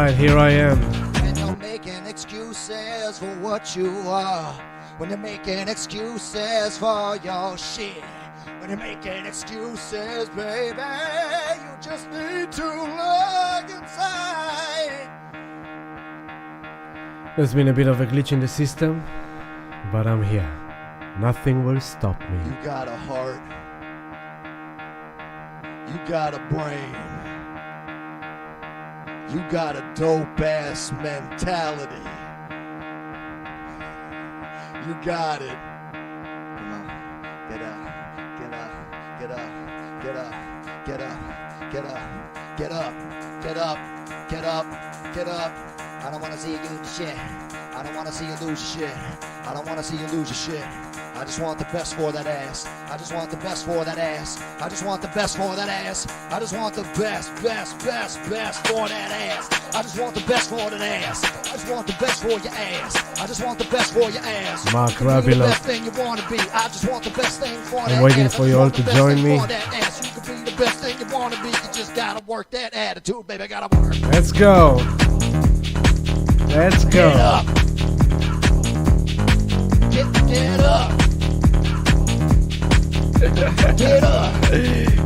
Alright, here I am. When you're making excuses for what you are, when you're making excuses for your shit, when you're making excuses, baby, you just need to look inside. There's been a bit of a glitch in the system, but I'm here. Nothing will stop me. You got a heart. You got a brain. You got a dope-ass mentality. You got it. Come on. Get up. Get up. Get up. Get up. Get up. Get up. Get up. Get up. Get up. Get up. I don't want to see you do the shit. I don't want to see you lose your shit. I don't want to see you lose your shit. I just want the best for that ass. I just want the best for that ass. I just want the best for that ass. I just want the best for that ass. I just want the best for that ass. I just want the best for your ass. I just want the best for your ass. Mark You can be Rabila. the best thing you want to be. I just want the best thing for that ass. I'm waiting for you all to join me. You can be the best thing you want to be. You just gotta work that attitude, baby. Gotta work. Let's go. Let's go. Get up. Get up. Get up.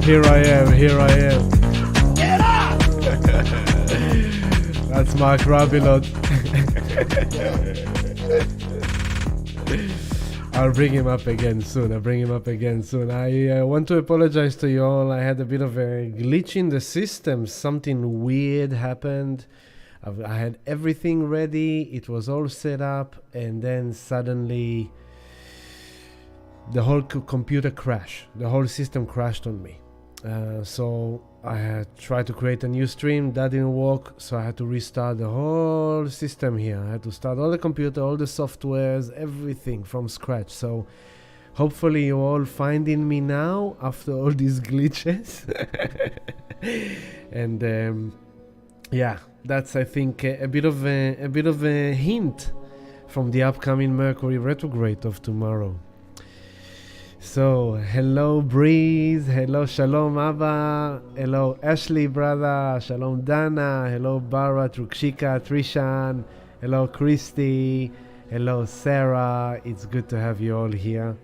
Here I am. Here I am. Get up. That's Mark Rabilot. I'll bring him up again soon. I want to apologize to you all. I had a bit of a glitch in the system. Something weird happened. I had everything ready. It was all set up. And then suddenly the whole computer crashed. The whole system crashed on me. So I had tried to create a new stream. That didn't work. So I had to restart the whole system here. I had to start all the computer, all the softwares, everything from scratch. So hopefully you're all finding me now after all these glitches. And yeah, that's I think a bit of a hint from the upcoming Mercury retrograde of tomorrow. So, hello Breeze, hello Shalom Abba, hello Ashley brother, Shalom Dana, hello Bara, Trukshika, Trishan, hello Christy, hello Sarah. It's good to have you all here.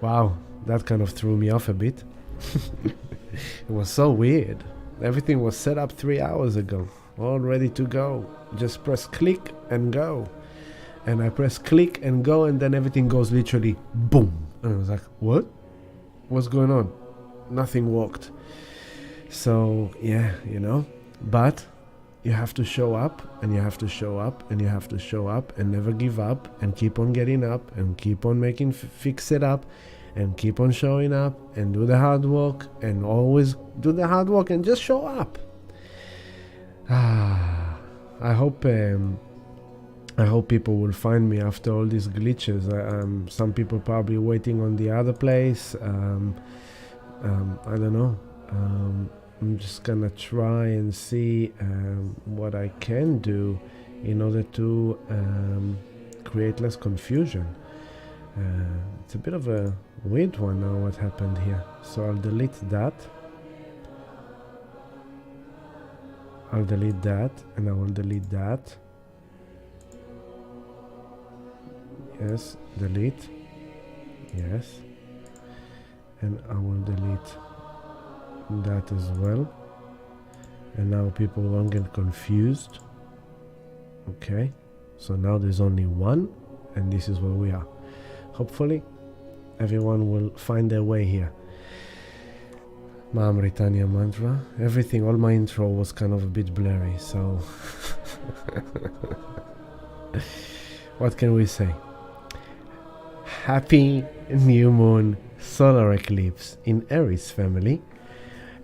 Wow, that kind of threw me off a bit. It was so weird. Everything was set up 3 hours ago, all ready to go. Just press click and go. And I press click and go, and then everything goes literally boom. And I was like, what? What's going on? Nothing worked. So, yeah, you know. But you have to show up, and you have to show up, and you have to show up, and never give up, and keep on getting up, and keep on making fix it up, and keep on showing up, and do the hard work, and always do the hard work, and just show up. I hope people will find me after all these glitches. Some people probably waiting on the other place. I don't know. I'm just gonna try and see what I can do in order to create less confusion. It's a bit of a weird one now what happened here. So I'll delete that. I'll delete that, and I will delete that. Yes, delete. Yes. And I will delete that as well. And now people won't get confused. Okay. So now there's only one, and this is where we are. Hopefully, everyone will find their way here. Ma'amritanya mantra. Everything, all my intro was kind of a bit blurry, so what can we say? Happy new moon solar eclipse in Aries family.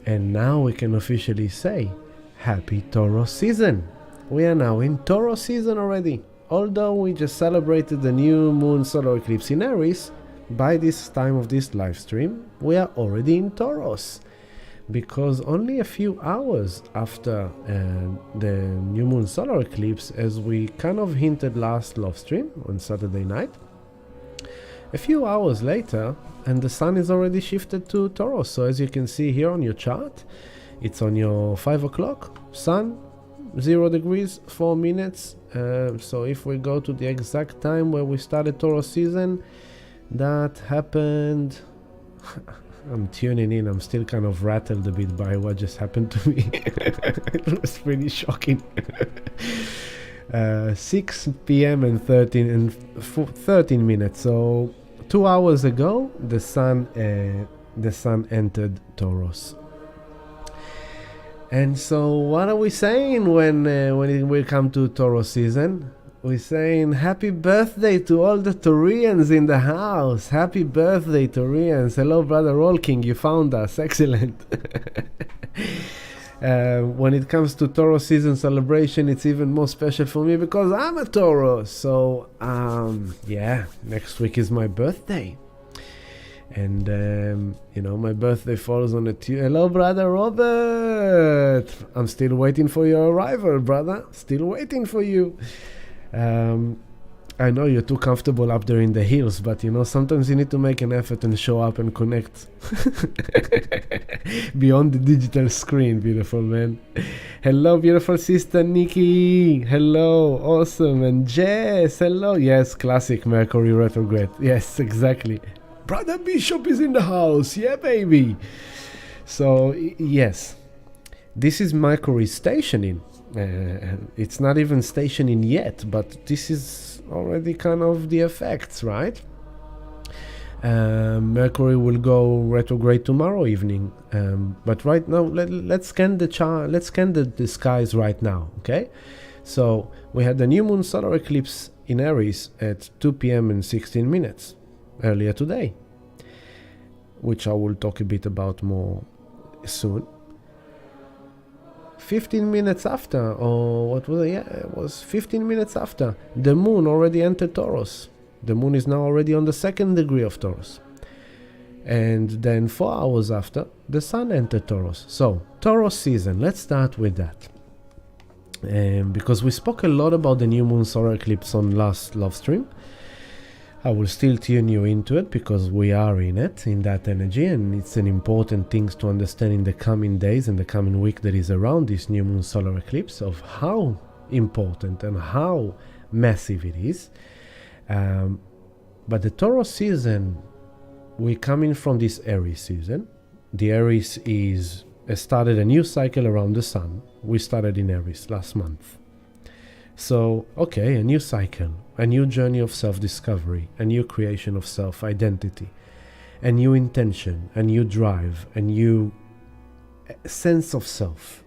And now we can officially say happy Taurus season. We are now in Taurus season already. Although we just celebrated the new moon solar eclipse in Aries, by this time of this live stream, we are already in Taurus. Because only a few hours after the new moon solar eclipse, as we kind of hinted last live stream on Saturday night, a few hours later, and the sun is already shifted to Taurus. So as you can see here on your chart, it's on your 5 o'clock. Sun, 0 degrees, 4 minutes. So if we go to the exact time where we started Taurus season, that happened... I'm tuning in. I'm still kind of rattled a bit by what just happened to me. It was pretty shocking. 6 p.m. and 13 minutes. So 2 hours ago, the sun entered Taurus. And so, what are we saying when we come to Taurus season? We're saying happy birthday to all the Taurians in the house. Happy birthday, Taurians. Hello, Brother Rolking. You found us. Excellent. When it comes to Taurus season celebration, it's even more special for me because I'm a Taurus. So, yeah, next week is my birthday. And, my birthday falls on a Tuesday. Hello, Brother Robert. I'm still waiting for your arrival, brother. Still waiting for you. I know you're too comfortable up there in the hills, but sometimes you need to make an effort and show up and connect beyond the digital screen. Beautiful man. Hello, beautiful sister Nikki. Hello, awesome. And Jess, hello. Yes, classic Mercury retrograde. Yes, exactly. Brother Bishop is in the house. Yeah, baby. So yes, this is Mercury stationing. It's not even stationing yet, but this is already kind of the effects, right? Mercury will go retrograde tomorrow evening, but right now let's scan the chart. Let's scan the skies right now. Okay, so we had the new Moon Solar Eclipse in Aries at 2 p.m. and 16 minutes earlier today, which I will talk a bit about more soon. 15 minutes after, or what was it? Yeah, it was 15 minutes after, the moon already entered Taurus. The moon is now already on the 2nd degree of Taurus. And then 4 hours after, the sun entered Taurus. So, Taurus season, let's start with that. Because we spoke a lot about the new moon solar eclipse on last love stream. I will still tune you into it because we are in it, in that energy, and it's an important thing to understand in the coming days and the coming week that is around this new moon solar eclipse, of how important and how massive it is. But the Taurus season, we're coming from this Aries season. The Aries started a new cycle around the sun. We started in Aries last month. So, okay, a new cycle, a new journey of self-discovery, a new creation of self-identity, a new intention, a new drive, a new sense of self.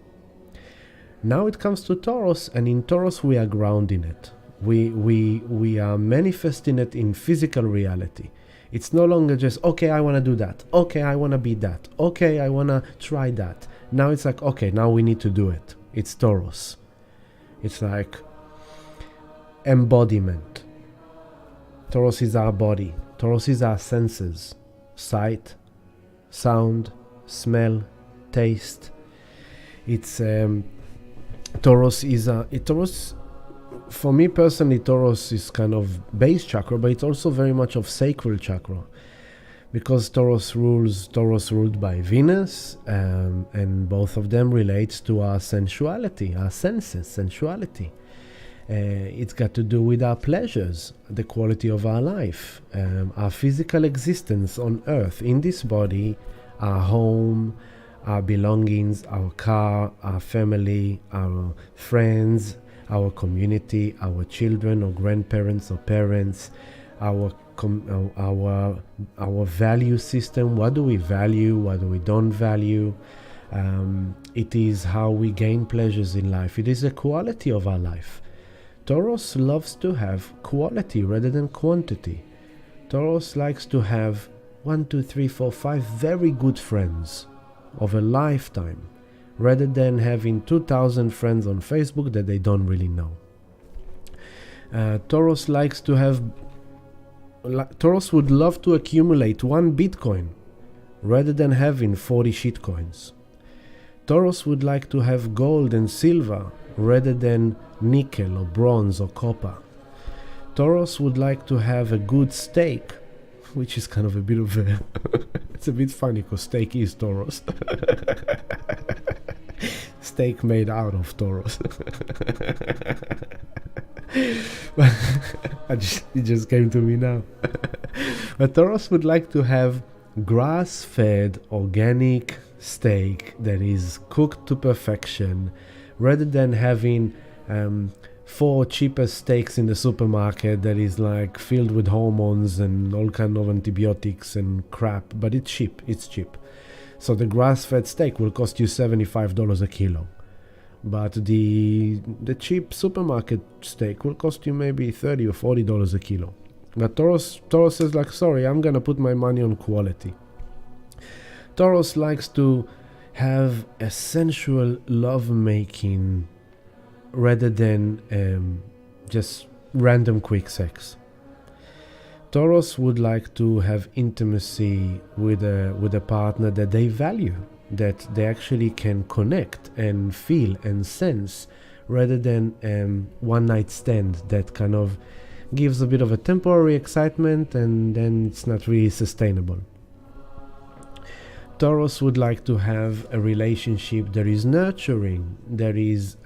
Now it comes to Taurus, and in Taurus we are grounding it. We are manifesting it in physical reality. It's no longer just, okay, I want to do that. Okay, I want to be that. Okay, I want to try that. Now it's like, okay, now we need to do it. It's Taurus. It's like embodiment. Taurus is our body. Taurus is our senses. Sight, sound, smell, taste. It's Taurus is Taurus. For me personally, Taurus is kind of base chakra, but it's also very much of sacral chakra, because Taurus ruled by Venus, and both of them relates to our sensuality, our senses, sensuality. It's got to do with our pleasures, the quality of our life, our physical existence on earth, in this body, our home, our belongings, our car, our family, our friends, our community, our children or grandparents or parents, our value system. What do we value? What do we don't value? It is how we gain pleasures in life. It is the quality of our life. Taurus loves to have quality rather than quantity. Taurus likes to have 1, 2, 3, 4, 5 very good friends of a lifetime, rather than having 2,000 friends on Facebook that they don't really know. Taurus would love to accumulate 1 Bitcoin rather than having 40 shitcoins. Taurus would like to have gold and silver rather than nickel or bronze or copper. Taurus would like to have a good steak, which is kind of a bit of a it's a bit funny because steak is Taurus. steak made out of Taurus. It just came to me now. But Taurus would like to have grass-fed organic steak that is cooked to perfection, rather than having 4 cheapest steaks in the supermarket that is like filled with hormones and all kind of antibiotics and crap. But it's cheap. So the grass-fed steak will cost you $75 a kilo. But the cheap supermarket steak will cost you maybe $30 or $40 a kilo. But Taurus is like, sorry, I'm gonna put my money on quality. Taurus likes to have a sensual love-making rather than just random quick sex. Taurus would like to have intimacy with a partner that they value, that they actually can connect and feel and sense, rather than one night stand that kind of gives a bit of a temporary excitement and then it's not really sustainable. Taurus would like to have a relationship that is nurturing, that is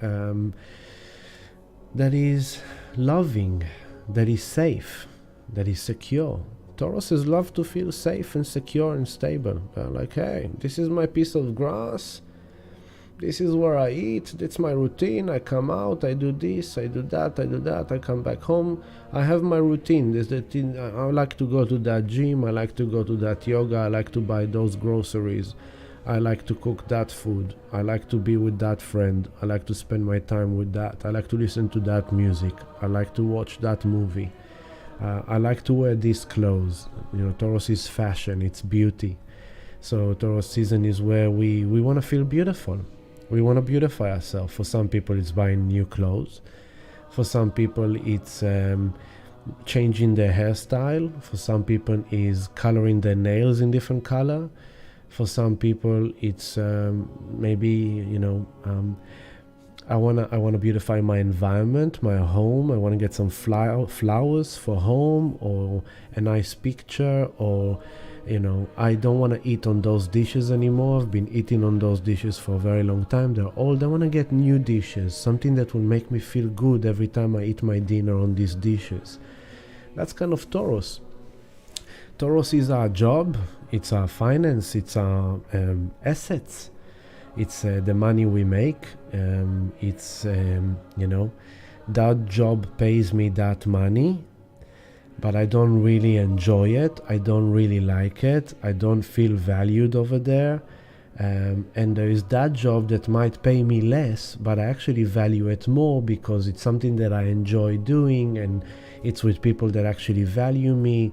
loving, that is safe, that is secure. Tauruses love to feel safe and secure and stable. They're like, hey, this is my piece of grass. This is where I eat. That's my routine. I come out, I do this, I do that, I come back home. I have my routine. There's the thing. I like to go to that gym. I like to go to that yoga. I like to buy those groceries. I like to cook that food. I like to be with that friend. I like to spend my time with that. I like to listen to that music. I like to watch that movie. I like to wear these clothes. Taurus is fashion. It's beauty. So Taurus season is where we want to feel beautiful. We want to beautify ourselves. For some people, it's buying new clothes. For some people, it's changing their hairstyle. For some people, it's coloring their nails in different color. For some people, it's maybe I wanna beautify my environment, my home. I wanna get some flowers for home, or a nice picture, or I don't want to eat on those dishes anymore. I've been eating on those dishes for a very long time. They're old. I want to get new dishes, something that will make me feel good every time I eat my dinner on these dishes. That's kind of Taurus. Taurus is our job. It's our finance. It's our assets. It's the money we make. That job pays me that money, but I don't really enjoy it. I don't really like it. I don't feel valued over there. And there is that job that might pay me less, but I actually value it more because it's something that I enjoy doing, and it's with people that actually value me.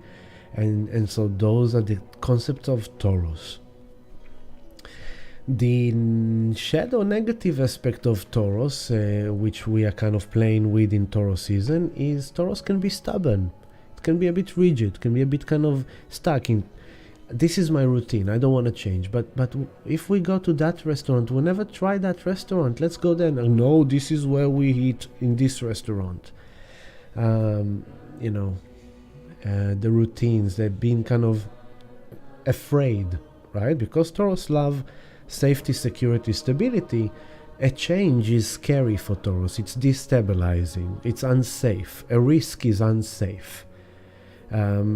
And so those are the concepts of Taurus. The shadow negative aspect of Taurus, which we are kind of playing with in Taurus season, is Taurus can be stubborn. It can be a bit rigid, can be a bit kind of stuck in, this is my routine, I don't want to change. But if we go to that restaurant, we'll never try that restaurant. Let's go there. No, this is where we eat, in this restaurant. The routines, they've been kind of afraid, right? Because Taurus love safety, security, stability. A change is scary for Taurus. It's destabilizing. It's unsafe. A risk is unsafe. A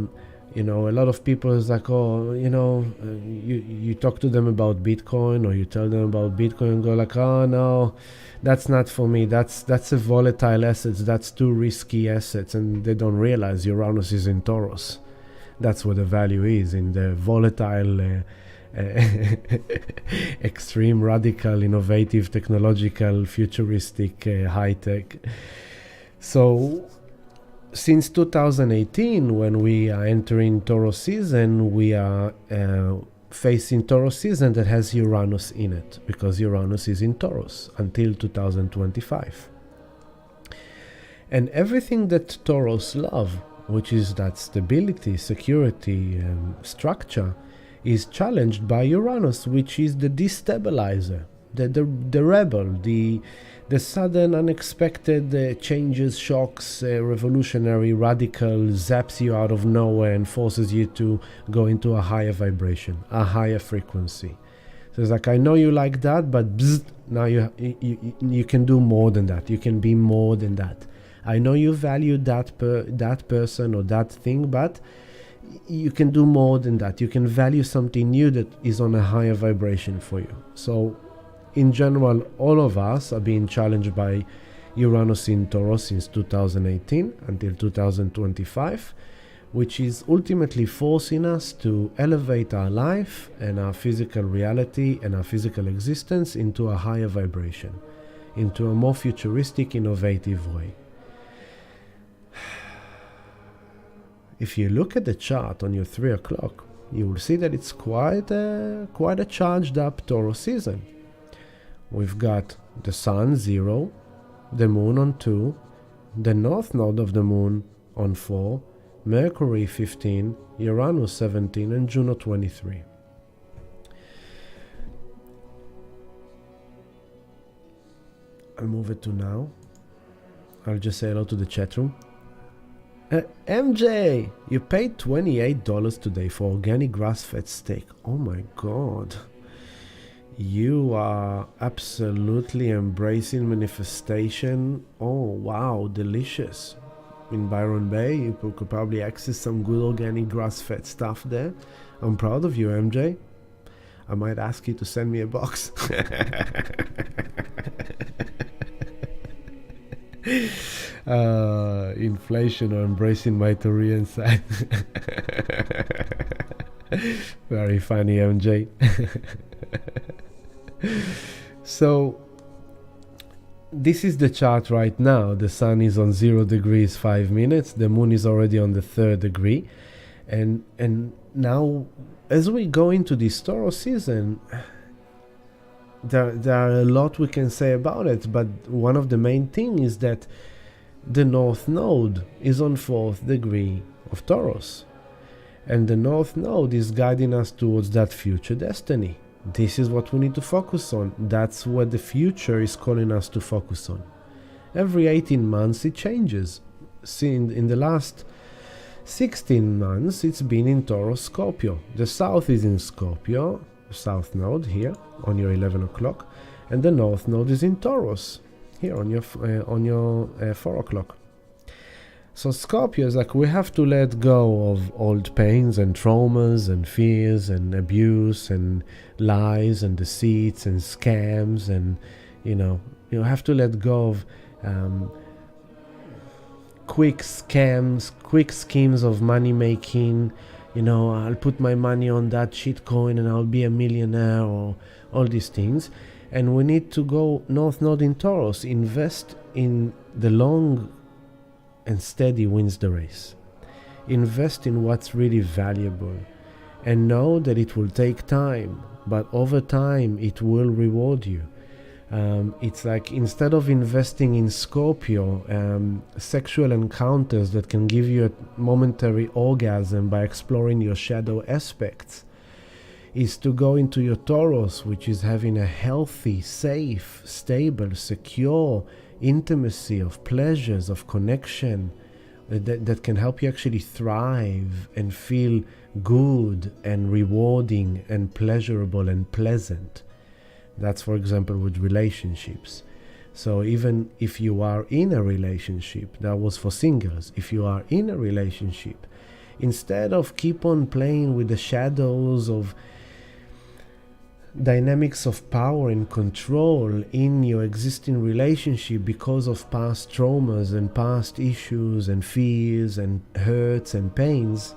lot of people is like, you talk to them about Bitcoin, or you tell them about Bitcoin and go like, oh no, that's not for me. That's a volatile asset. That's too risky assets. And they don't realize Uranus is in Taurus. That's where the value is, in the volatile, extreme, radical, innovative, technological, futuristic, high-tech. So since 2018, when we are entering Taurus season, we are facing Taurus season that has Uranus in it, because Uranus is in Taurus until 2025. And everything that Taurus love, which is that stability, security, structure, is challenged by Uranus, which is the destabilizer, the rebel, the sudden, unexpected changes, shocks, revolutionary, radical, zaps you out of nowhere and forces you to go into a higher vibration, a higher frequency. So it's like, I know you like that, but bzz, now you can do more than that. You can be more than that. I know you value that person or that thing, but you can do more than that. You can value something new that is on a higher vibration for you. So in general, all of us are being challenged by Uranus in Taurus since 2018 until 2025, which is ultimately forcing us to elevate our life and our physical reality and our physical existence into a higher vibration, into a more futuristic, innovative way. If you look at the chart on your 3 o'clock, you will see that it's quite a charged up Taurus season. We've got the Sun 0, the Moon on 2, the North Node of the Moon on 4, Mercury 15, Uranus 17, and Juno 23. I'll move it to now. I'll just say hello to the chat room. MJ, you paid $28 today for organic grass-fed steak. Oh my god. You are absolutely embracing manifestation. Oh wow, delicious. In Byron Bay, you could probably access some good organic grass-fed stuff there. I'm proud of you, MJ. I might ask you to send me a box. Inflation or embracing my Taurian side. Very funny, MJ. So this is the chart right now. The sun is on 0 degrees 5 minutes. The moon is already on the 3rd degree, and now as we go into this Taurus season, there are a lot we can say about it, but one of the main things is that the North Node is on 4th degree of Taurus, and the North Node is guiding us towards that future destiny. This is what we need to focus on. That's what the future is calling us to focus on. Every 18 months it changes. See, in the last 16 months it's been in Taurus Scorpio. The South is in Scorpio, South Node here on your 11 o'clock, and the North Node is in Taurus here on your 4 o'clock. So Scorpio is like, we have to let go of old pains and traumas and fears and abuse and lies and deceits and scams, and you have to let go of quick scams, quick schemes of money making. I'll put my money on that shitcoin and I'll be a millionaire, or all these things. And we need to go North Node in Taurus, invest in the long and steady wins the race. Invest in what's really valuable and know that it will take time, but over time it will reward you. It's like, instead of investing in Scorpio, sexual encounters that can give you a momentary orgasm by exploring your shadow aspects, is to go into your Taurus, which is having a healthy, safe, stable, secure intimacy of pleasures, of connection, that can help you actually thrive and feel good and rewarding and pleasurable and pleasant. That's, for example, with relationships. So even if you are in a relationship, that was for singles, if you are in a relationship, instead of keep on playing with the shadows of dynamics of power and control in your existing relationship because of past traumas and past issues and fears and hurts and pains,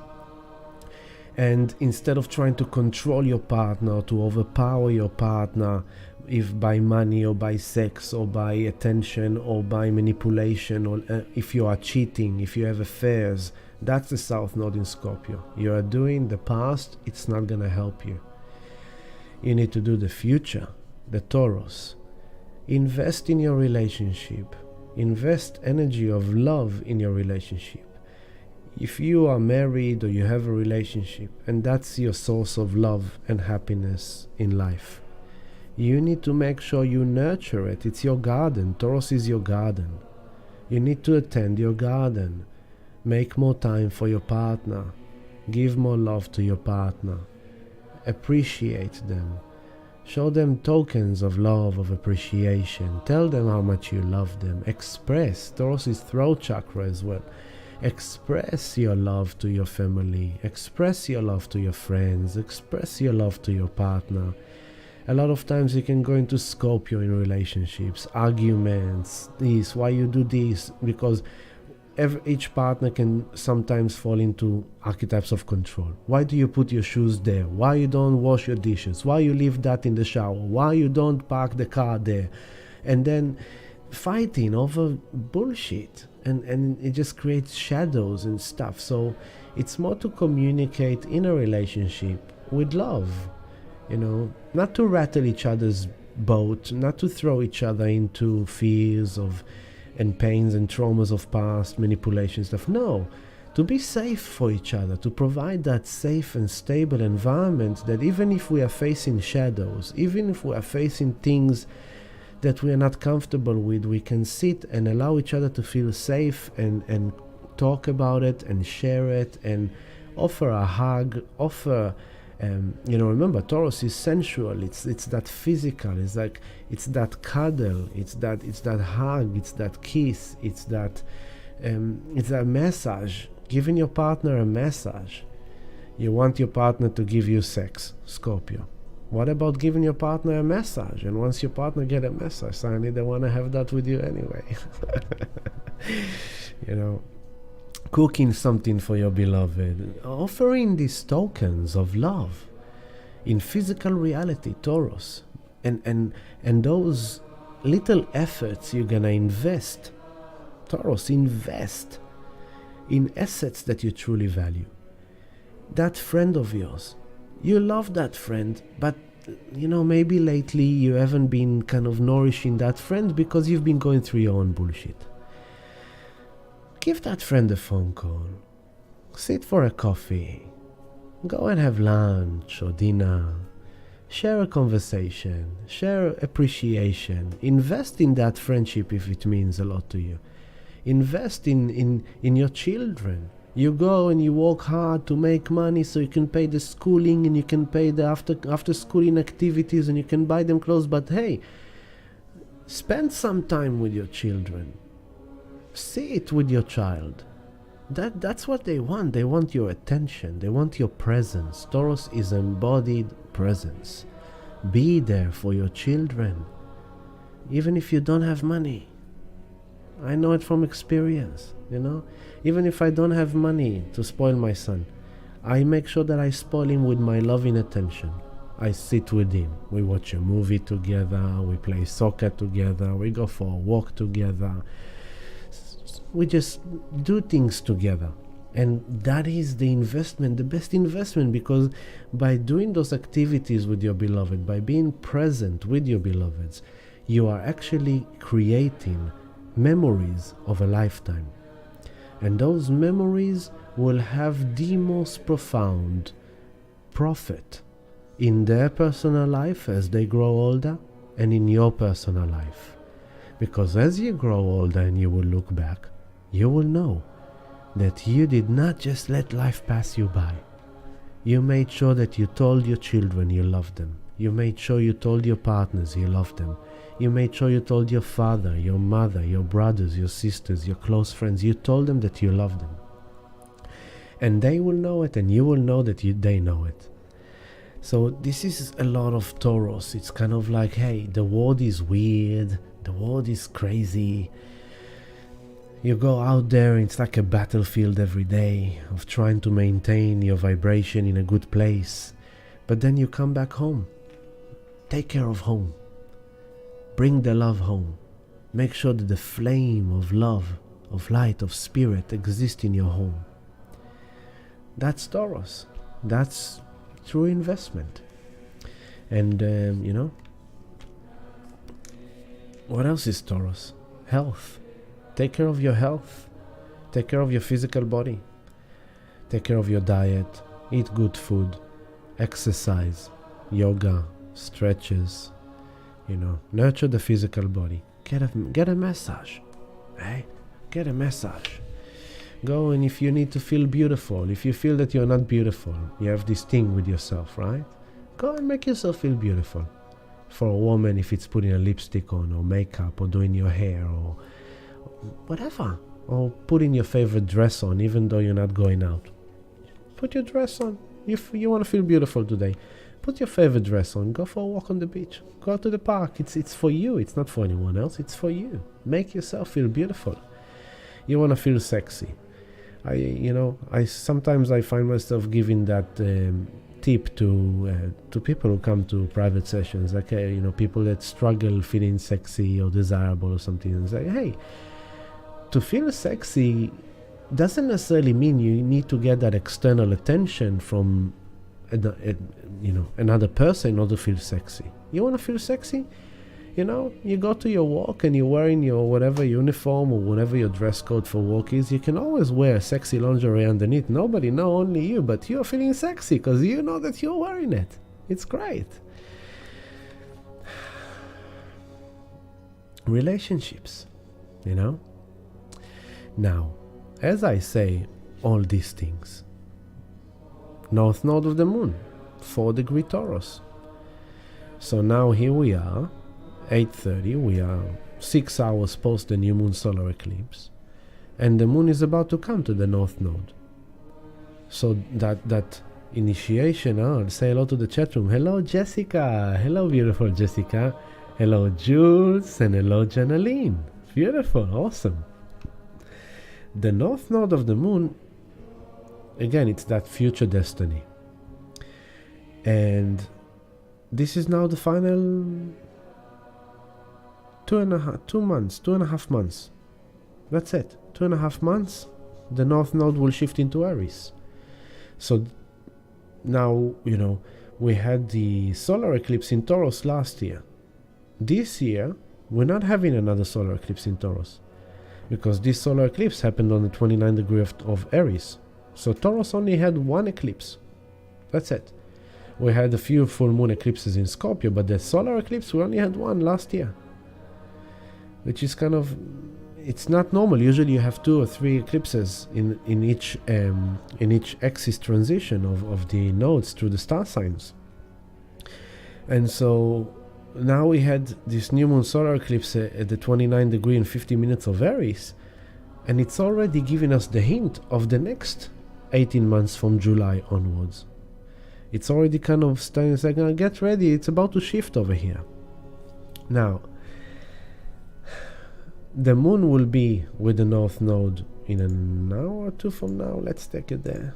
and instead of trying to control your partner, to overpower your partner, if by money or by sex or by attention or by manipulation, or if you are cheating, if you have affairs, that's the South Node in Scorpio. You are doing the past, it's not gonna help you. You need to do the future, the Taurus. Invest in your relationship. Invest energy of love in your relationship. If you are married or you have a relationship and that's your source of love and happiness in life, you need to make sure you nurture it. It's your garden. Taurus is your garden. You need to attend your garden. Make more time for your partner. Give more love to your partner. Appreciate them. Show them tokens of love, of appreciation. Tell them how much you love them. Express. Taurus is throat chakra as well. Express your love to your family. Express your love to your friends. Express your love to your partner. A lot of times you can go into Scorpio in relationships, arguments, this, why you do this, because each partner can sometimes fall into archetypes of control. Why do you put your shoes there? Why you don't wash your dishes? Why you leave that in the shower? Why you don't park the car there? And then fighting over bullshit. And it just creates shadows and stuff. So it's more to communicate in a relationship with love. You know, not to rattle each other's boat, not to throw each other into fears of and pains and traumas of past, manipulation stuff. No, to be safe for each other, to provide that safe and stable environment that even if we are facing shadows, even if we are facing things that we are not comfortable with, we can sit and allow each other to feel safe and talk about it and share it and offer a hug, offer remember, Taurus is sensual. It's that physical. It's that cuddle. It's that hug. It's that kiss. It's that massage. Giving your partner a massage. You want your partner to give you sex, Scorpio. What about giving your partner a massage? And once your partner get a massage, suddenly they want to have that with you anyway. Cooking something for your beloved, offering these tokens of love in physical reality, Taurus, and those little efforts you're gonna invest, Taurus, invest in assets that you truly value. That friend of yours, you love that friend, but maybe lately you haven't been kind of nourishing that friend because you've been going through your own bullshit. Give that friend a phone call. Sit for a coffee. Go and have lunch or dinner. Share a conversation. Share appreciation. Invest in that friendship if it means a lot to you. Invest in your children. You go and you work hard to make money so you can pay the schooling and you can pay the after schooling activities and you can buy them clothes. But hey, spend some time with your children. Sit with your child. That's what they want. They want your attention. They want your presence. Taurus is embodied presence. Be there for your children. Even if you don't have money. I know it from experience, Even if I don't have money to spoil my son, I make sure that I spoil him with my loving attention. I sit with him. We watch a movie together. We play soccer together. We go for a walk together. We just do things together. And that is the investment, the best investment, because by doing those activities with your beloved, by being present with your beloveds, you are actually creating memories of a lifetime. And those memories will have the most profound profit in their personal life as they grow older and in your personal life. Because as you grow older and you will look back, you will know that you did not just let life pass you by. You made sure that you told your children you loved them. You made sure you told your partners you loved them. You made sure you told your father, your mother, your brothers, your sisters, your close friends. You told them that you loved them. And they will know it and you will know that they know it. So this is a lot of Taurus. It's kind of like, hey, the world is weird. The world is crazy. You go out there, it's like a battlefield every day of trying to maintain your vibration in a good place. But then you come back home. Take care of home. Bring the love home. Make sure that the flame of love, of light, of spirit exists in your home. That's Taurus. That's true investment. And, what else is Taurus? Health. Take care of your health. Take care of your physical body. Take care of your diet. Eat good food. Exercise. Yoga. Stretches. Nurture the physical body. Get a massage. Hey? Get a massage. Go, and if you need to feel beautiful, if you feel that you're not beautiful, you have this thing with yourself, right? Go and make yourself feel beautiful. For a woman, if it's putting a lipstick on, or makeup, or doing your hair, or whatever, or putting your favorite dress on, even though you're not going out. Put your dress on. If you want to feel beautiful today, put your favorite dress on. Go for a walk on the beach. Go to the park. It's for you. It's not for anyone else. It's for you. Make yourself feel beautiful. You want to feel sexy. I sometimes I find myself giving that tip to people who come to private sessions, like people that struggle feeling sexy or desirable or something, and say, hey, to feel sexy doesn't necessarily mean you need to get that external attention from another person in order to feel sexy. You want to feel sexy? You go to your walk and you're wearing your whatever uniform or whatever your dress code for work is. You can always wear sexy lingerie underneath. Nobody know, only you, but you're feeling sexy because you know that you're wearing it. It's great. Relationships, Now, as I say all these things, North Node of the Moon, 4-degree Taurus. So now here we are, 8:30, we are 6 hours post the new Moon Solar Eclipse, and the Moon is about to come to the North Node. So that initiation, I'll say hello to the chat room. Hello Jessica, hello beautiful Jessica, hello Jules, and hello Janaline. Beautiful, awesome. The North Node of the Moon, again, it's that future destiny. And this is now the final 2.5 months. That's it. 2.5 months, the North Node will shift into Aries. So now, we had the solar eclipse in Taurus last year. This year, we're not having another solar eclipse in Taurus, because this solar eclipse happened on the 29th degree of Aries. So Taurus only had one eclipse. That's it. We had a few full moon eclipses in Scorpio, but the solar eclipse, we only had one last year. Which is it's not normal. Usually you have 2 or 3 eclipses in each axis transition of the nodes through the star signs. And so now we had this new moon solar eclipse at the 29th degree and 50 minutes of Aries, and it's already giving us the hint of the next 18 months from July onwards. It's already kind of starting to say, get ready, it's about to shift over here. Now, the moon will be with the North Node in an hour or 2 from now. Let's take it there.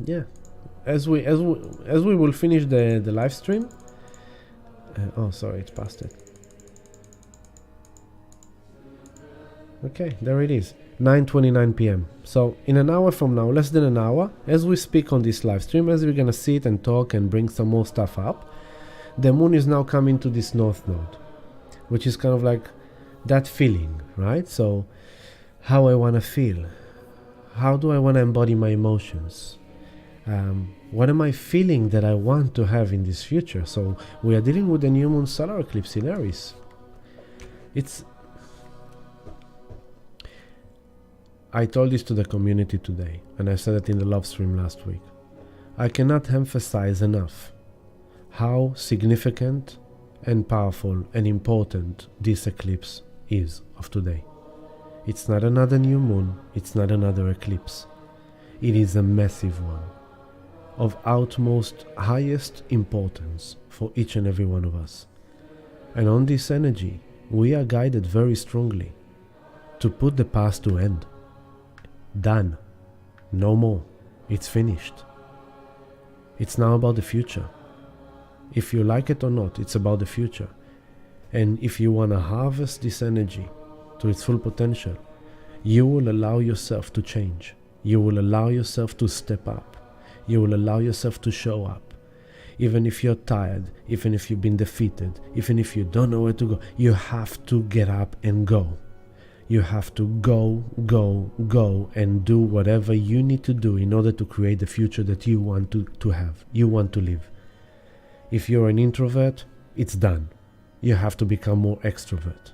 Yeah. As we will finish the live stream. Oh, sorry, it's past it. Okay, there it is. 9:29 p.m. So in an hour from now, less than an hour, as we speak on this live stream, as we're gonna sit and talk and bring some more stuff up, the moon is now coming to this North Node, which is kind of like that feeling, right? So how I want to feel, how do I want to embody my emotions, what am I feeling that I want to have in this future? So we are dealing with the new moon solar eclipse in Aries. I told this to the community today, and I said it in the love stream last week. I cannot emphasize enough how significant and powerful and important this eclipse is of today. It's not another new moon, it's not another eclipse. It is a massive one, of utmost highest importance for each and every one of us. And on this energy, we are guided very strongly to put the past to end. Done. No more. It's finished. It's now about the future. If you like it or not, it's about the future. And if you want to harvest this energy to its full potential, you will allow yourself to change. You will allow yourself to step up. You will allow yourself to show up. Even if you're tired, even if you've been defeated, even if you don't know where to go, you have to get up and go. You have to go and do whatever you need to do in order to create the future that you want to have, you want to live. If you're an introvert, it's done. You have to become more extrovert.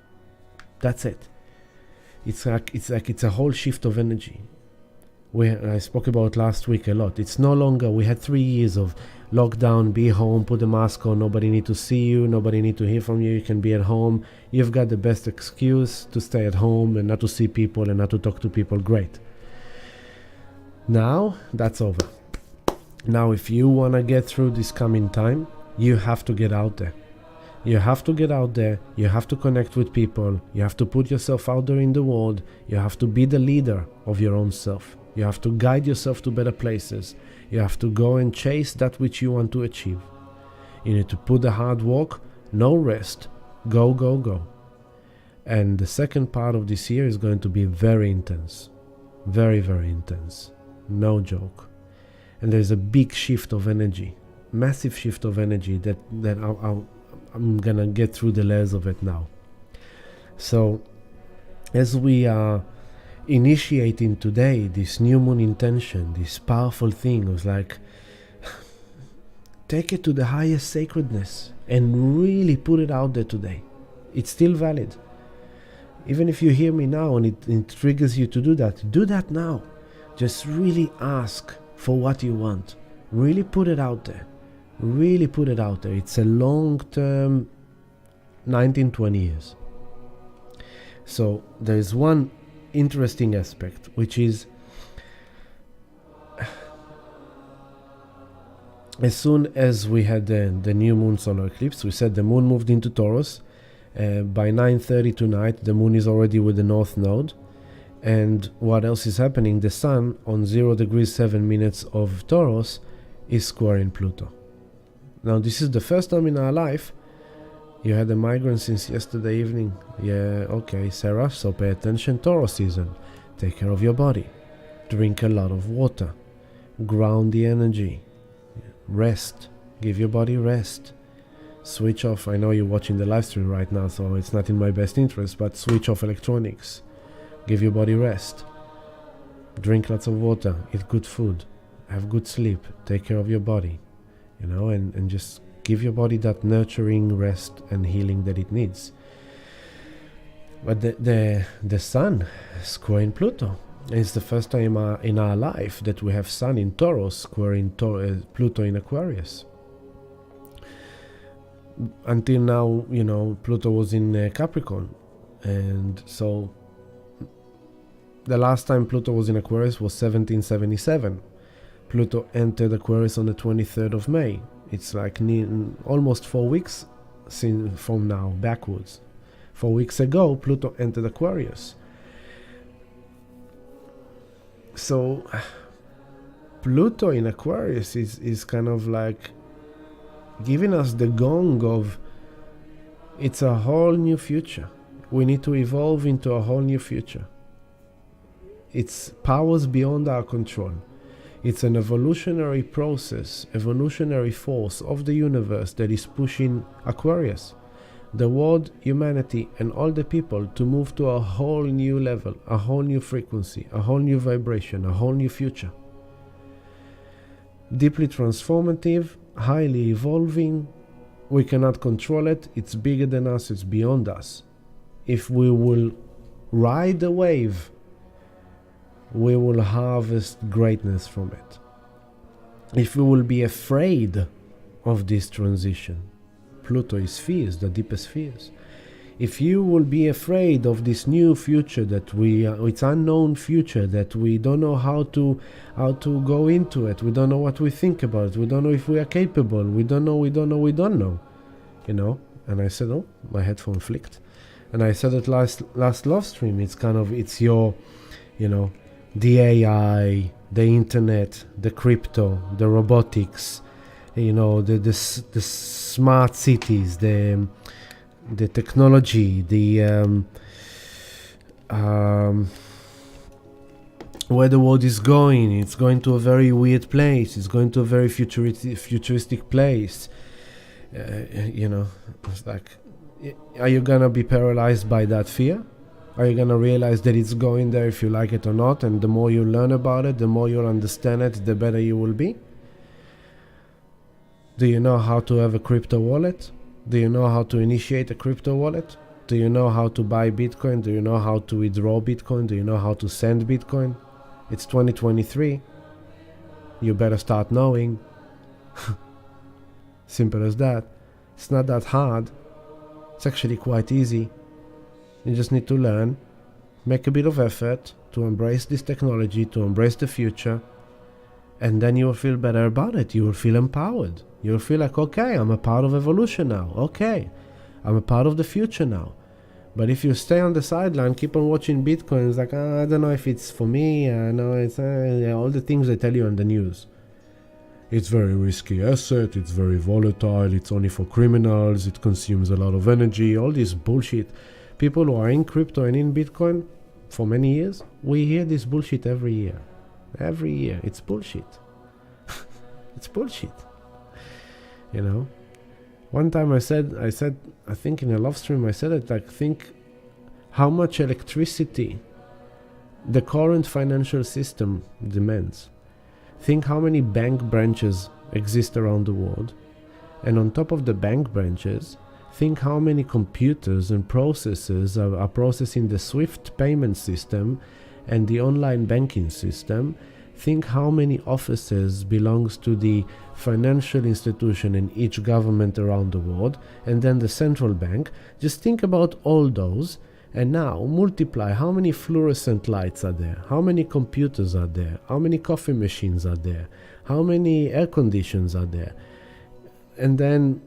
That's it. It's a whole shift of energy. I spoke about last week a lot. It's no longer, we had 3 years of lockdown, be home, put a mask on, nobody need to see you, nobody need to hear from you, you can be at home. You've got the best excuse to stay at home and not to see people and not to talk to people. Great. Now, that's over. Now, if you want to get through this coming time, you have to get out there. You have to get out there. You have to connect with people. You have to put yourself out there in the world. You have to be the leader of your own self. You have to guide yourself to better places. You have to go and chase that which you want to achieve. You need to put the hard work, no rest. Go, go, go. And the second part of this year is going to be very intense. Very, very intense. No joke. And there's a big shift of energy. Massive shift of energy that I'm gonna get through the layers of it now. So, as we are initiating today this new moon intention, this powerful thing was like, take it to the highest sacredness and really put it out there today. It's still valid. Even if you hear me now and it triggers you to do that now. Just really ask for what you want. Really put it out there. Really put it out there. It's a long-term 19-20 years. So there's one interesting aspect, which is as soon as we had the new moon solar eclipse, we said the moon moved into Taurus. By 9:30 tonight, the moon is already with the north node. And what else is happening? The sun on 0 degrees 7 minutes of Taurus is squaring Pluto. Now, this is the first time in our life. You had a migraine since yesterday evening. Yeah, okay, Sarah, so pay attention. Taurus season. Take care of your body. Drink a lot of water. Ground the energy. Rest. Give your body rest. Switch off. I know you're watching the live stream right now, so it's not in my best interest, but switch off electronics. Give your body rest. Drink lots of water. Eat good food. Have good sleep. Take care of your body. And just give your body that nurturing rest and healing that it needs. But the sun squaring Pluto. It's the first time in our life that we have sun in Taurus squaring Pluto in Aquarius. Until now, Pluto was in Capricorn. And so the last time Pluto was in Aquarius was 1777. Pluto entered Aquarius on the 23rd of May. It's like almost 4 weeks from now, backwards. 4 weeks ago, Pluto entered Aquarius. So, Pluto in Aquarius is kind of like giving us the gong of it's a whole new future. We need to evolve into a whole new future. It's powers beyond our control. It's an evolutionary process, evolutionary force of the universe that is pushing Aquarius, the world, humanity, and all the people to move to a whole new level, a whole new frequency, a whole new vibration, a whole new future. Deeply transformative, highly evolving. We cannot control it. It's bigger than us. It's beyond us. If we will ride the wave, we will harvest greatness from it. If we will be afraid of this transition, Pluto is fears, the deepest fears. If you will be afraid of this new future it's unknown future that we don't know how to go into it, we don't know what we think about it, we don't know if we are capable, we don't know. And I said, oh, my headphone flicked. And I said it last live stream, it's your, the AI, the internet, the crypto, the robotics, the smart cities, the technology, where the world is going. It's going to a very weird place. It's going to a very futuristic place. It's like, are you gonna be paralyzed by that fear? Are you gonna realize that it's going there if you like it or not? And the more you learn about it, the more you'll understand it, the better you will be. Do you know how to have a crypto wallet? Do you know how to initiate a crypto wallet? Do you know how to buy Bitcoin? Do you know how to withdraw Bitcoin? Do you know how to send Bitcoin? It's 2023. You better start knowing. Simple as that. It's not that hard. It's actually quite easy. You just need to learn, make a bit of effort to embrace this technology, to embrace the future, and then you will feel better about it. You will feel empowered. You will feel like, okay, I'm a part of evolution now. Okay, I'm a part of the future now. But if you stay on the sideline, keep on watching Bitcoin, it's like, I don't know if it's for me. I know it's all the things they tell you on the news. It's very risky asset, it's very volatile, it's only for criminals, it consumes a lot of energy, all this bullshit. People who are in crypto and in Bitcoin for many years, we hear this bullshit every year. Every year. It's bullshit. It's bullshit. You know? One time I said, I think in a live stream, I said it, like, think how much electricity the current financial system demands. Think how many bank branches exist around the world. And on top of the bank branches, think how many computers and processors are processing the SWIFT payment system and the online banking system. Think how many offices belongs to the financial institution in each government around the world, and then the central bank. Just think about all those, and now multiply how many fluorescent lights are there, how many computers are there, how many coffee machines are there, how many air conditions are there, and then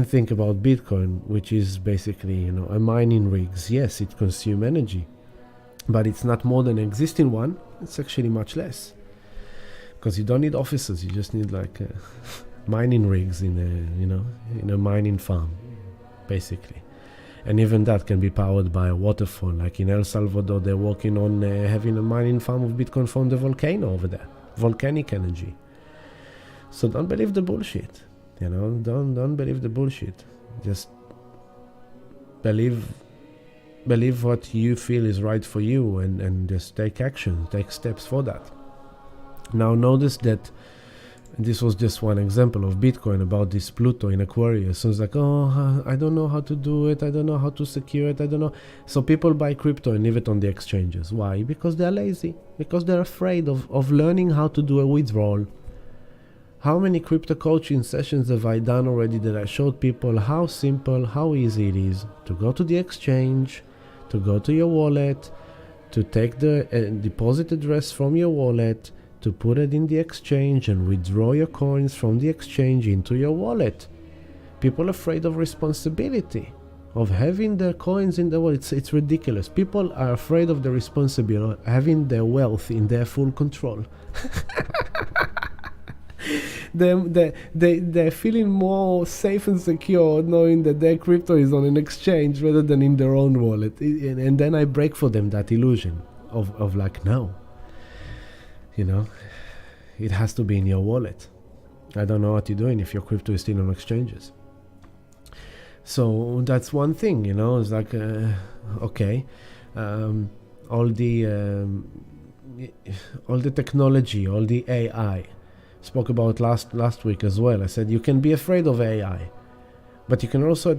think about Bitcoin, which is basically, a mining rigs. Yes, it consumes energy, but it's not more than an existing one. It's actually much less, because you don't need offices. You just need like mining rigs in a mining farm, basically. And even that can be powered by a waterfall. Like in El Salvador, they're working on having a mining farm of Bitcoin from the volcano over there, volcanic energy. So don't believe the bullshit. Don't believe the bullshit. Just believe what you feel is right for you, and just take action, take steps for that. Now notice that this was just one example of Bitcoin about this Pluto in Aquarius. So it's like, oh, I don't know how to do it. I don't know how to secure it. I don't know. So people buy crypto and leave it on the exchanges. Why? Because they're lazy. Because they're afraid of learning how to do a withdrawal. How many crypto coaching sessions have I done already that I showed people how simple, how easy it is to go to the exchange, to go to your wallet, to take the deposit address from your wallet, to put it in the exchange and withdraw your coins from the exchange into your wallet. People are afraid of responsibility, of having their coins in the wallet. It's ridiculous. People are afraid of the responsibility of having their wealth in their full control. They're feeling more safe and secure knowing that their crypto is on an exchange rather than in their own wallet. And then I break for them that illusion of like, no. It has to be in your wallet. I don't know what you're doing if your crypto is still on exchanges. So that's one thing, it's like, okay, all the technology, all the AI, spoke about last week as well. I said you can be afraid of AI, but you can also,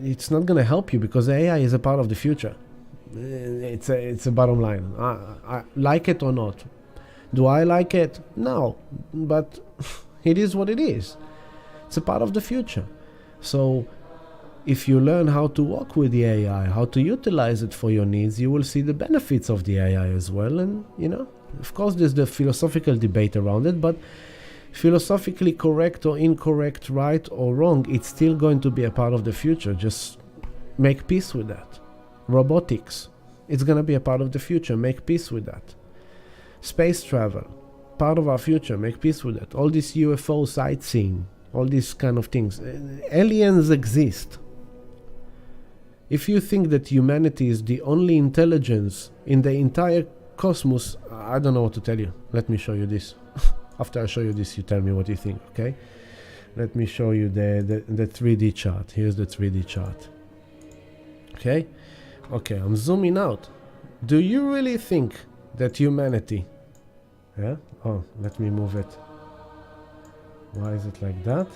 it's not going to help you, because AI is a part of the future. It's a bottom line. I like it or not. Do I like it? No, but it is what it is. It's a part of the future. So if you learn how to work with the AI, how to utilize it for your needs, you will see the benefits of the AI as well. And, of course, there's the philosophical debate around it, but philosophically correct or incorrect, right or wrong, it's still going to be a part of the future. Just make peace with that. Robotics, it's going to be a part of the future. Make peace with that. Space travel, part of our future. Make peace with it. All this UFO sightseeing, all these kind of things. Aliens exist. If you think that humanity is the only intelligence in the entire cosmos, I don't know what to tell you. Let me show you this. After I show you this, you tell me what you think, okay? Let me show you the 3D chart. Here's the 3D chart. Okay, I'm zooming out. Do you really think that humanity, let me move it. Why is it like that?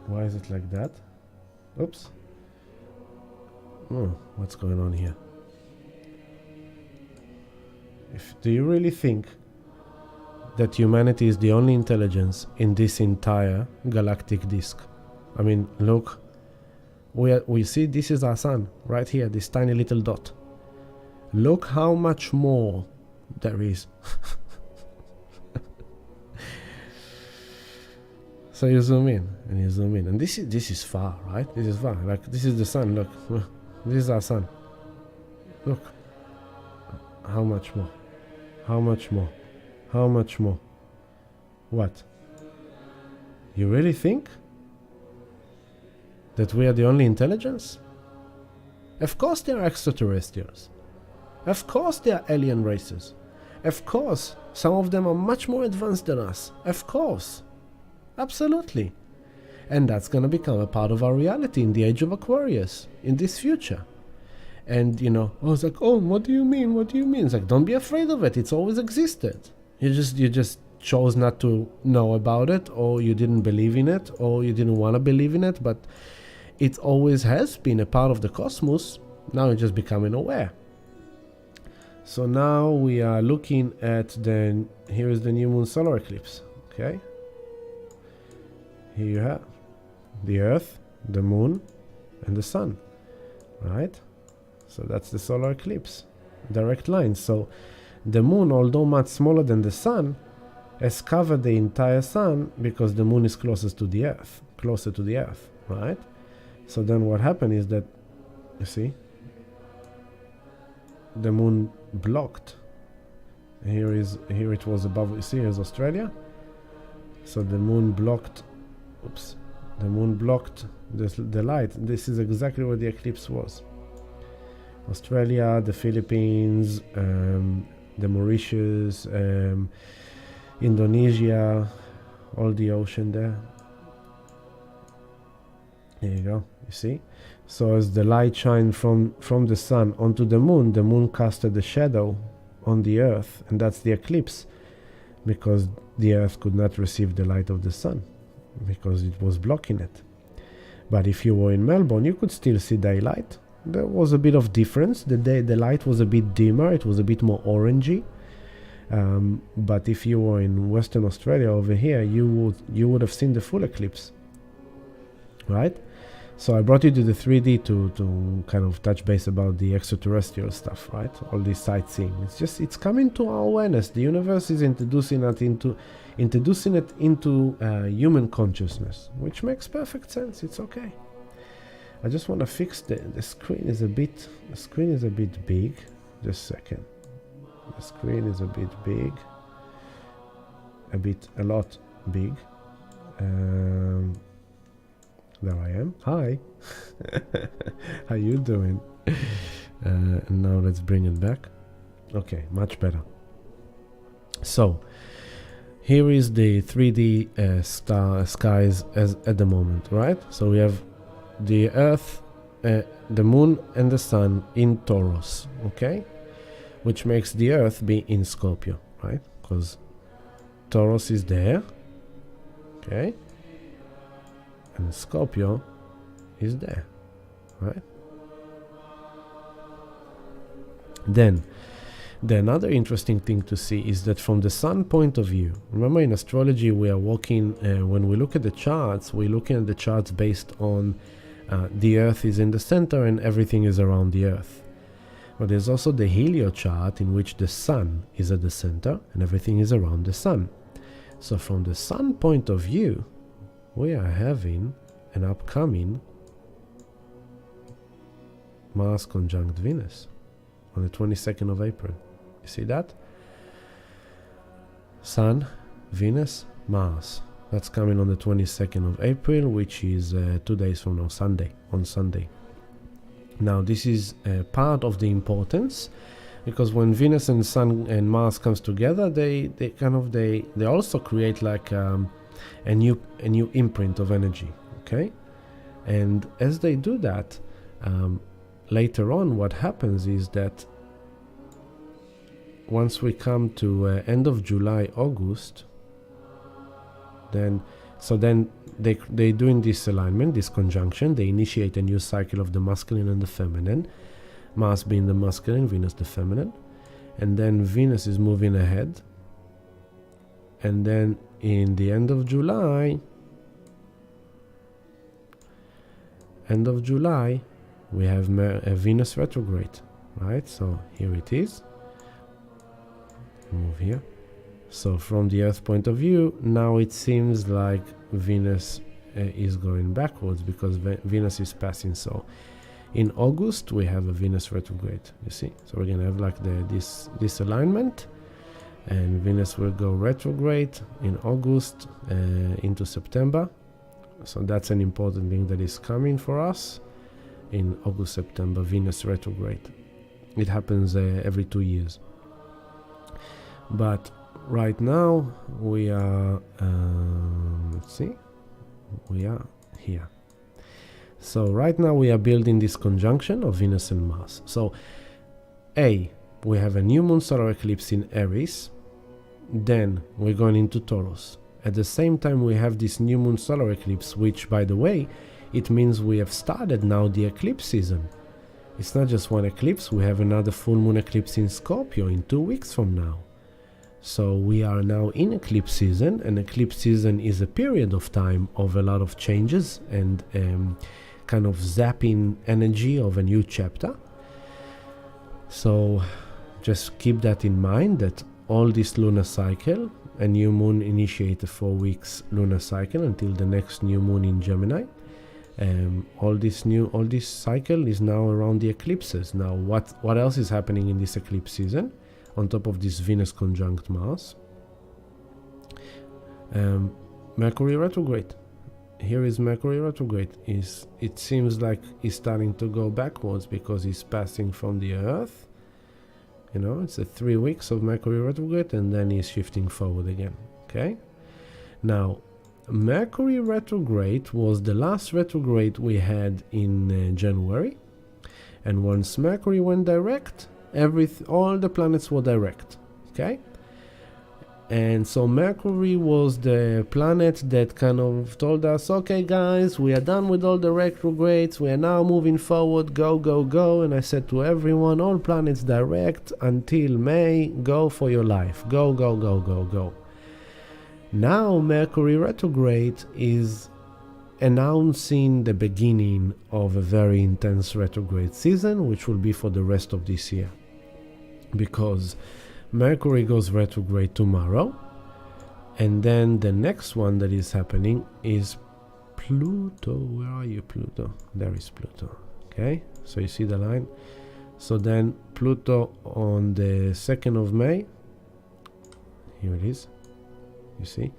Why is it like that? Oops. What's going on here? Do you really think that humanity is the only intelligence in this entire galactic disk? I mean, look, we see this is our sun right here, this tiny little dot. Look how much more there is. So you zoom in and you zoom in, and this is far, right? This is far. Like, this is the sun. Look, this is our sun. Look, how much more? How much more? How much more? What? You really think that we are the only intelligence? Of course there are extraterrestrials. Of course there are alien races. Of course, some of them are much more advanced than us. Of course. Absolutely. And that's going to become a part of our reality in the age of Aquarius, in this future. And, I was like, oh, what do you mean? What do you mean? It's like, don't be afraid of it. It's always existed. You just chose not to know about it, or you didn't believe in it, or you didn't want to believe in it, but it always has been a part of the cosmos. Now you're just becoming aware. So now we are looking at here is the new Moon Solar Eclipse, okay? Here you have the Earth, the Moon, and the Sun, right? So that's the solar eclipse, direct line. So the Moon, although much smaller than the Sun, has covered the entire Sun because the Moon is closer to the Earth, right? So then what happened is that, you see, the Moon blocked. Here it was above. You see, here's Australia. So the Moon blocked. Oops, the Moon blocked the light. This is exactly where the eclipse was. Australia, the Philippines, the Mauritius, Indonesia, all the ocean there. There you go, you see? So as the light shined from the sun onto the moon casted a shadow on the earth, and that's the eclipse, because the earth could not receive the light of the sun, because it was blocking it. But if you were in Melbourne, you could still see daylight. There was a bit of difference. The light was a bit dimmer, it was a bit more orangey. But if you were in Western Australia over here, you would have seen the full eclipse, right? So I brought you to the 3D to kind of touch base about the extraterrestrial stuff, right? All this sightseeing. It's coming to our awareness. The universe is introducing it into human consciousness, which makes perfect sense. It's okay. I just want to fix the screen is a bit big. Just a second. The screen is a bit big. A lot big. There I am. Hi. How you doing? And now let's bring it back. Okay, much better. So here is the 3D skies at the moment, right? So we have the Earth, the Moon, and the Sun in Taurus, okay? Which makes the Earth be in Scorpio, right? Because Taurus is there, okay? And Scorpio is there, right? Then the another interesting thing to see is that from the Sun point of view, remember in astrology we are working, when we look at the charts, we're looking at the charts based on the Earth is in the center and everything is around the Earth. But there's also the helio chart in which the Sun is at the center and everything is around the Sun. So from the Sun point of view, we are having an upcoming Mars conjunct Venus on the 22nd of April. You see that? Sun, Venus, Mars. That's coming on the 22nd of April, which is 2 days from now, on Sunday. Now, this is part of the importance, because when Venus and Sun and Mars comes together, they also create like a new imprint of energy, okay? And as they do that, later on, what happens is that once we come to end of July, August, then they doing this alignment, this conjunction, they initiate a new cycle of the masculine and the feminine, Mars being the masculine, Venus the feminine, and then Venus is moving ahead, and then in the end of July, we have a Venus retrograde, right? So here it is. Move here. So from the Earth point of view, now it seems like Venus is going backwards because Venus is passing. So in August we have a Venus retrograde, you see. So we're gonna have like this alignment, and Venus will go retrograde in August into September. So that's an important thing that is coming for us in August, September, Venus retrograde. It happens every 2 years. But right now we are, let's see, we are here. So right now we are building this conjunction of Venus and Mars. So we have a new Moon Solar Eclipse in Aries, then we're going into Taurus. At the same time we have this new Moon Solar Eclipse, which, by the way, it means we have started now the eclipse season. It's not just one eclipse, we have another full moon eclipse in Scorpio in 2 weeks from now. So we are now in eclipse season, and eclipse season is a period of time of a lot of changes and kind of zapping energy of a new chapter. So just keep that in mind, that all this lunar cycle, a new moon initiates a 4 weeks lunar cycle until the next new moon in Gemini. All this cycle is now around the eclipses. Now what else is happening in this eclipse season? On top of this Venus conjunct Mars, Mercury retrograde. Here is Mercury retrograde. It seems like he's starting to go backwards because he's passing from the Earth. You know, it's 3 weeks of Mercury retrograde, and then he's shifting forward again. Okay. Now, Mercury retrograde was the last retrograde we had in January, and once Mercury went direct, all the planets were direct. Okay. And so Mercury was the planet that kind of told us, okay guys, we are done with all the retrogrades, we are now moving forward, go, go, go. And I said to everyone, all planets direct until May, go for your life, go, go, go, go, go. Now Mercury retrograde is announcing the beginning of a very intense retrograde season, which will be for the rest of this year. Because Mercury goes retrograde tomorrow, and then the next one that is happening is Pluto. Where are you, Pluto? There is Pluto. Okay, so you see the line. So then Pluto on the 2nd of May, here it is, you see,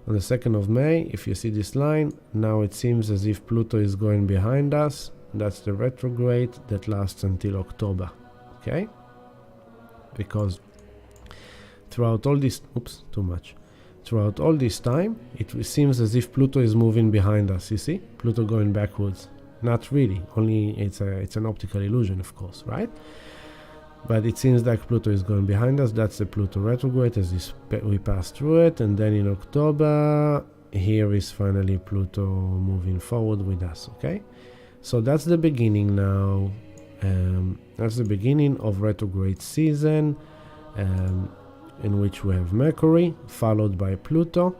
on the 2nd of May, if you see this line, now it seems as if Pluto is going behind us. That's the retrograde that lasts until October. Okay, because throughout all this, throughout all this time, it seems as if Pluto is moving behind us. You see, Pluto going backwards. Not really, only it's an optical illusion, of course, right? But it seems like Pluto is going behind us. That's the Pluto retrograde as we pass through it, and then in October, here is finally Pluto moving forward with us. Okay, so that's the beginning now. That's the beginning of retrograde season. In which we have Mercury, followed by Pluto,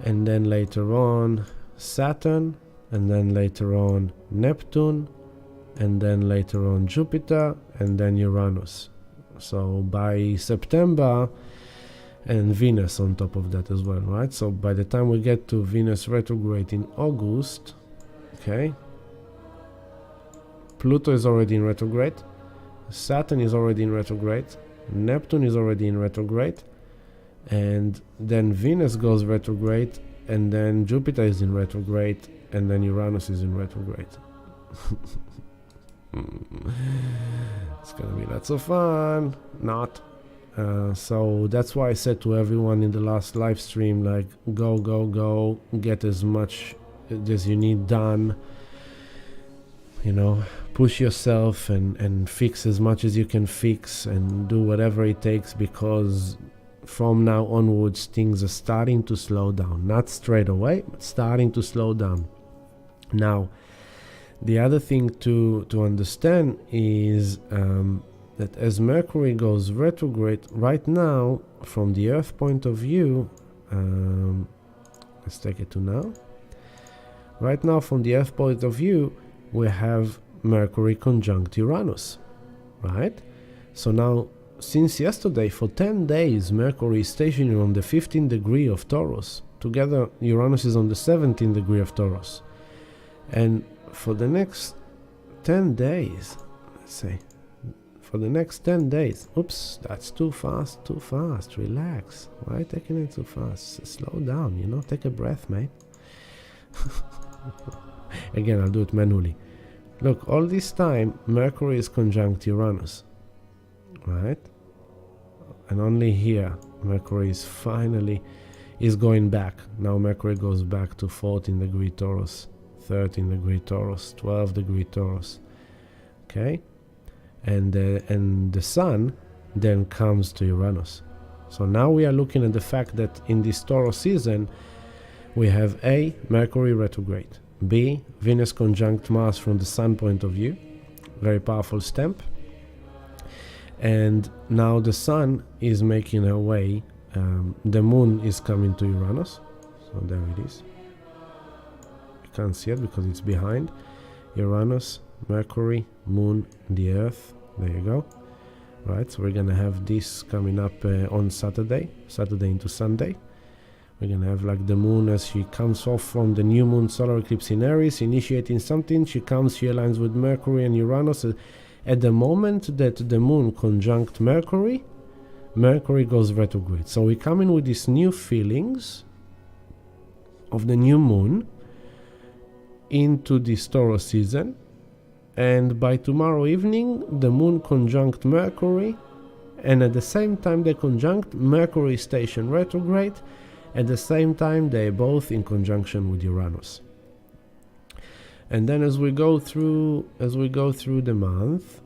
and then later on Saturn, and then later on Neptune, and then later on Jupiter, and then Uranus. So by September, and Venus on top of that as well, right? So by the time we get to Venus retrograde in August, okay, Pluto is already in retrograde, Saturn is already in retrograde, Neptune is already in retrograde, and then Venus goes retrograde, and then Jupiter is in retrograde, and then Uranus is in retrograde. It's gonna be lots of fun. Not. So that's why I said to everyone in the last live stream, like, go, go, go, get as much as you need done. You know, push yourself and fix as much as you can fix and do whatever it takes, because from now onwards things are starting to slow down. Not straight away, but starting to slow down. Now, the other thing to understand is that as Mercury goes retrograde right now, from the Earth point of view, let's take it to now. Right now, from the Earth point of view, we have Mercury conjunct Uranus, right? So now, since yesterday, for 10 days, Mercury is stationary on the 15th degree of Taurus. Together, Uranus is on the 17th degree of Taurus. And for the next 10 days, let's say, for the next 10 days, oops, that's too fast, relax. Why are you taking it too fast? Slow down, you know, take a breath, mate. Again, I'll do it manually. Look, all this time, Mercury is conjunct Uranus, right? And only here, Mercury is finally going back. Now Mercury goes back to 14 degree Taurus, 13 degree Taurus, 12 degree Taurus, okay? And the Sun then comes to Uranus. So now we are looking at the fact that in this Taurus season, we have A, Mercury retrograde, B, Venus conjunct Mars from the Sun point of view, very powerful stamp. And now the Sun is making her way, the Moon is coming to Uranus, so there it is. You can't see it because it's behind. Uranus, Mercury, Moon, the Earth, there you go. Right, so we're gonna have this coming up on Saturday into Sunday. We're gonna have like the Moon as she comes off from the new Moon Solar Eclipse in Aries, initiating something. She aligns with Mercury and Uranus. At the moment that the Moon conjunct Mercury, Mercury goes retrograde. So we come in with these new feelings of the new Moon into this Taurus season. And by tomorrow evening, the Moon conjunct Mercury, and at the same time they conjunct, Mercury station retrograde. At the same time, they're both in conjunction with Uranus. And then as we go through the month,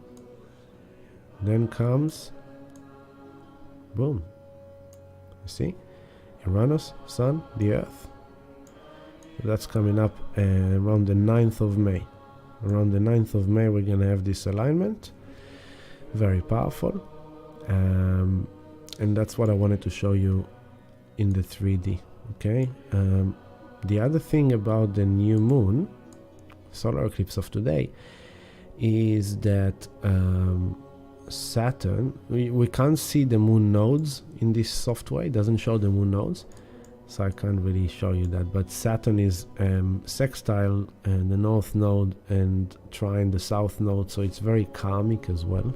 then comes, boom. You see? Uranus, Sun, the Earth. That's coming up around the 9th of May. Around the 9th of May, we're going to have this alignment. Very powerful. And that's what I wanted to show you in the 3D. Okay. The other thing about the new moon, solar eclipse of today, is that Saturn, we can't see the moon nodes in this software. It doesn't show the moon nodes, so I can't really show you that. But Saturn is sextile the north node and trine the south node, so it's very karmic as well,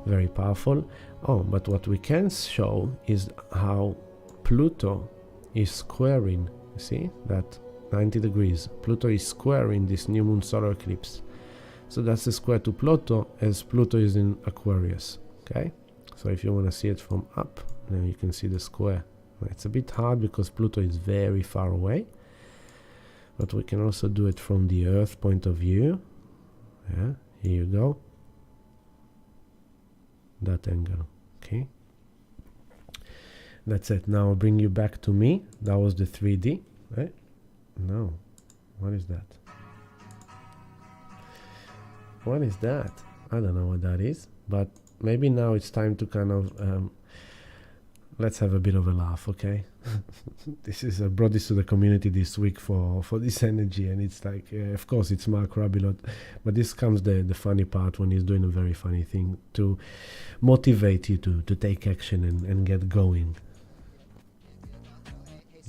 very powerful. Oh, but what we can show is how Pluto is squaring, you see that 90 degrees. Pluto is squaring this new moon solar eclipse. So that's the square to Pluto, as Pluto is in Aquarius. Okay, so if you want to see it from up, then you can see the square. It's a bit hard because Pluto is very far away, but we can also do it from the Earth point of view. Yeah, here you go. That angle. Okay, that's it. Now I'll bring you back to me. That was the 3D, right? No, what is that? What is that? I don't know what that is, but maybe now it's time to kind of let's have a bit of a laugh, okay? This is I brought this to the community this week for this energy, and it's like, of course, it's Mark Rabilot, but this comes the funny part when he's doing a very funny thing to motivate you to take action and get going.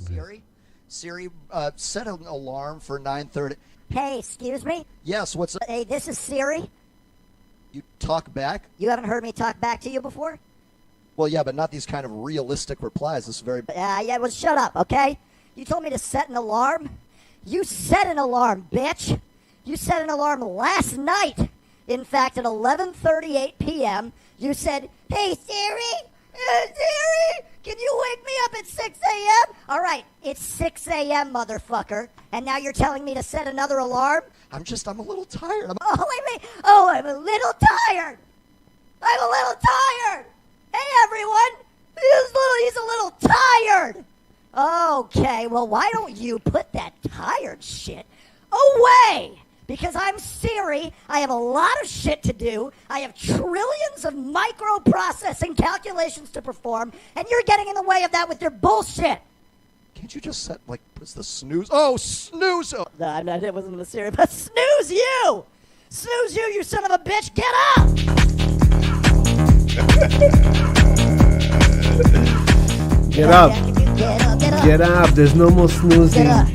Hey Siri, set an alarm for 9:30. Hey, excuse me? Yes, what's up? Hey, this is Siri. You talk back? You haven't heard me talk back to you before? Well, yeah, but not these kind of realistic replies. This is very... Yeah, well, shut up, okay? You told me to set an alarm? You set an alarm, bitch! You set an alarm last night! In fact, at 11:38 p.m., you said, hey, Siri! Siri! Can you wake me up at 6 a.m.? All right, it's 6 a.m., motherfucker. And now you're telling me to set another alarm? I'm a little tired. I'm a little tired. I'm a little tired. Hey, everyone. He's a little tired. Okay, well, why don't you put that tired shit away? Because I'm Siri, I have a lot of shit to do, I have trillions of microprocessing calculations to perform, and you're getting in the way of that with your bullshit. Can't you just set, like, what's the snooze? Oh, snooze! Oh. No, I'm not, it wasn't the Siri, but snooze you! Snooze you, you son of a bitch, get up! Get up. Get up, get up. Get up. There's no more snoozing. Get up.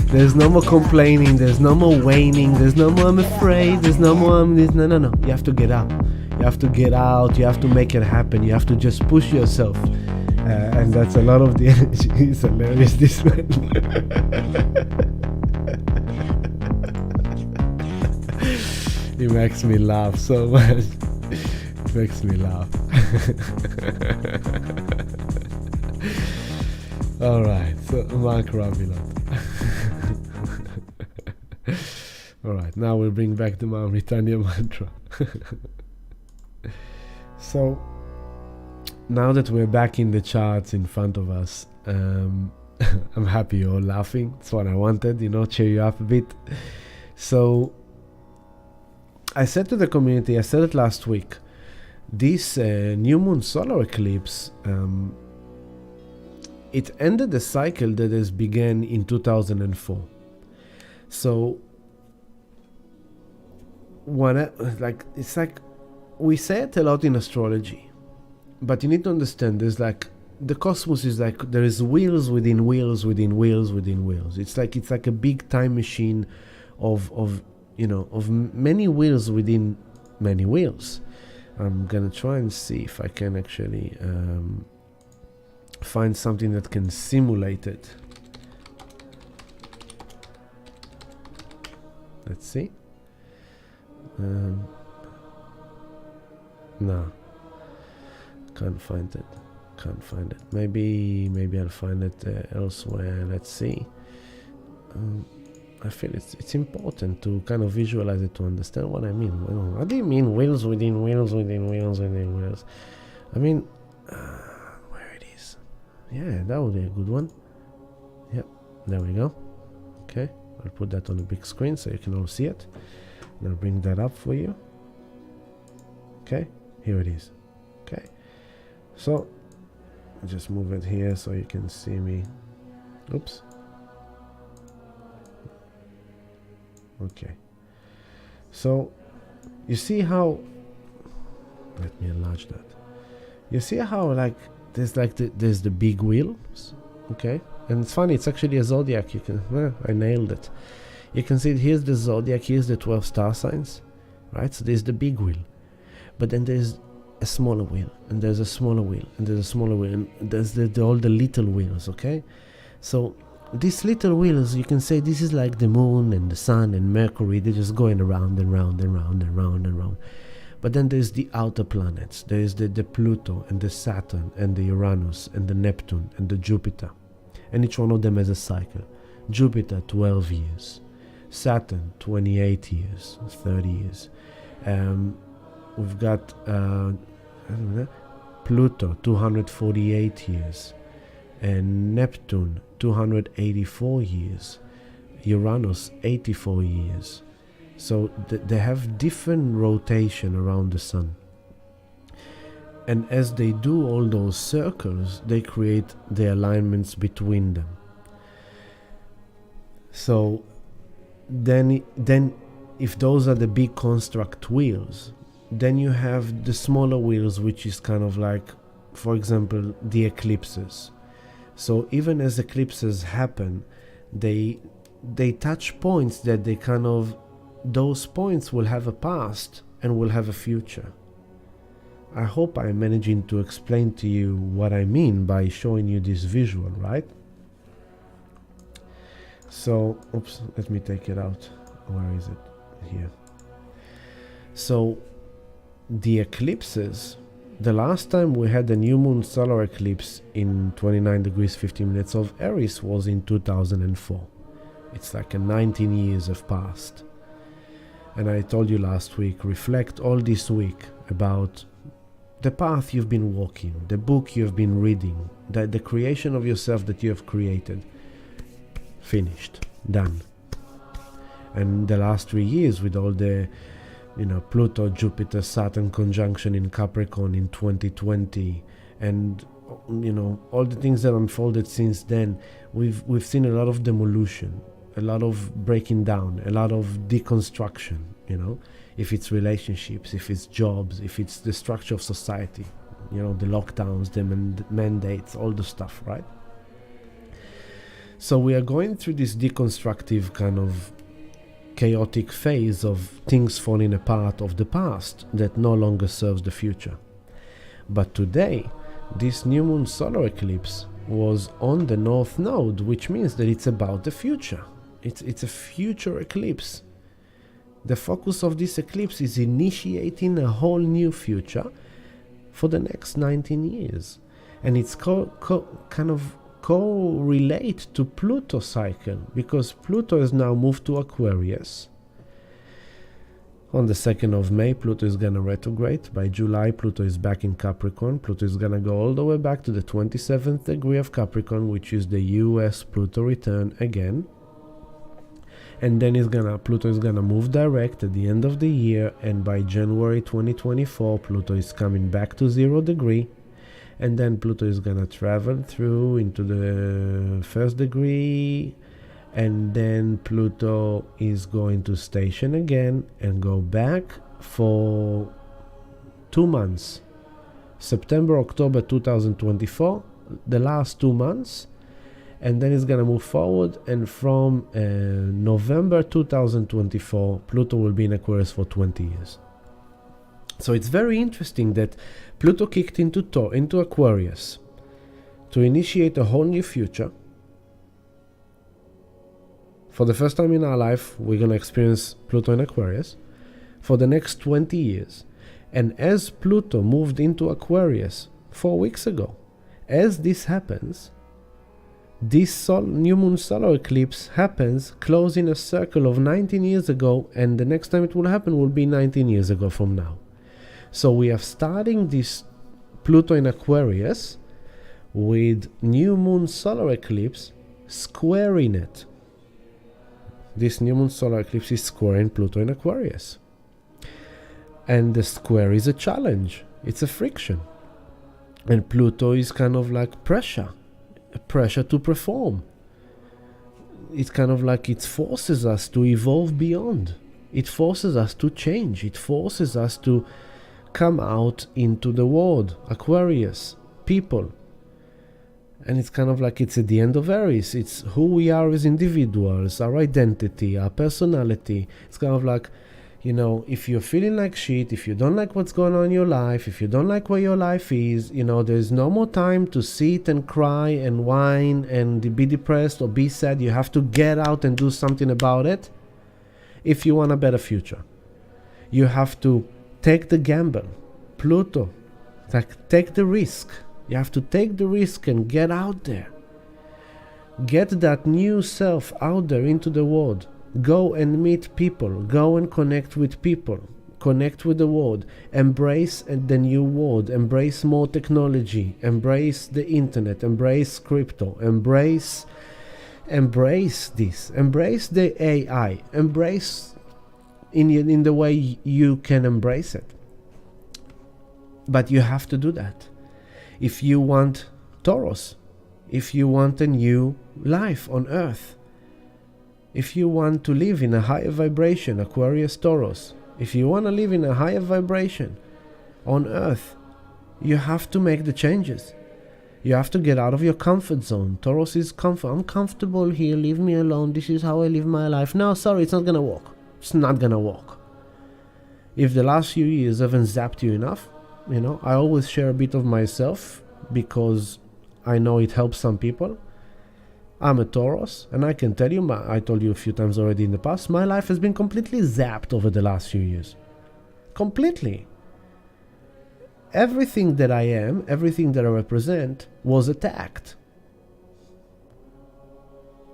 There's no more complaining. There's no more whining. There's no more I'm afraid. There's no more I'm this. No. You have to get up. You have to get out. You have to make it happen. You have to just push yourself. And that's a lot of the energy. It's hilarious, this man. He makes me laugh so much. It makes me laugh. Alright, so Mark Rabilot. Alright, now we'll bring back the Mauritania mantra. So, now that we're back in the charts in front of us, I'm happy you're all laughing. That's what I wanted, cheer you up a bit. So, I said to the community, I said it last week, this new Moon Solar Eclipse, it ended the cycle that has began in 2004. So, it's like, we say it a lot in astrology, but you need to understand, there's like, the cosmos is like, there is wheels within wheels within wheels within wheels. It's like a big time machine of many wheels within many wheels. I'm gonna try and see if I can actually find something that can simulate it. Let's see. No, can't find it. Maybe I'll find it elsewhere. Let's see. I feel it's important to kind of visualize it to understand what I mean. What do you mean wheels within wheels within wheels within wheels? I mean, where it is? Yeah, that would be a good one. Yep, there we go. Okay, I'll put that on the big screen so you can all see it. And I'll bring that up for you. Okay, here it is. Okay, so I'll just move it here so you can see me. Oops. Okay, so you see how, let me enlarge that. You see how there's the big wheels, okay, and it's funny, it's actually a zodiac. You can, I nailed it. You can see here's the zodiac, here's the 12 star signs, right? So there's the big wheel, but then there's a smaller wheel, and there's a smaller wheel, and there's a smaller wheel, and there's all the little wheels, okay? So these little wheels, you can say this is like the moon and the sun and Mercury. They're just going around and round and round and round and round. But then there's the outer planets. There's the Pluto and the Saturn and the Uranus and the Neptune and the Jupiter. And each one of them has a cycle. Jupiter, 12 years. Saturn, 28 years, 30 years. We've got Pluto, 248 years. And Neptune, 284 years, Uranus 84 years. So they have different rotation around the sun. And as they do all those circles, they create the alignments between them. So then if those are the big construct wheels, then you have the smaller wheels, which is kind of like, for example, the eclipses. So even as eclipses happen, they touch points that they kind of, those points will have a past and will have a future. I hope I'm managing to explain to you what I mean by showing you this visual, right? So, oops, let me take it out. Where is it? Here. So, the eclipses, the last time we had the new Moon Solar Eclipse in 29 degrees 15 minutes of Aries was in 2004. It's like 19 years have passed. And I told you last week, reflect all this week about the path you've been walking, the book you've been reading, the creation of yourself that you have created. Finished. Done. And the last 3 years with all the, Pluto, Jupiter, Saturn conjunction in Capricorn in 2020, and all the things that unfolded since then, we've seen a lot of demolition, a lot of breaking down, a lot of deconstruction, if it's relationships, if it's jobs, if it's the structure of society, the lockdowns, the mandates, all the stuff, right? So we are going through this deconstructive kind of chaotic phase of things falling apart of the past that no longer serves the future. But today, this new moon solar eclipse was on the north node, which means that it's about the future. It's a future eclipse. The focus of this eclipse is initiating a whole new future for the next 19 years. And it's kind of correlate to Pluto cycle, because Pluto has now moved to Aquarius. On the 2nd of May, Pluto is going to retrograde. By July, Pluto is back in Capricorn. Pluto is going to go all the way back to the 27th degree of Capricorn, which is the US Pluto return again. And then Pluto is going to move direct at the end of the year, and by January 2024, Pluto is coming back to 0 degree. And then Pluto is going to travel through into the 1st degree, and then Pluto is going to station again and go back for 2 months. September, October 2024, the last 2 months, and then it's going to move forward, and from November 2024, Pluto will be in Aquarius for 20 years. So it's very interesting that Pluto kicked into Aquarius to initiate a whole new future. For the first time in our life, we're going to experience Pluto in Aquarius for the next 20 years. And as Pluto moved into Aquarius 4 weeks ago, as this happens, this new moon solar eclipse happens closing a circle of 19 years ago, and the next time it will happen will be 19 years ago from now. So we are starting this Pluto in Aquarius with new moon solar eclipse squaring it. This new moon solar eclipse is squaring Pluto in Aquarius. And the square is a challenge. It's a friction. And Pluto is kind of like pressure. A pressure to perform. It's kind of like it forces us to evolve beyond. It forces us to change. It forces us to come out into the world, Aquarius, people. And it's kind of like it's at the end of Aries. It's who we are as individuals, our identity, our personality. It's kind of like, if you're feeling like shit, if you don't like what's going on in your life, if you don't like where your life is, there's no more time to sit and cry and whine and be depressed or be sad. You have to get out and do something about it if you want a better future. You have to take the gamble. Pluto, take the risk. You have to take the risk and get out there. Get that new self out there into the world. Go and meet people. Go and connect with people. Connect with the world. Embrace the new world. Embrace more technology. Embrace the internet. Embrace crypto. Embrace this. Embrace the AI. Embrace in the way you can embrace it. But you have to do that. If you want Taurus, if you want a new life on Earth, if you want to live in a higher vibration, Aquarius, Taurus, if you want to live in a higher vibration on Earth, you have to make the changes. You have to get out of your comfort zone. Taurus is comfort. I'm comfortable here, leave me alone, this is how I live my life. No, sorry, it's not gonna work. It's not gonna work. If the last few years haven't zapped you enough, I always share a bit of myself because I know it helps some people. I'm a Taurus, and I can tell you, I told you a few times already in the past, my life has been completely zapped over the last few years. Completely. Everything that I am, everything that I represent, was attacked.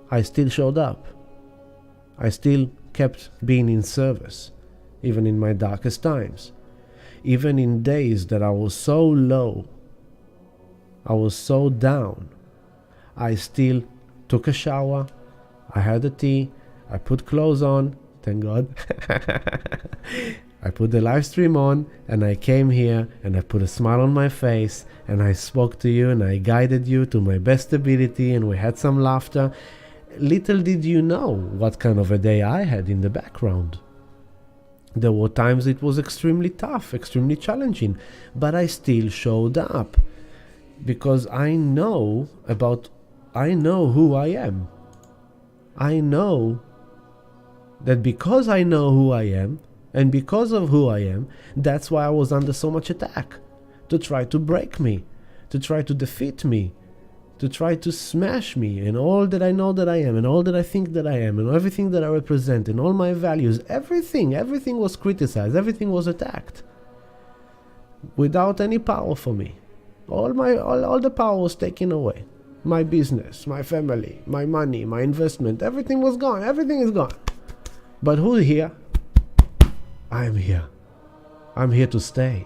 I still showed up. I still kept being in service, even in my darkest times. Even in days that I was so low, I was so down, I still took a shower, I had a tea, I put clothes on, thank God. I put the live stream on and I came here and I put a smile on my face and I spoke to you and I guided you to my best ability and we had some laughter. Little did you know what kind of a day I had in the background. There were times it was extremely tough, extremely challenging, but I still showed up because I know who I am. I know that because I know who I am, and because of who I am, that's why I was under so much attack. To try to break me, to try to defeat me, to try to smash me, and all that I know that I am, and all that I think that I am, and everything that I represent, and all my values, everything was criticized, everything was attacked. Without any power for me. All the power was taken away. My business, my family, my money, my investment, everything was gone. Everything is gone. But who's here? I am here. I'm here to stay.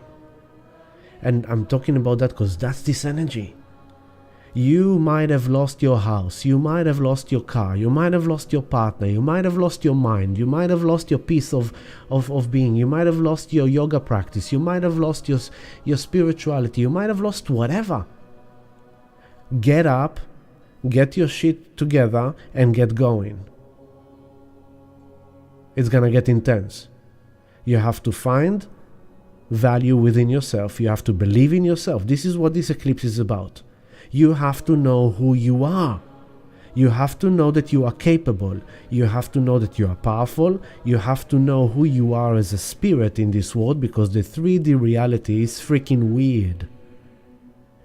And I'm talking about that because that's this energy. You might have lost your house. You might have lost your car. You might have lost your partner. You might have lost your mind. You might have lost your peace of being. You might have lost your yoga practice. You might have lost your spirituality. You might have lost whatever. Get up, get your shit together, and get going. It's gonna get intense. You have to find value within yourself. You have to believe in yourself. This is what this eclipse is about. You have to know who you are. You have to know that you are capable. You have to know that you are powerful. You have to know who you are as a spirit in this world, because the 3D reality is freaking weird.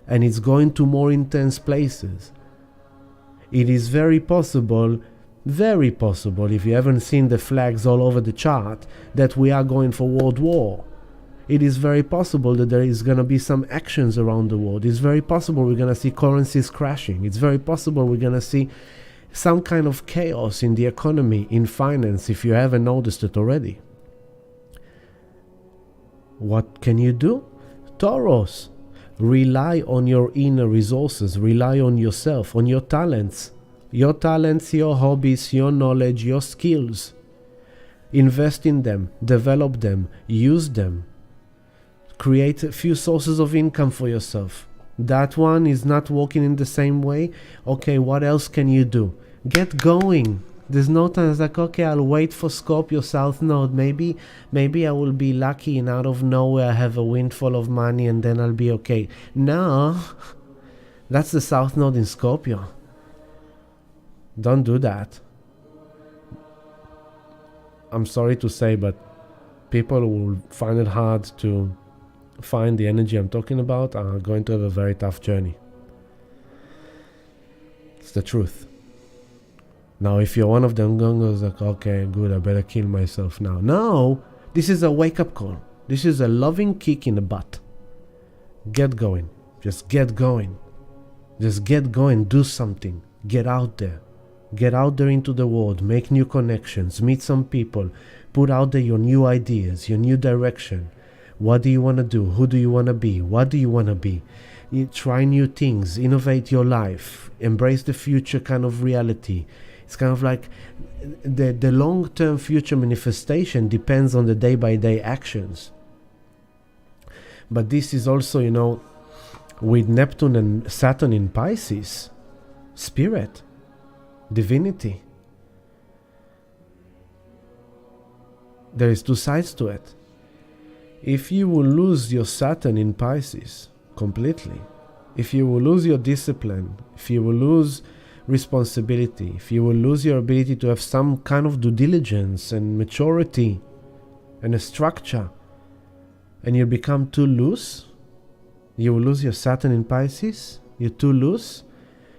And it's going to more intense places. It is very possible, if you haven't seen the flags all over the chart, that we are going for world war. It is very possible that there is going to be some actions around the world. It's very possible we're going to see currencies crashing. It's very possible we're going to see some kind of chaos in the economy, in finance, if you haven't noticed it already. What can you do? Taurus, rely on your inner resources. Rely on yourself, on your talents. Your talents, your hobbies, your knowledge, your skills. Invest in them, develop them, use them. Create a few sources of income for yourself. That one is not working in the same way. Okay, what else can you do? Get going. There's no time. It's like, okay, I'll wait for Scorpio South Node. Maybe I will be lucky and out of nowhere I have a windfall of money and then I'll be okay. No, that's the South Node in Scorpio. Don't do that. I'm sorry to say, but people who will find it hard to find the energy I'm talking about are going to have a very tough journey. It's the truth. Now, if you're one of them, goes like, okay, good, I better kill myself now. No, this is a wake-up call. This is a loving kick in the butt. Get going. Just get going. Just get going. Do something. Get out there. Get out there into the world. Make new connections. Meet some people. Put out there your new ideas, your new direction. What do you want to do? Who do you want to be? What do you want to be? You try new things. Innovate your life. Embrace the future kind of reality. It's kind of like the long-term future manifestation depends on the day-by-day actions. But this is also, with Neptune and Saturn in Pisces, spirit, divinity. There is two sides to it. If you will lose your Saturn in Pisces completely, if you will lose your discipline, if you will lose responsibility, if you will lose your ability to have some kind of due diligence and maturity and a structure, and you become too loose, you will lose your Saturn in Pisces, you're too loose,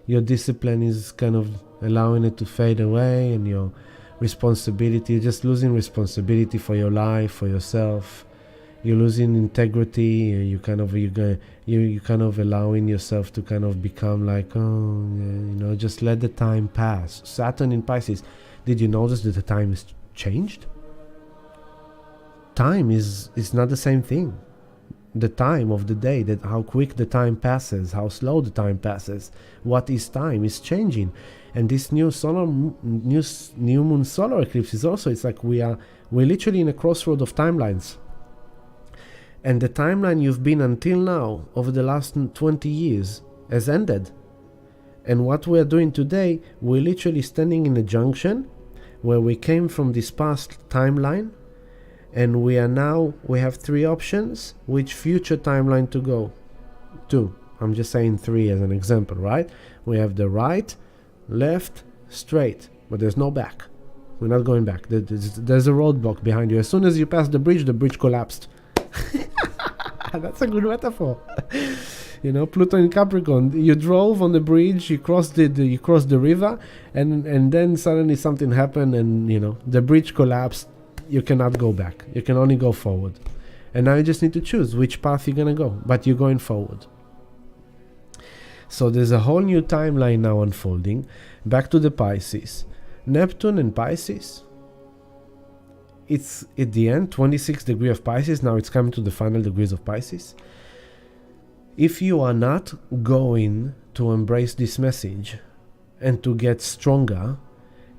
your discipline is kind of allowing it to fade away, and your responsibility, you're just losing responsibility for your life, for yourself. You're losing integrity. You kind of allowing yourself to kind of become like, just let the time pass. Saturn in Pisces. Did you notice that the time has changed? Time is not the same thing. The time of the day, that how quick the time passes, how slow the time passes. What is time is changing. And this new moon solar eclipse is also, it's like we're literally in a crossroad of timelines. And the timeline you've been until now, over the last 20 years, has ended. And what we're doing today, we're literally standing in a junction where we came from this past timeline, and we have 3 options, which future timeline to go to. I'm just saying 3 as an example, right? We have the right, left, straight, but there's no back. We're not going back. There's a roadblock behind you. As soon as you pass the bridge collapsed. That's a good metaphor. Pluto in Capricorn. You drove on the bridge, you crossed the river, and then suddenly something happened, and the bridge collapsed. You cannot go back. You can only go forward. And now you just need to choose which path you're gonna go, but you're going forward. So there's a whole new timeline now unfolding. Back to the Pisces. Neptune and Pisces. It's at the end, 26 degree of Pisces. Now it's coming to the final degrees of Pisces. If you are not going to embrace this message and to get stronger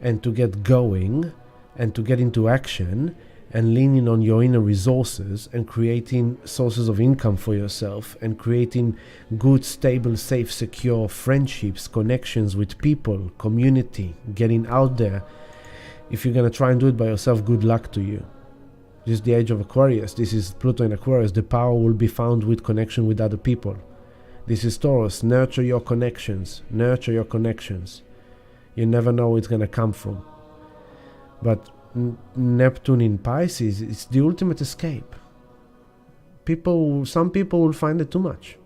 and to get going and to get into action and leaning on your inner resources and creating sources of income for yourself and creating good, stable, safe, secure friendships, connections with people, community, getting out there. If you're going to try and do it by yourself, good luck to you. This is the age of Aquarius. This is Pluto in Aquarius. The power will be found with connection with other people. This is Taurus. Nurture your connections. Nurture your connections. You never know where it's going to come from. But Neptune in Pisces is the ultimate escape. Some people will find it too much.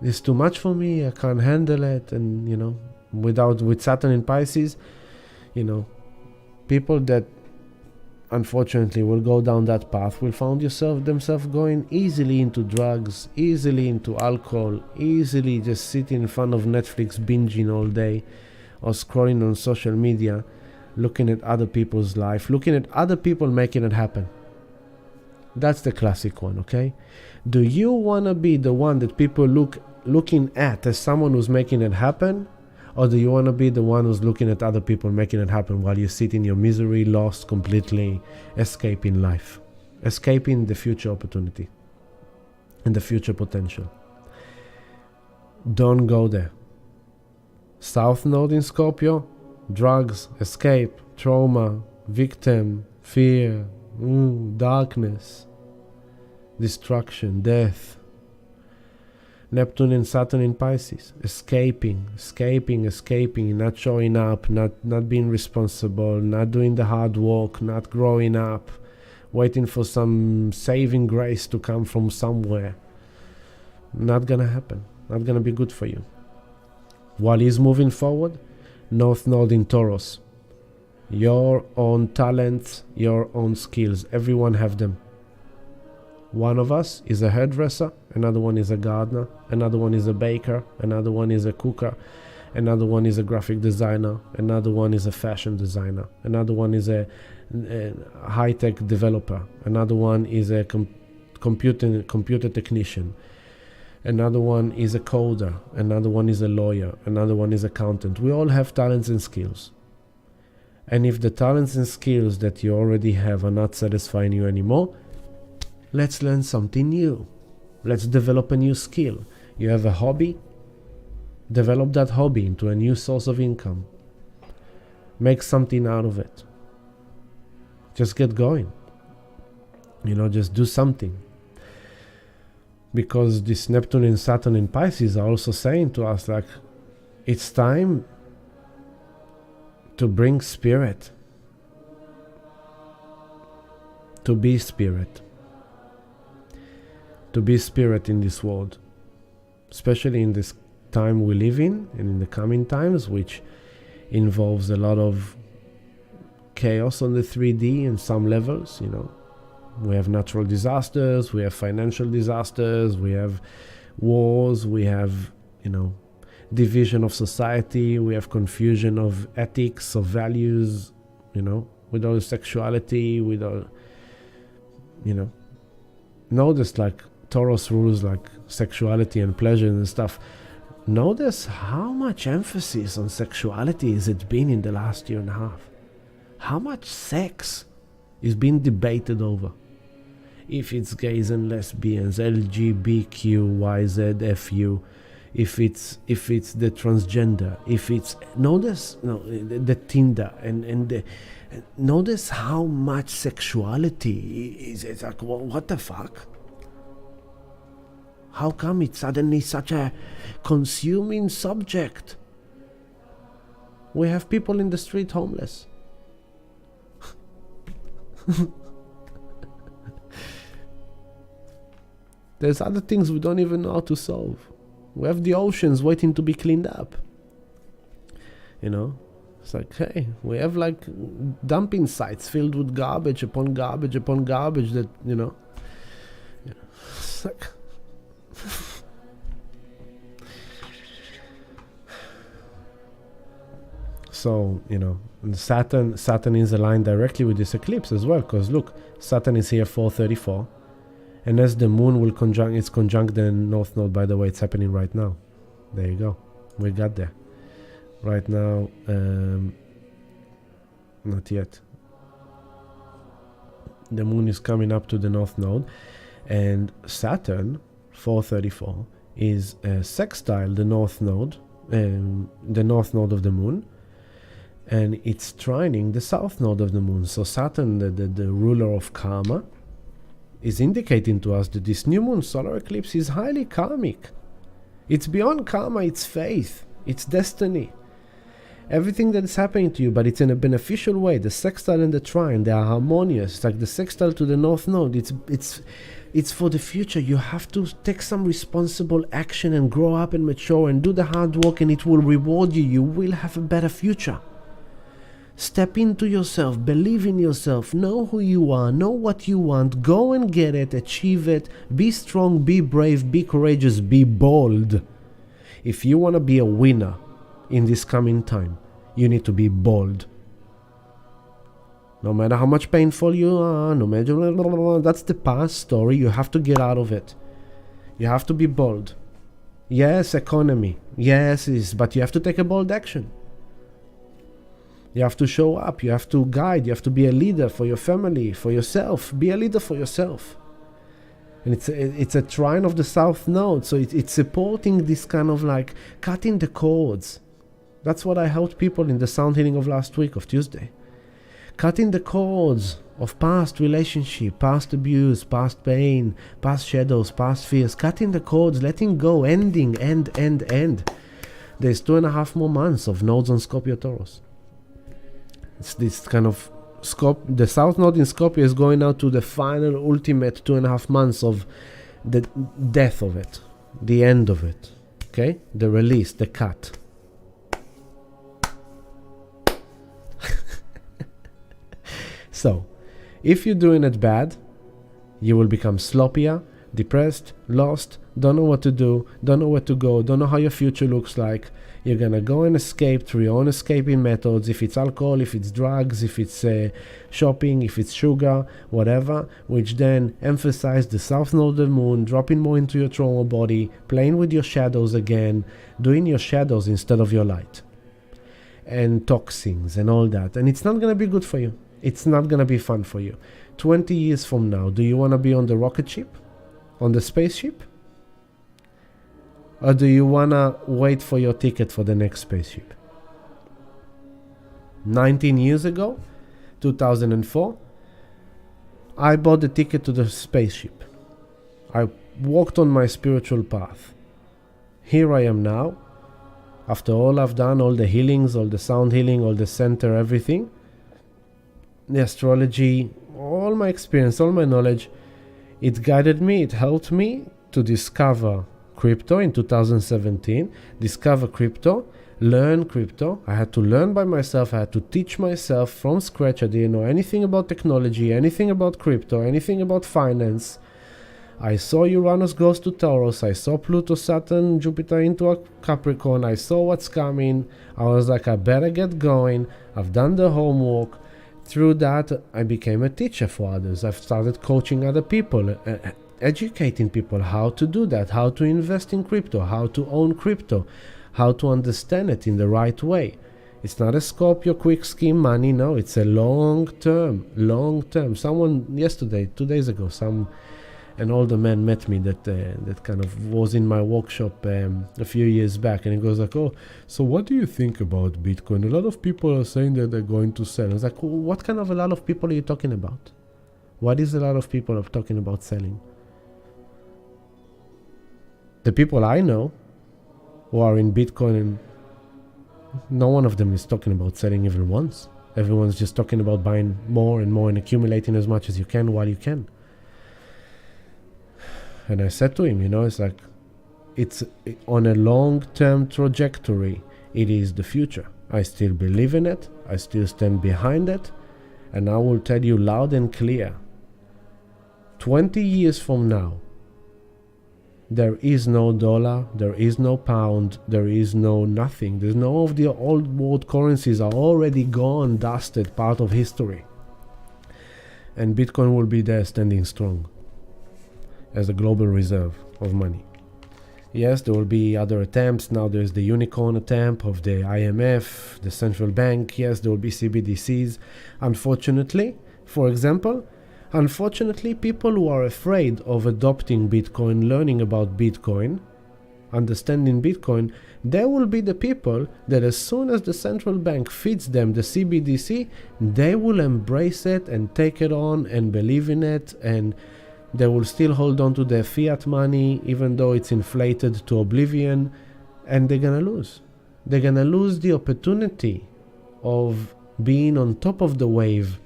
It's too much for me. I can't handle it. And with Saturn in Pisces, people that unfortunately will go down that path will find themselves going easily into drugs, easily into alcohol, easily just sitting in front of Netflix binging all day, or scrolling on social media, looking at other people's life, looking at other people making it happen. That's the classic one, okay? Do you want to be the one that people looking at as someone who's making it happen? Or do you want to be the one who's looking at other people making it happen while you sit in your misery, lost, completely escaping life, escaping the future opportunity and the future potential? Don't go there. South Node in Scorpio, drugs, escape, trauma, victim, fear, darkness, destruction, death. Neptune and Saturn in Pisces, escaping, not showing up, not being responsible, not doing the hard work, not growing up, waiting for some saving grace to come from somewhere. Not gonna happen. Not gonna be good for you. While he's moving forward, North Node in Taurus. Your own talents, your own skills. Everyone have them. One of us is a hairdresser, another one is a gardener, another one is a baker, another one is a cooker, another one is a graphic designer, another one is a fashion designer, another one is a high-tech developer, another one is a computer technician, another one is a coder, another one is a lawyer, another one is accountant. We all have talents and skills. And if the talents and skills that you already have are not satisfying you anymore, let's learn something new. Let's develop a new skill. You have a hobby? Develop that hobby into a new source of income. Make something out of it. Just get going. Just do something. Because this Neptune and Saturn in Pisces are also saying to us, like, it's time to bring spirit. To be spirit. To be spirit in this world, especially in this time we live in and in the coming times, which involves a lot of chaos on the 3D in some levels. We have natural disasters, we have financial disasters, we have wars, we have division of society, we have confusion of ethics, of values, with all the sexuality, with all notice, like, Taurus rules like sexuality and pleasure and stuff. notice how much emphasis on sexuality has it been in the last year and a half. How much sex is being debated over. If it's gays and lesbians, LGBTQ, YZ, FU, if it's the transgender, if it's the Tinder and notice how much sexuality is. It's like, what the fuck? How come it's suddenly such a consuming subject? We have people in the street homeless. There's other things we don't even know how to solve. We have the oceans waiting to be cleaned up. It's like, hey, we have like dumping sites filled with garbage upon garbage upon garbage that, It's like so, and Saturn is aligned directly with this eclipse as well, because look, Saturn is here 434. And as the moon will it's conjunct the north node, by the way, it's happening right now. There you go. We got there. Right now, not yet. The moon is coming up to the north node, and Saturn, 434, is sextile the north node of the moon, and it's trining the south node of the moon. So Saturn, the ruler of karma, is indicating to us that this new moon solar eclipse is highly karmic. It's beyond karma, it's faith, it's destiny. Everything that is happening to you, but it's in a beneficial way. The sextile and the trine, they are harmonious. It's like the sextile to the north node. It's for the future. You have to take some responsible action and grow up and mature and do the hard work, and it will reward you. You will have a better future. Step into yourself, believe in yourself, know who you are, know what you want, go and get it, achieve it, be strong, be brave, be courageous, be bold. If you want to be a winner in this coming time, you need to be bold. No matter how much painful you are, no matter, that's the past story, you have to get out of it. You have to be bold. Yes, economy, yes, but you have to take a bold action. You have to show up, you have to guide, you have to be a leader for your family, for yourself. Be a leader for yourself. And it's a trine of the south node, so it's supporting this kind of like cutting the cords. That's what I helped people in the sound healing of last week, of Tuesday. Cutting the cords of past relationship, past abuse, past pain, past shadows, past fears. Cutting the cords, letting go, ending, end. There's 2.5 more months of nodes on Scorpio Taurus. It's this kind of the south node in Scorpio is going out to the final ultimate 2.5 months of the death of it, the end of it, okay? The release, the cut. So, if you're doing it bad, you will become sloppier, depressed, lost, don't know what to do, don't know where to go, don't know how your future looks like. You're gonna go and escape through your own escaping methods, if it's alcohol, if it's drugs, if it's shopping, if it's sugar, whatever, which then emphasize the south node of the moon, dropping more into your trauma body, playing with your shadows again, doing your shadows instead of your light, and toxins and all that. And it's not gonna be good for you. It's not gonna be fun for you. 20 years from now, do you wanna be on the rocket ship? On the spaceship? Or do you wanna wait for your ticket for the next spaceship? 19 years ago, 2004, I bought the ticket to the spaceship. I walked on my spiritual path. Here I am now, after all I've done, all the healings, all the sound healing, all the center, everything, the astrology, all my experience, all my knowledge, it guided me, it helped me to discover crypto in 2017, discover crypto, learn crypto. I had to learn by myself, I had to teach myself from scratch. I didn't know anything about technology, anything about crypto, anything about finance. I saw Uranus goes to Taurus, I saw Pluto, Saturn, Jupiter into a Capricorn, I saw what's coming. I was like, I better get going. I've done the homework. Through that, I became a teacher for others. I've started coaching other people. educating people how to do that, how to invest in crypto, how to own crypto, how to understand it in the right way. It's not a Scorpio quick scheme money, no, it's a long term. Someone yesterday, 2 days ago, an older man met me that kind of was in my workshop a few years back, and he goes like, oh, so what do you think about Bitcoin? A lot of people are saying that they're going to sell. I was like, what kind of a lot of people are you talking about? What is a lot of people are talking about selling? The people I know who are in Bitcoin, and no one of them is talking about selling even once. Everyone's just talking about buying more and more and accumulating as much as you can while you can. And I said to him, it's like, it's on a long-term trajectory. It is the future. I still believe in it. I still stand behind it. And I will tell you loud and clear, 20 years from now, there is no dollar, there is no pound, there is no nothing. There's no of the old world currencies are already gone, dusted, part of history. And Bitcoin will be there standing strong as a global reserve of money. Yes, there will be other attempts. Now there's the unicorn attempt of the IMF, the central bank. Yes, there will be CBDCs. Unfortunately, for example, people who are afraid of adopting Bitcoin, learning about Bitcoin, understanding Bitcoin, they will be the people that as soon as the central bank feeds them the CBDC, they will embrace it and take it on and believe in it, and they will still hold on to their fiat money even though it's inflated to oblivion, and they're gonna lose. They're gonna lose the opportunity of being on top of the wave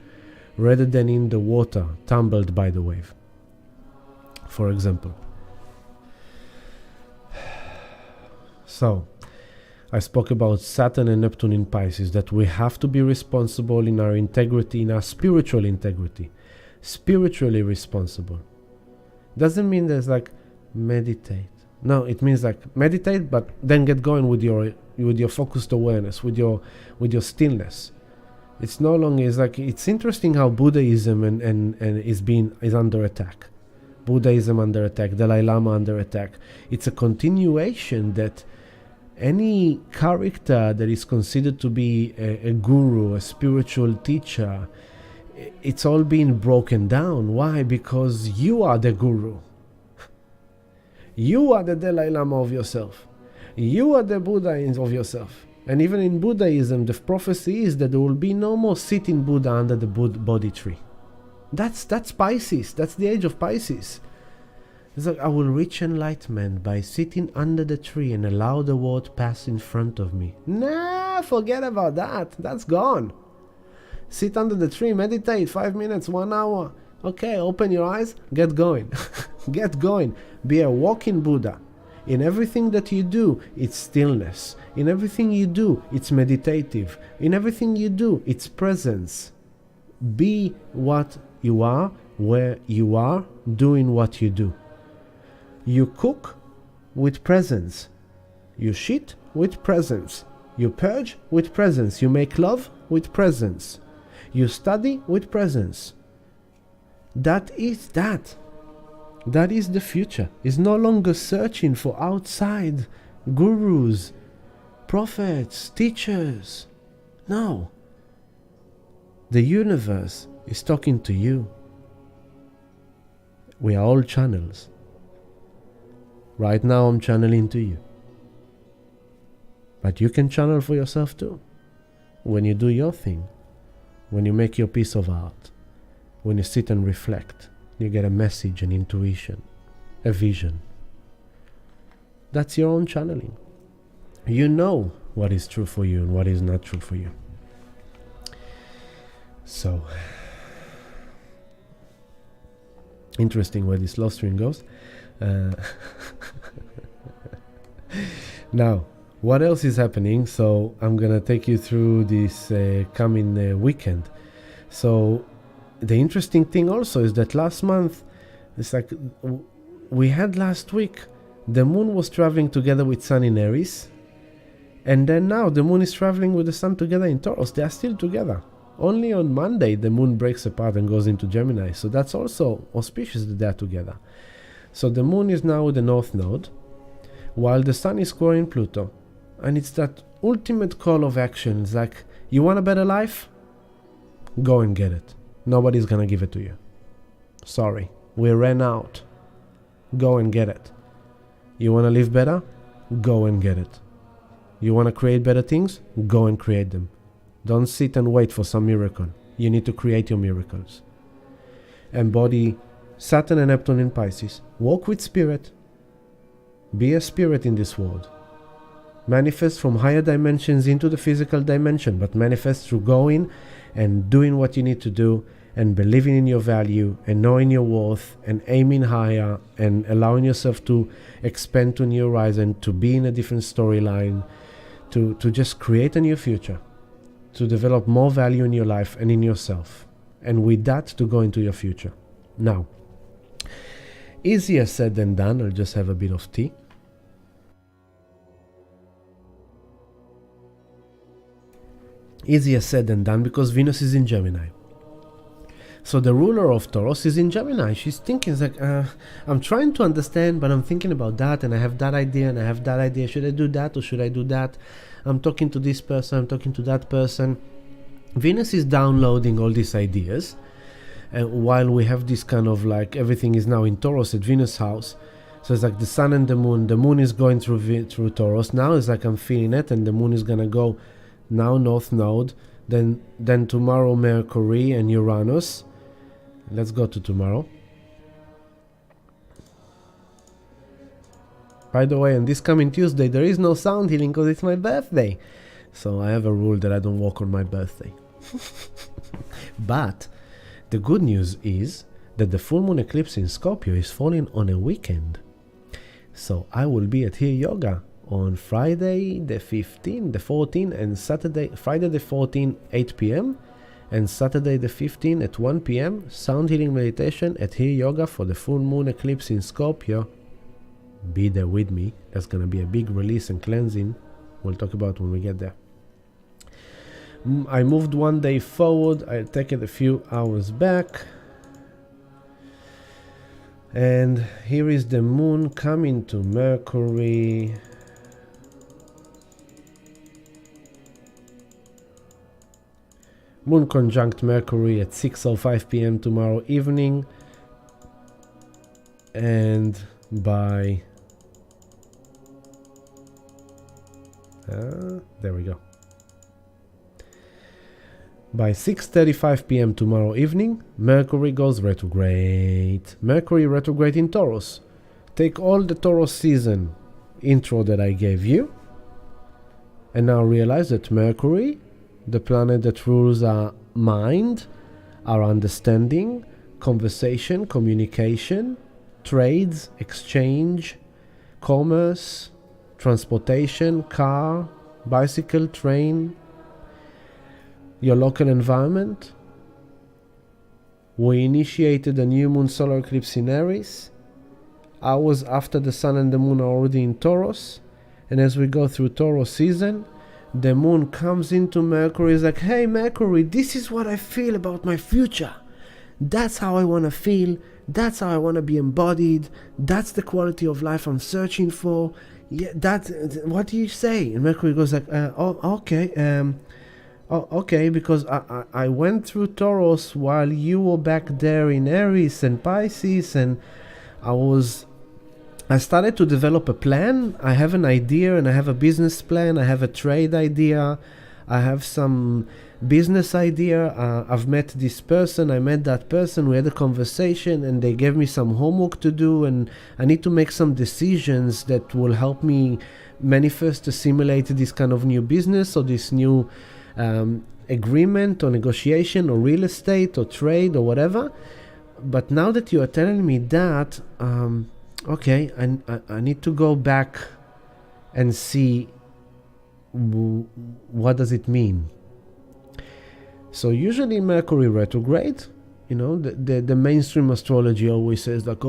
rather than in the water, tumbled by the wave, for example. So, I spoke about Saturn and Neptune in Pisces, that we have to be responsible in our integrity, in our spiritual integrity. Spiritually responsible. Doesn't mean there's like meditate. No, it means like meditate, but then get going with your focused awareness, with your stillness. It's no longer, it's interesting how Buddhism is under attack. Buddhism under attack, Dalai Lama under attack. It's a continuation that any character that is considered to be a guru, a spiritual teacher, it's all being broken down. Why? Because you are the guru. You are the Dalai Lama of yourself. You are the Buddha of yourself. And even in Buddhism, the prophecy is that there will be no more sitting Buddha under the Bodhi tree. That's Pisces. That's the age of Pisces. It's like, I will reach enlightenment by sitting under the tree and allow the world pass in front of me. Nah, forget about that. That's gone. Sit under the tree, meditate 5 minutes, 1 hour. Okay, open your eyes, get going. Get going. Be a walking Buddha. In everything that you do, it's stillness. In everything you do, it's meditative. In everything you do, it's presence. Be what you are, where you are, doing what you do. You cook with presence. You shit with presence. You purge with presence. You make love with presence. You study with presence. That is that. That is the future. Is no longer searching for outside gurus, prophets, teachers. No. The universe is talking to you. We are all channels. Right now I'm channeling to you. But you can channel for yourself too. When you do your thing. When you make your piece of art. When you sit and reflect. You get a message, an intuition, a vision. That's your own channeling. You know what is true for you and what is not true for you. So, interesting where this love string goes. Now, what else is happening? So, I'm gonna take you through this coming weekend. So, the interesting thing also is that last month, it's like we had last week, the moon was traveling together with sun in Aries, and then now the moon is traveling with the sun together in Taurus. They are still together. Only on Monday the moon breaks apart and goes into Gemini, so that's also auspicious that they are together. So the moon is now with the north node, while the sun is squaring Pluto. And it's that ultimate call of action. It's like, you want a better life? Go and get it. Nobody's gonna give it to you. Sorry, we ran out. Go and get it. You wanna live better? Go and get it. You wanna create better things? Go and create them. Don't sit and wait for some miracle. You need to create your miracles. Embody Saturn and Neptune in Pisces. Walk with spirit. Be a spirit in this world. Manifest from higher dimensions into the physical dimension, but manifest through going and doing what you need to do and believing in your value and knowing your worth and aiming higher and allowing yourself to expand to new horizon, to be in a different storyline, to just create a new future, to develop more value in your life and in yourself, and with that to go into your future. Now, easier said than done. I'll just have a bit of tea. Easier said than done because Venus is in Gemini. So the ruler of Taurus is in Gemini. She's thinking, like, I'm trying to understand, but I'm thinking about that, and I have that idea, and I have that idea. Should I do that or should I do that? I'm talking to this person, I'm talking to that person. Venus is downloading all these ideas. And while we have this kind of like, everything is now in Taurus at Venus house. So it's like the sun and the moon is going through Taurus. Now it's like I'm feeling it, and the moon is gonna go now north node, then tomorrow Mercury and Uranus. Let's go to tomorrow. By the way, on this coming Tuesday there is no sound healing because it's my birthday. So I have a rule that I don't walk on my birthday. But the good news is that the full moon eclipse in Scorpio is falling on a weekend. So I will be at Here Yoga on Friday the 15th, the 14th, and Friday the 14th, 8 p.m. and Saturday the 15th at 1 p.m. sound healing meditation at Here Yoga for the full moon eclipse in Scorpio. Be there with me. That's going to be a big release and cleansing. We'll talk about when we get there. I moved one day forward. I'll take it a few hours back. And here is the moon coming to Mercury. Moon conjunct Mercury at 6:05 p.m. tomorrow evening. And by... there we go. By 6:35 p.m. tomorrow evening, Mercury goes retrograde. Mercury retrograde in Taurus. Take all the Taurus season intro that I gave you, and now realize that Mercury, the planet that rules our mind, our understanding, conversation, communication, trades, exchange, commerce, transportation, car, bicycle, train, your local environment. We initiated a new Moon Solar Eclipse in Aries, hours after the Sun and the Moon are already in Taurus, and as we go through Taurus season, the Moon comes into Mercury. Is like, hey Mercury, this is what I feel about my future. That's how I want to feel. That's how I want to be embodied. That's the quality of life I'm searching for. Yeah, what do you say? And Mercury goes like, okay, because I went through Taurus while you were back there in Aries and Pisces, and I started to develop a plan. I have an idea and I have a business plan. I have a trade idea. I have some business idea. I've met this person. I met that person. We had a conversation and they gave me some homework to do, and I need to make some decisions that will help me manifest, assimilate this kind of new business or this new agreement or negotiation or real estate or trade or whatever. But now that you are telling me that, okay, I need to go back and see what does it mean. So usually Mercury retrograde, you know, the mainstream astrology always says like,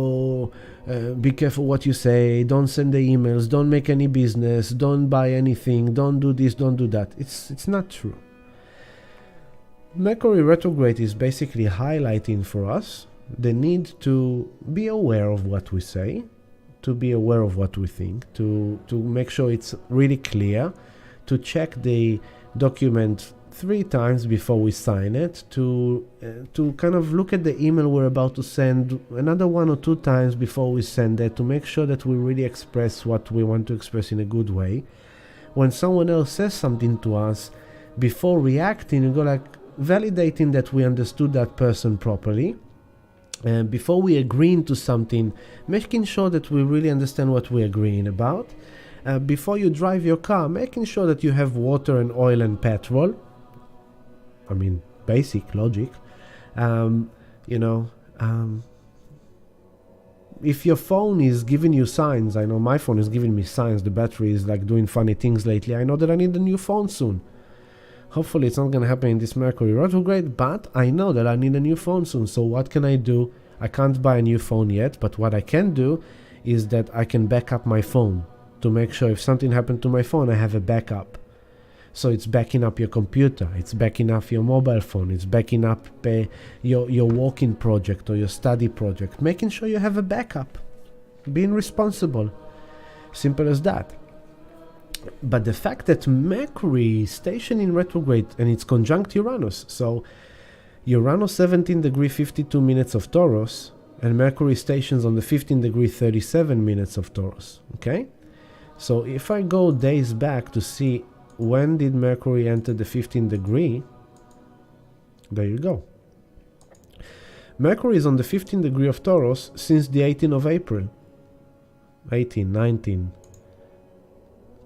be careful what you say, don't send the emails, don't make any business, don't buy anything, don't do this, don't do that. It's not true. Mercury retrograde is basically highlighting for us the need to be aware of what we say, to be aware of what we think, to make sure it's really clear, to check the document 3 times before we sign it, to kind of look at the email we're about to send another 1 or 2 times before we send it, to make sure that we really express what we want to express in a good way. When someone else says something to us, before reacting, you go like validating that we understood that person properly. And before we agree to something, making sure that we really understand what we're agreeing about. Before you drive your car, making sure that you have water and oil and petrol. I mean, basic logic. If your phone is giving you signs, I know my phone is giving me signs, the battery is like doing funny things lately, I know that I need a new phone soon. Hopefully it's not going to happen in this Mercury retrograde, but I know that I need a new phone soon. So what can I do? I can't buy a new phone yet, but what I can do is that I can back up my phone to make sure if something happened to my phone, I have a backup. So it's backing up your computer, it's backing up your mobile phone, it's backing up your working project or your study project, making sure you have a backup, being responsible. Simple as that. But the fact that Mercury is stationed in retrograde and it's conjunct Uranus, so Uranus 17 degree 52 minutes of Taurus, and Mercury stations on the 15 degree 37 minutes of Taurus, okay? So if I go days back to see when did Mercury enter the 15 degree, there you go. Mercury is on the 15 degree of Taurus since the 18th of April. 18, 19,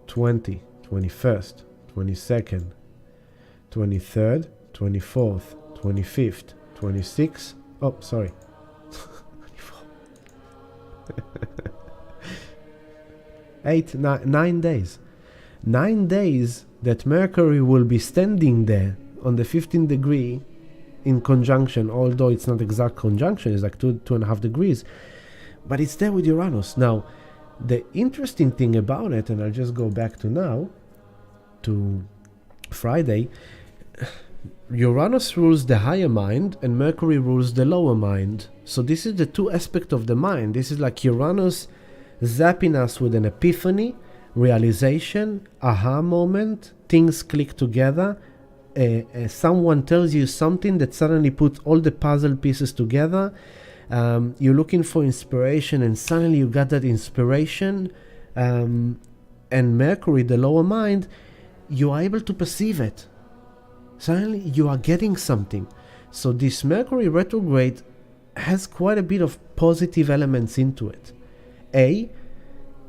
20, 21st, 22nd, 23rd, 24th, 25th, 26th, oh, sorry. 9 days. 9 days that Mercury will be standing there on the 15th degree in conjunction, although it's not exact conjunction, it's like 2.5 degrees, but it's there with Uranus. Now, the interesting thing about it, and I'll just go back to now, to Friday, Uranus rules the higher mind and Mercury rules the lower mind. So this is the 2 aspects of the mind. This is like Uranus zapping us with an epiphany, realization, aha moment, things click together, someone tells you something that suddenly puts all the puzzle pieces together. You're looking for inspiration and suddenly you got that inspiration, and Mercury, the lower mind, you are able to perceive it. Suddenly you are getting something. So this Mercury retrograde has quite a bit of positive elements into it.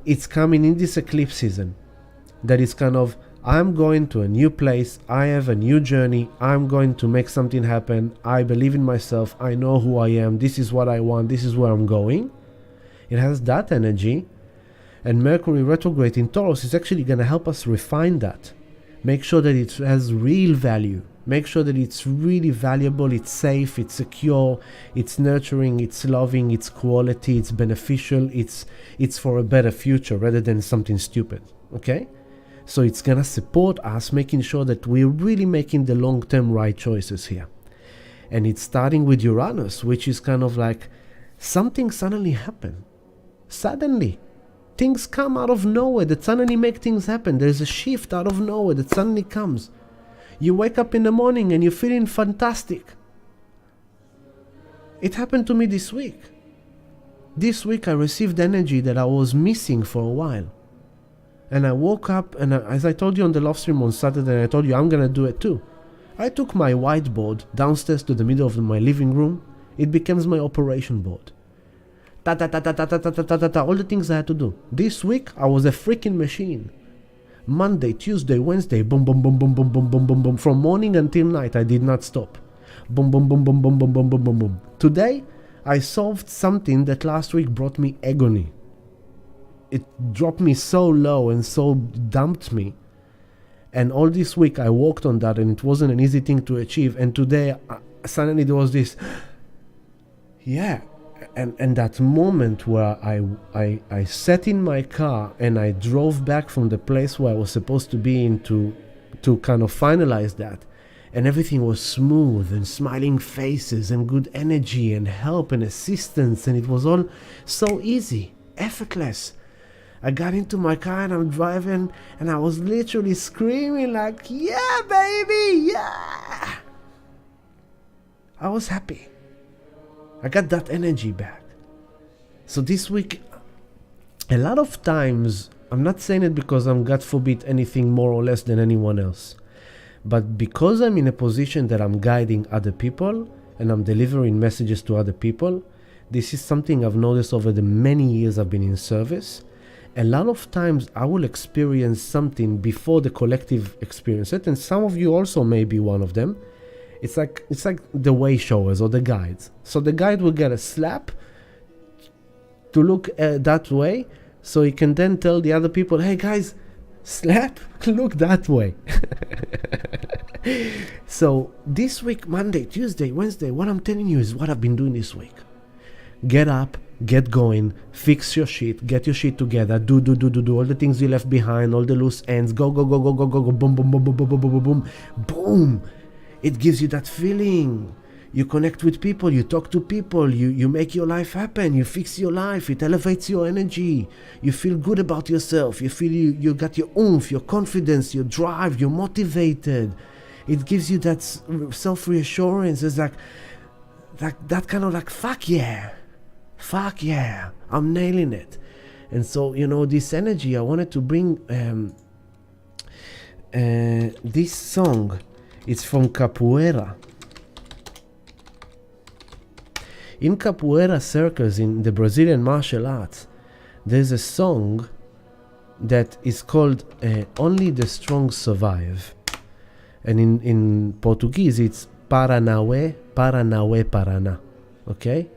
It's coming in this eclipse season that is kind of, I'm going to a new place, I have a new journey, I'm going to make something happen, I believe in myself, I know who I am, this is what I want, this is where I'm going. It has that energy, and Mercury retrograde in Taurus is actually going to help us refine that. Make sure that it has real value. Make sure that it's really valuable, it's safe, it's secure, it's nurturing, it's loving, it's quality, it's beneficial, it's for a better future rather than something stupid, okay? So it's gonna support us, making sure that we're really making the long-term right choices here. And it's starting with Uranus, which is kind of like something suddenly happened. Suddenly. Things come out of nowhere that suddenly make things happen. There's a shift out of nowhere that suddenly comes. You wake up in the morning and you're feeling fantastic. It happened to me this week. This week I received energy that I was missing for a while. And I woke up and as I told you on the live stream on Saturday, and I told you I'm gonna do it too. I took my whiteboard downstairs to the middle of my living room. It becomes my operation board. All the things I had to do. This week I was a freaking machine. Monday, Tuesday, Wednesday, boom, boom, boom, boom, boom, boom, boom, boom, boom. From morning until night, I did not stop. Boom, boom, boom, boom, boom, boom, boom, boom, boom, boom. Today, I solved something that last week brought me agony. It dropped me so low and so dumped me. And all this week, I worked on that, and it wasn't an easy thing to achieve. And today, suddenly there was this, yeah. And that moment where I sat in my car and I drove back from the place where I was supposed to be in to kind of finalize that. and everything was smooth and smiling faces and good energy and help and assistance, and it was all so easy, effortless. I got into my car and I'm driving and I was literally screaming like, yeah, baby, yeah. I was happy. I got that energy back. So this week, a lot of times, I'm not saying it because I'm, God forbid, anything more or less than anyone else. But because I'm in a position that I'm guiding other people and I'm delivering messages to other people, this is something I've noticed over the many years I've been in service. A lot of times I will experience something before the collective experience it, and some of you also may be one of them. It's like the way showers or the guides. So the guide will get a slap to look that way, so he can then tell the other people, hey guys, slap, look that way. So this week, Monday, Tuesday, Wednesday, what I'm telling you is what I've been doing this week. Get up, get going, fix your shit, get your shit together, do all the things you left behind, all the loose ends, go, boom, boom, boom, boom, boom, boom, boom, boom, boom. It gives you that feeling. You connect with people, you talk to people, you make your life happen, you fix your life, it elevates your energy, you feel good about yourself, you feel you got your oomph, your confidence, your drive, you're motivated. It gives you that self-reassurance. It's like that kind of like, fuck yeah, I'm nailing it. And so, this energy, I wanted to bring this song. It's from Capoeira. In Capoeira circles, in the Brazilian martial arts, there's a song that is called Only the Strong Survive. And in Portuguese, it's Paranauê, Paranauê, Paraná. Okay?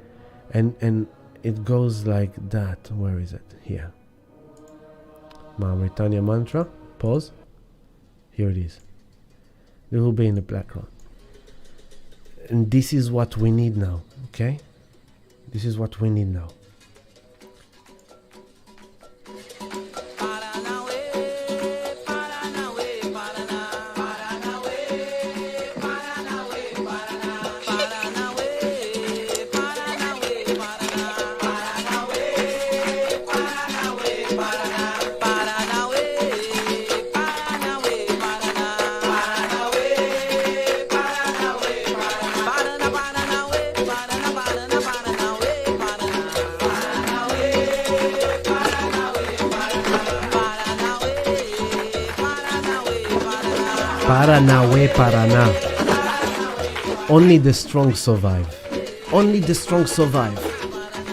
And it goes like that. Where is it? Here. Mauritania mantra. Pause. Here it is. It will be in the background. And this is what we need now. Okay? This is what we need now. Paranauê, Paraná. Only the strong survive. Only the strong survive.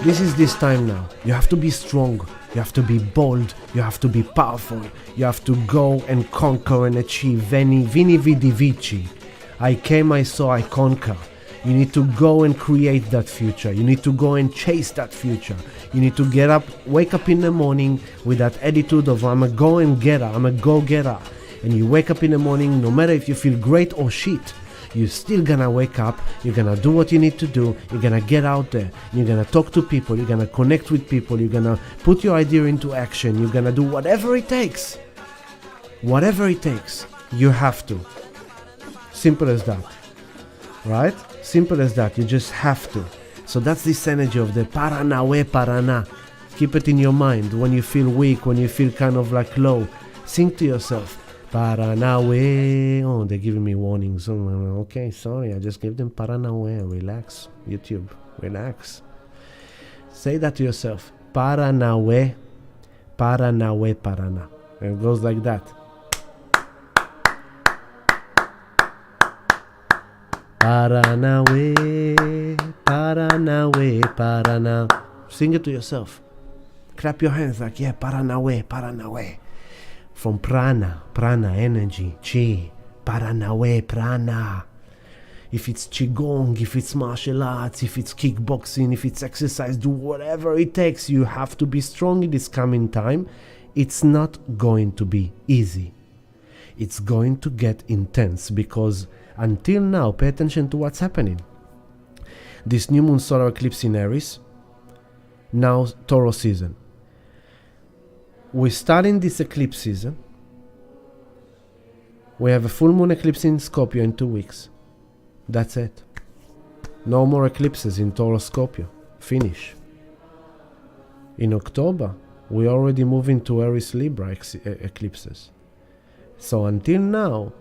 This is this time now. You have to be strong. You have to be bold. You have to be powerful. You have to go and conquer and achieve. Veni vidi vici. I came, I saw, I conquer. You need to go and create that future. You need to go and chase that future. You need to get up, wake up in the morning with that attitude of I'm a go and getter. I'm a go-getter. And you wake up in the morning, no matter if you feel great or shit, you're still gonna wake up, you're gonna do what you need to do, you're gonna get out there, you're gonna talk to people, you're gonna connect with people, you're gonna put your idea into action, you're gonna do whatever it takes. Whatever it takes, you have to. Simple as that. Right? Simple as that, you just have to. So that's this energy of the Paranauê, Paraná. Keep it in your mind when you feel weak, when you feel kind of like low. Sing to yourself. Paranauê. Oh, they're giving me warnings. Oh, okay, sorry, I just gave them Paranauê. Relax, YouTube, relax. Say that to yourself. Paranauê, Paranauê, Paraná. And it goes like that. Paranauê, Paranauê, Paraná. Sing it to yourself. Clap your hands like, yeah, Paranauê, Paranauê. From prana, energy, chi, Paranauê, prana. If it's qigong, if it's martial arts, if it's kickboxing, if it's exercise, do whatever it takes. You have to be strong in this coming time. It's not going to be easy. It's going to get intense because until now, pay attention to what's happening. This new Moon Solar Eclipse in Aries, now Taurus season. We're starting this eclipse season We have a full moon eclipse in Scorpio in 2 weeks. That's it. No more eclipses in Taurus Scorpio. Finish. In October, we already move into Aries Libra eclipses. So until now,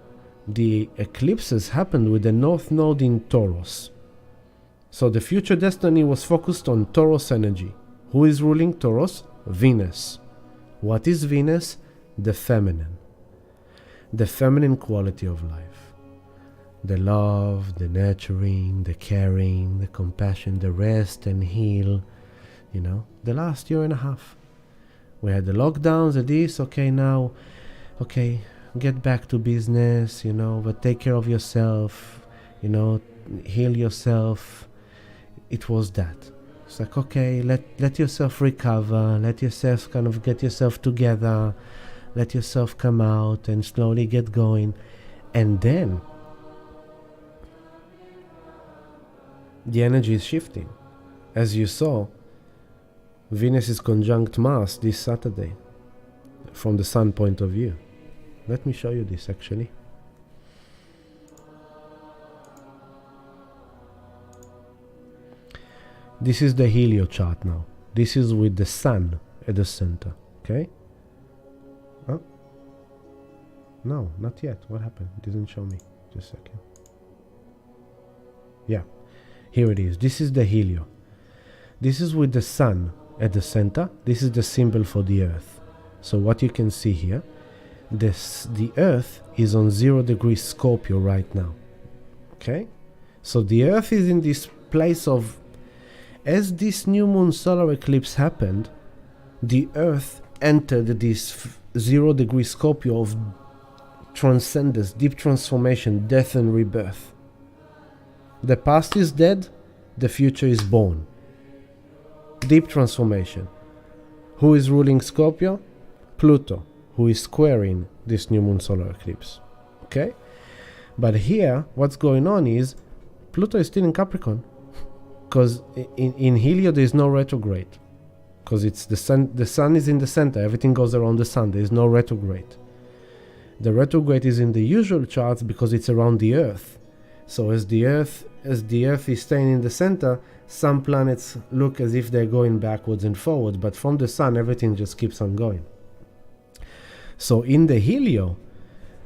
the eclipses happened with the North Node in Taurus. So the future destiny was focused on Taurus energy. Who is ruling Taurus? Venus. What is Venus? The feminine. The feminine quality of life. The love, the nurturing, the caring, the compassion, the rest and heal. You know, the last year and a half. We had the lockdowns, now, get back to business, but take care of yourself, heal yourself. It was that. It's like, let yourself recover, let yourself kind of get yourself together, let yourself come out and slowly get going. And then the energy is shifting. As you saw, Venus is conjunct Mars this Saturday from the Sun point of view. Let me show you this actually. This is the helio chart now. This is with the Sun at the center. Okay? Oh. No, not yet. What happened? It didn't show me. Just a second. Yeah. Here it is. This is the helio. This is with the Sun at the center. This is the symbol for the Earth. So what you can see here, the Earth is on 0 degrees Scorpio right now. Okay? So the Earth is in this place of, as this new moon solar eclipse happened, the Earth entered this 0 degree Scorpio of transcendence, deep transformation, death and rebirth. The past is dead, the future is born. Deep transformation. Who is ruling Scorpio? Pluto, who is squaring this new moon solar eclipse. Okay? But here, what's going on is Pluto is still in Capricorn. Because in Helio there is no retrograde. Because it's the sun is in the center. Everything goes around the sun. There is no retrograde. The retrograde is in the usual charts because it's around the Earth. So as the Earth is staying in the center, some planets look as if they're going backwards and forwards, but from the sun everything just keeps on going. So in the Helio,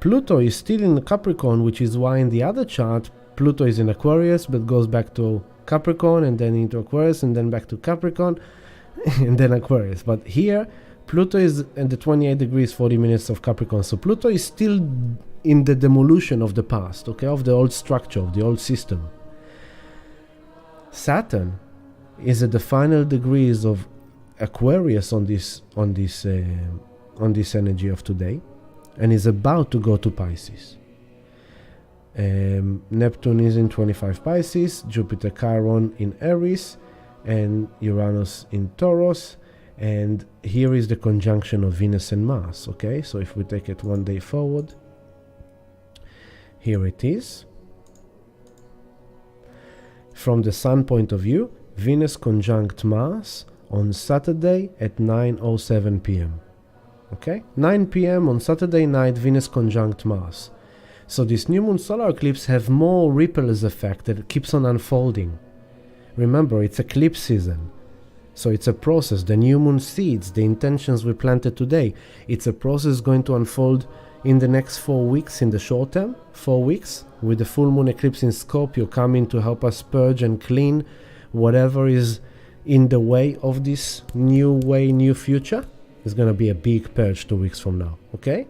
Pluto is still in Capricorn, which is why in the other chart Pluto is in Aquarius but goes back to Capricorn and then into Aquarius and then back to Capricorn and then Aquarius. But here Pluto is at the 28 degrees 40 minutes of Capricorn. So Pluto is still in the demolition of the past, okay, of the old structure, of the old system. Saturn is at the final degrees of Aquarius on this energy of today, and is about to go to Pisces. Neptune is in 25 Pisces, Jupiter Chiron in Aries, and Uranus in Taurus. And here is the conjunction of Venus and Mars. Okay, so if we take it one day forward, here it is. From the Sun point of view, Venus conjunct Mars on Saturday at 9:07 p.m. Okay, 9 p.m. on Saturday night, Venus conjunct Mars. So this new moon solar eclipse have more ripples effect that keeps on unfolding. Remember, it's eclipse season. So it's a process. The new moon seeds, the intentions we planted today, it's a process going to unfold in the next 4 weeks, in the short term, 4 weeks, with the full moon eclipse in Scorpio coming to help us purge and clean whatever is in the way of this new future. There's going to be a big purge 2 weeks from now, okay?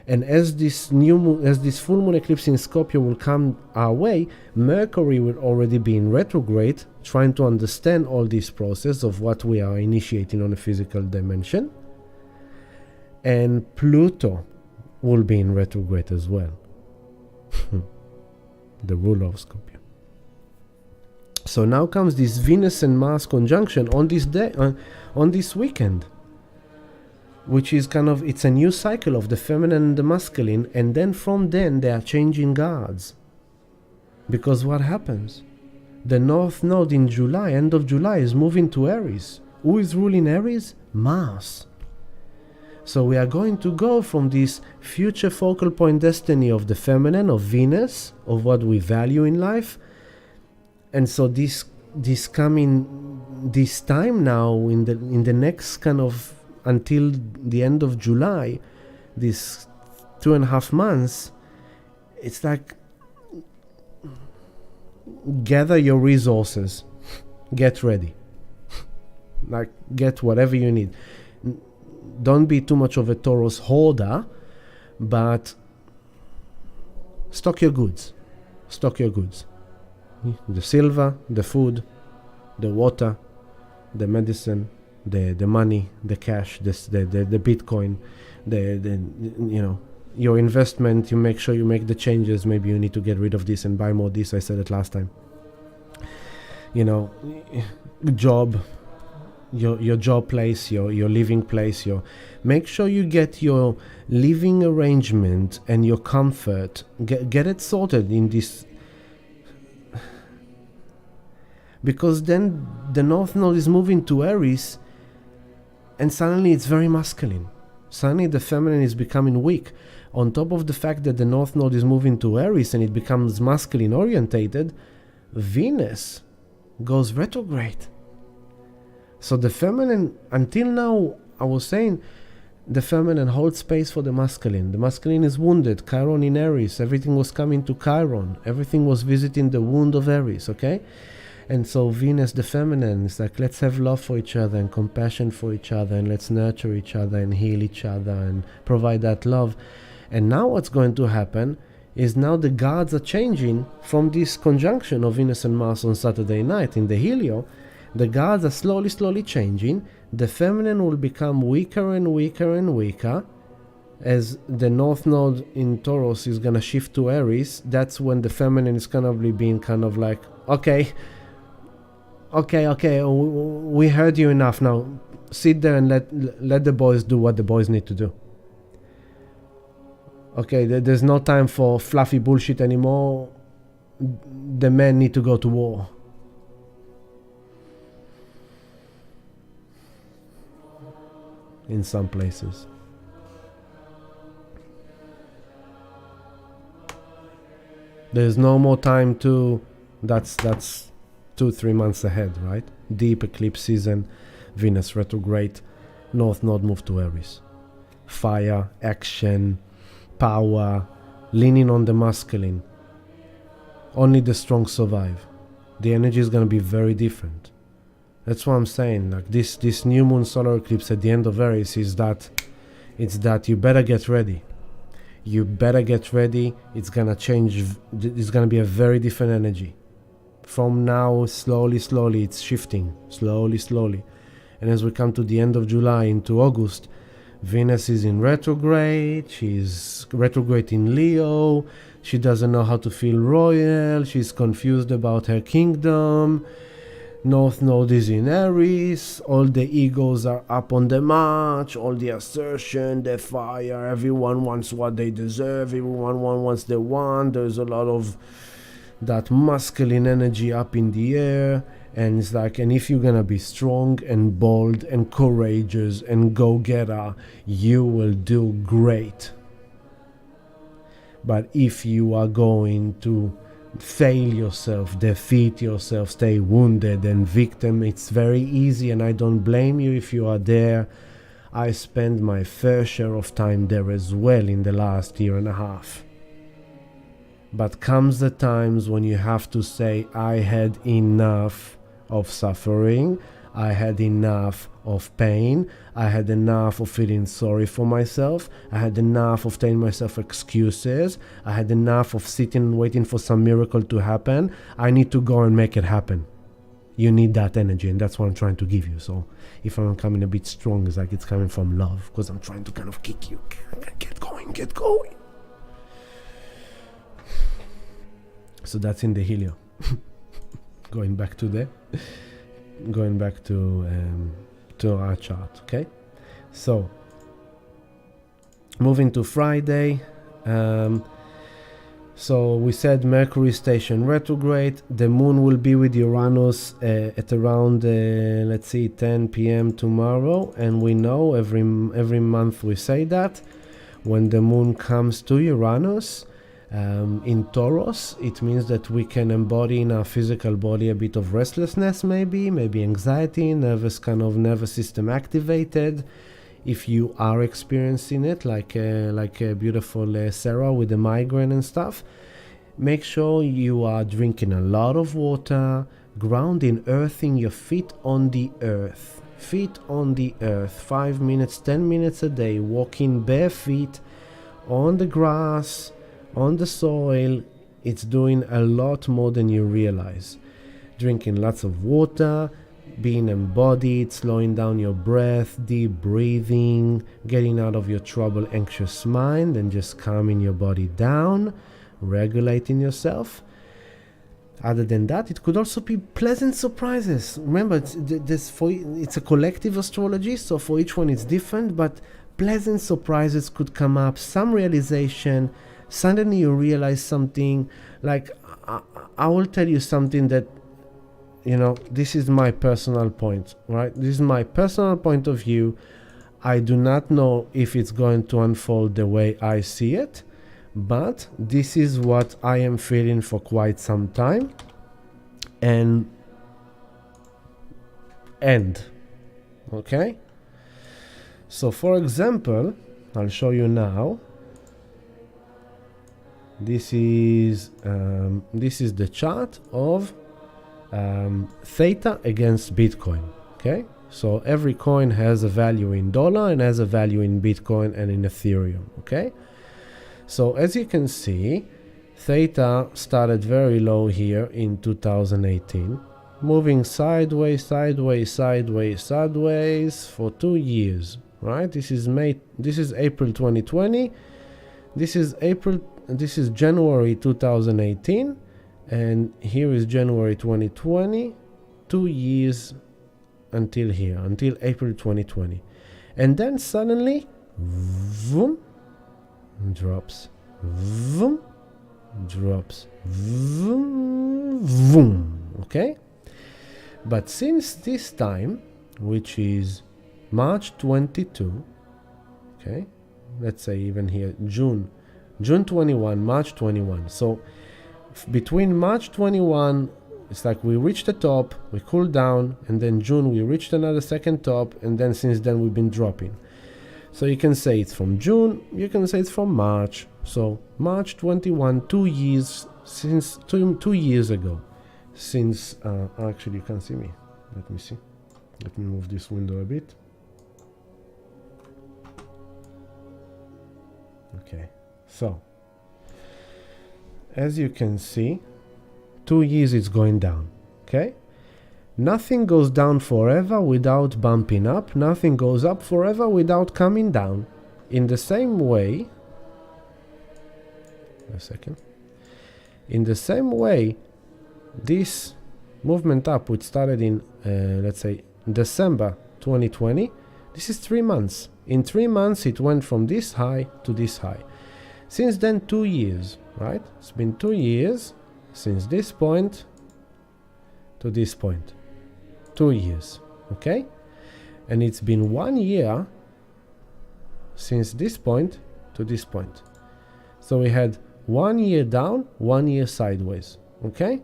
And as this full moon eclipse in Scorpio will come our way, Mercury will already be in retrograde, trying to understand all this process of what we are initiating on a physical dimension. And Pluto will be in retrograde as well. The ruler of Scorpio. So now comes this Venus and Mars conjunction on this day, on this weekend, which is kind of, it's a new cycle of the feminine and the masculine, and then from then they are changing guards. Because what happens? The North Node in July, end of July, is moving to Aries. Who is ruling Aries? Mars. So we are going to go from this future focal point destiny of the feminine, of Venus, of what we value in life. And so this time now in the next kind of, until the end of July, this 2.5 months, it's like gather your resources, get ready, like get whatever you need. Don't be too much of a Taurus hoarder, but stock your goods. The silver, the food, the water, the medicine, the money, the cash, the Bitcoin, your investment. You make sure you make the changes. Maybe you need to get rid of this and buy more this. I said it last time. Job, your job place, your living place, make sure you get your living arrangement and your comfort, get it sorted in this, because then the North Node is moving to Aries and suddenly it's very masculine. Suddenly the feminine is becoming weak. On top of the fact that the North Node is moving to Aries and it becomes masculine orientated, Venus goes retrograde. So the feminine, until now, I was saying, the feminine holds space for the masculine. The masculine is wounded. Chiron in Aries. Everything was coming to Chiron. Everything was visiting the wound of Aries, okay? And so Venus, the feminine, is like, let's have love for each other and compassion for each other, and let's nurture each other and heal each other and provide that love. And now what's going to happen is now the guards are changing from this conjunction of Venus and Mars on Saturday night in the helio. The guards are slowly changing. The feminine will become weaker and weaker as the North Node in Taurus is going to shift to Aries. That's when the feminine is kind of being kind of like, okay, we heard you enough. Now sit there and let the boys do what the boys need to do. Okay, there's no time for fluffy bullshit anymore. The men need to go to war. In some places. There's no more time to, that's 2-3 months ahead, right? Deep eclipse season, Venus retrograde, North Node move to Aries. Fire, action, power, leaning on the masculine. Only the strong survive. The energy is going to be very different. That's what I'm saying. Like this new Moon Solar Eclipse at the end of Aries is that, it's that you better get ready. It's going to change. It's going to be a very different energy. From now, slowly, it's shifting. Slowly. And as we come to the end of July into August, Venus is in retrograde. She's retrograde in Leo. She doesn't know how to feel royal. She's confused about her kingdom. North Node is in Aries. All the egos are up on the march. All the assertion, the fire. Everyone wants what they deserve. Everyone wants the one. There's a lot of that masculine energy up in the air. And it's like, and if you're gonna be strong and bold and courageous and go-getter, you will do great. But if you are going to fail yourself, defeat yourself, stay wounded and victim, it's very easy, and I don't blame you if you are there. I spent my fair share of time there as well in the last 1.5 years. But comes the times when you have to say, I had enough of suffering, I had enough of pain, I had enough of feeling sorry for myself, I had enough of telling myself excuses, I had enough of sitting and waiting for some miracle to happen. I need to go and make it happen. You need that energy, and that's what I'm trying to give you. So if I'm coming a bit strong, it's like it's coming from love, because I'm trying to kind of kick you. Get going. So that's in the helio. Going back to our chart, okay? So moving to Friday, So we said Mercury station retrograde. The moon will be with Uranus at around, let's see, 10 p.m. tomorrow. And we know every month we say that. When the moon comes to Uranus in Taurus, it means that we can embody in our physical body a bit of restlessness, maybe anxiety, nervous system activated. If you are experiencing it, like a beautiful Sarah with the migraine and stuff, make sure you are drinking a lot of water, grounding, earthing your feet on the earth. 5 minutes, 10 minutes a day, walking bare feet on the grass, on the soil. It's doing a lot more than you realize. Drinking lots of water, being embodied, slowing down your breath, deep breathing, getting out of your troubled, anxious mind, and just calming your body down, regulating yourself. Other than that, it could also be pleasant surprises. Remember, it's a collective astrology, so for each one it's different, but pleasant surprises could come up, some realization. Suddenly you realize something, like I will tell you something that, this is my personal point, right? This is my personal point of view. I do not know if it's going to unfold the way I see it, but this is what I am feeling for quite some time. And okay? So for example, I'll show you now. This is the chart of theta against Bitcoin. Okay, so every coin has a value in dollar and has a value in Bitcoin and in Ethereum. Okay, so as you can see, theta started very low here in 2018, moving sideways for 2 years. Right, this is April 2020. This is January 2018. And here is January 2020, 2 years until here, until April 2020. And then suddenly, vroom, drops, vroom, drops, vroom, vroom, okay? But since this time, which is March 22, okay? Let's say even here, June 21, March 21. So between March 21, it's like we reached the top, we cooled down, and then June we reached another second top, and then since then we've been dropping. So you can say it's from June, you can say it's from March. So March 21, 2 years, since 2 years ago. Since, actually you can't see me. Let me see. Let me move this window a bit. Okay, so as you can see, 2 years it's going down. Okay, nothing goes down forever without bumping up. Nothing goes up forever without coming down. In the same way, in the same way, this movement up, which started in let's say December 2020, this is 3 months. In 3 months it went from this high to this high. Since then, 2 years, right? It's been 2 years since this point to this point. 2 years, okay? And it's been 1 year since this point to this point. So we had 1 year down, 1 year sideways, okay?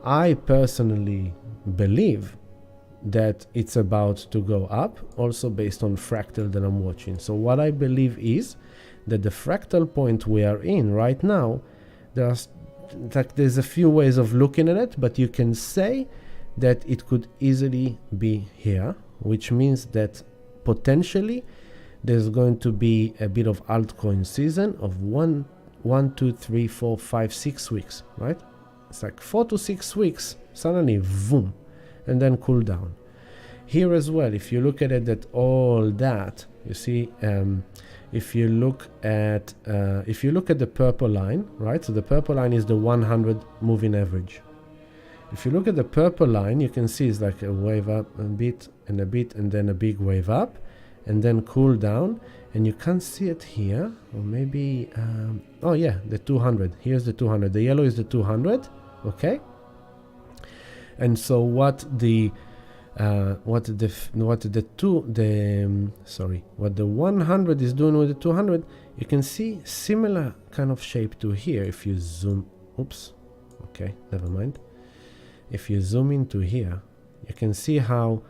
I personally believe that it's about to go up, also based on fractal that I'm watching. So what I believe is that the fractal point we are in right now, there's a few ways of looking at it, but you can say that it could easily be here, which means that potentially there's going to be a bit of altcoin season of 1, 2, 3, 4, 5, 6 weeks, right? It's like 4 to 6 weeks, suddenly, boom, and then cool down. Here as well, if you look at it, that all that, you see, if you look at the purple line, right? So the purple line is the 100 moving average. If you look at the purple line, you can see it's like a wave up a bit, and then a big wave up, and then cool down, and you can't see it here, or maybe oh yeah, the 200. Here's the 200. The yellow is the 200, okay? And so what the 100 is doing with the 200, you can see similar kind of shape to here. If you zoom, oops, okay, never mind. If you zoom into here, you can see how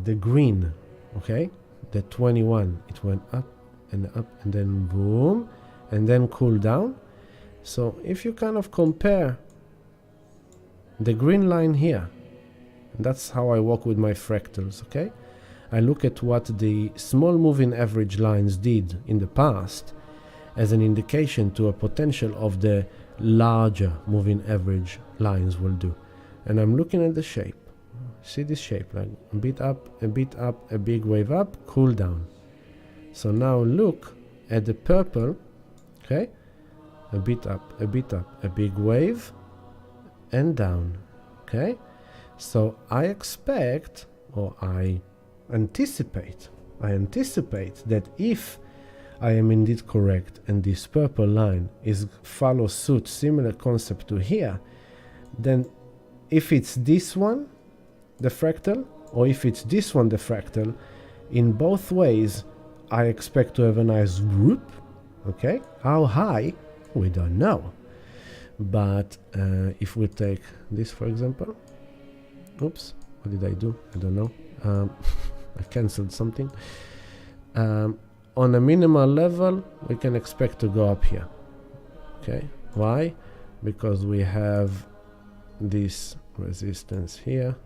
the green, okay, the 21, it went up and then boom, and then cool down. So if you kind of compare the green line here, and that's how I work with my fractals, okay? I look at what the small moving average lines did in the past as an indication to a potential of the larger moving average lines will do. And I'm looking at the shape. See this shape, like a bit up, a bit up, a big wave up, cool down. So now look at the purple, okay? A bit up, a bit up, a big wave, and down, okay? So I expect, or I anticipate that if I am indeed correct and this purple line follows suit, similar concept to here, then if it's this one, the fractal, or if it's this one, the fractal, in both ways, I expect to have a nice group, okay? How high? We don't know. But if we take this, for example, oops, what did I do? I don't know. I cancelled something. On a minimal level, we can expect to go up here, okay? Why? Because we have this resistance here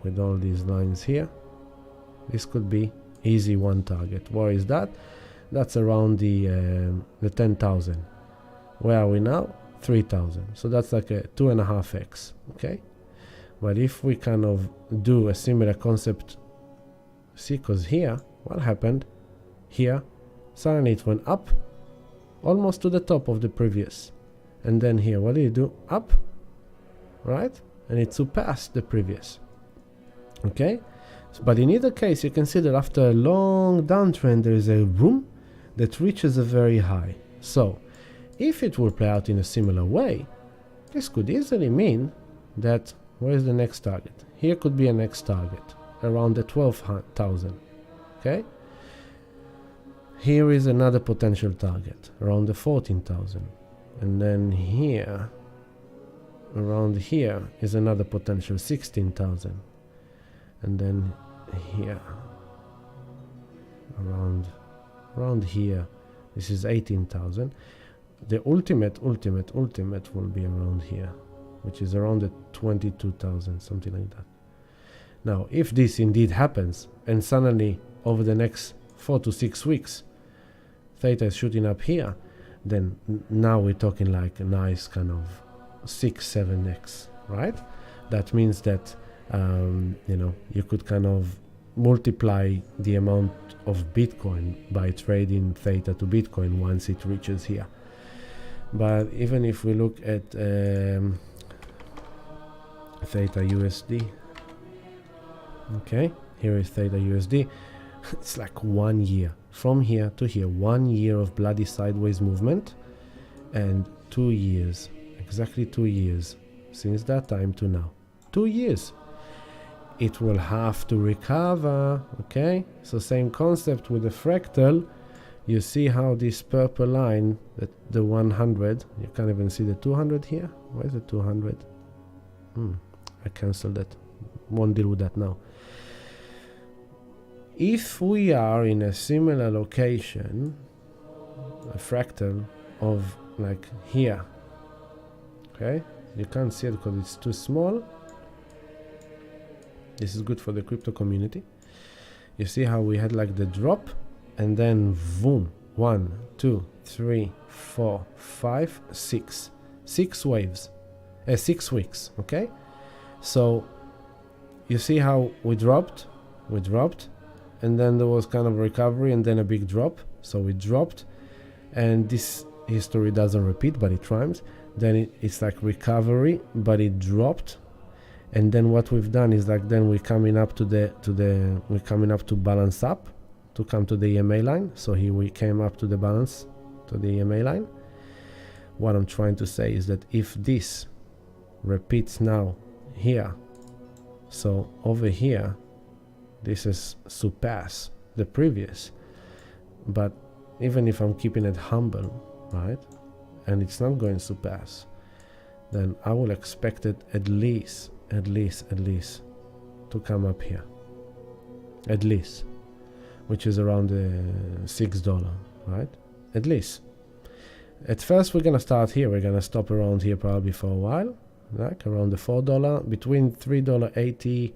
with all these lines here. This could be easy one target. Where is that? That's around the 10,000. Where are we now? 3,000. So that's like a 2.5x, okay? But if we kind of do a similar concept, see, because here, what happened? Here, suddenly it went up, almost to the top of the previous. And then here, what do you do? Up, right? And it surpassed the previous, okay? But in either case, you can see that after a long downtrend, there is a room that reaches a very high. So, if it will play out in a similar way, this could easily mean that, where is the next target? Here could be a next target, around the 12,000, okay? Here is another potential target, around the 14,000. And then here, around here, is another potential 16,000. And then here, around here, this is 18,000. The ultimate will be around here, which is around the 22,000, something like that. Now, if this indeed happens, and suddenly over the next 4 to 6 weeks, theta is shooting up here, then now we're talking like a nice kind of 6-7x, right? That means that you could kind of multiply the amount of Bitcoin by trading theta to Bitcoin once it reaches here. But even if we look at theta USD, okay, here is theta USD. It's like 1 year from here to here, 1 year of bloody sideways movement, and 2 years, exactly 2 years since that time to now. 2 years. It will have to recover, okay? So same concept with the fractal. You see how this purple line, the 100, you can't even see the 200 here. Where's the 200? I cancelled that. Won't deal with that now. If we are in a similar location, a fractal of like here, okay? You can't see it because it's too small. This is good for the crypto community. You see how we had like the drop, and then boom, 1, 2, 3, 4, 5, 6. 6 waves. 6 weeks, okay? So you see how we dropped, and then there was kind of recovery and then a big drop. So we dropped, and this history doesn't repeat, but it rhymes. Then it's like recovery, but it dropped. And then what we've done is like then we're coming up to balance up to come to the EMA line. So here we came up to the balance, to the EMA line. What I'm trying to say is that if this repeats now here, so over here, this is surpass the previous. But even if I'm keeping it humble, right, and it's not going to pass, then I will expect it at least to come up here, at least, which is around $6, right? At least. At first we're gonna start here. We're gonna stop around here probably for a while, like around the $4, between $3.80,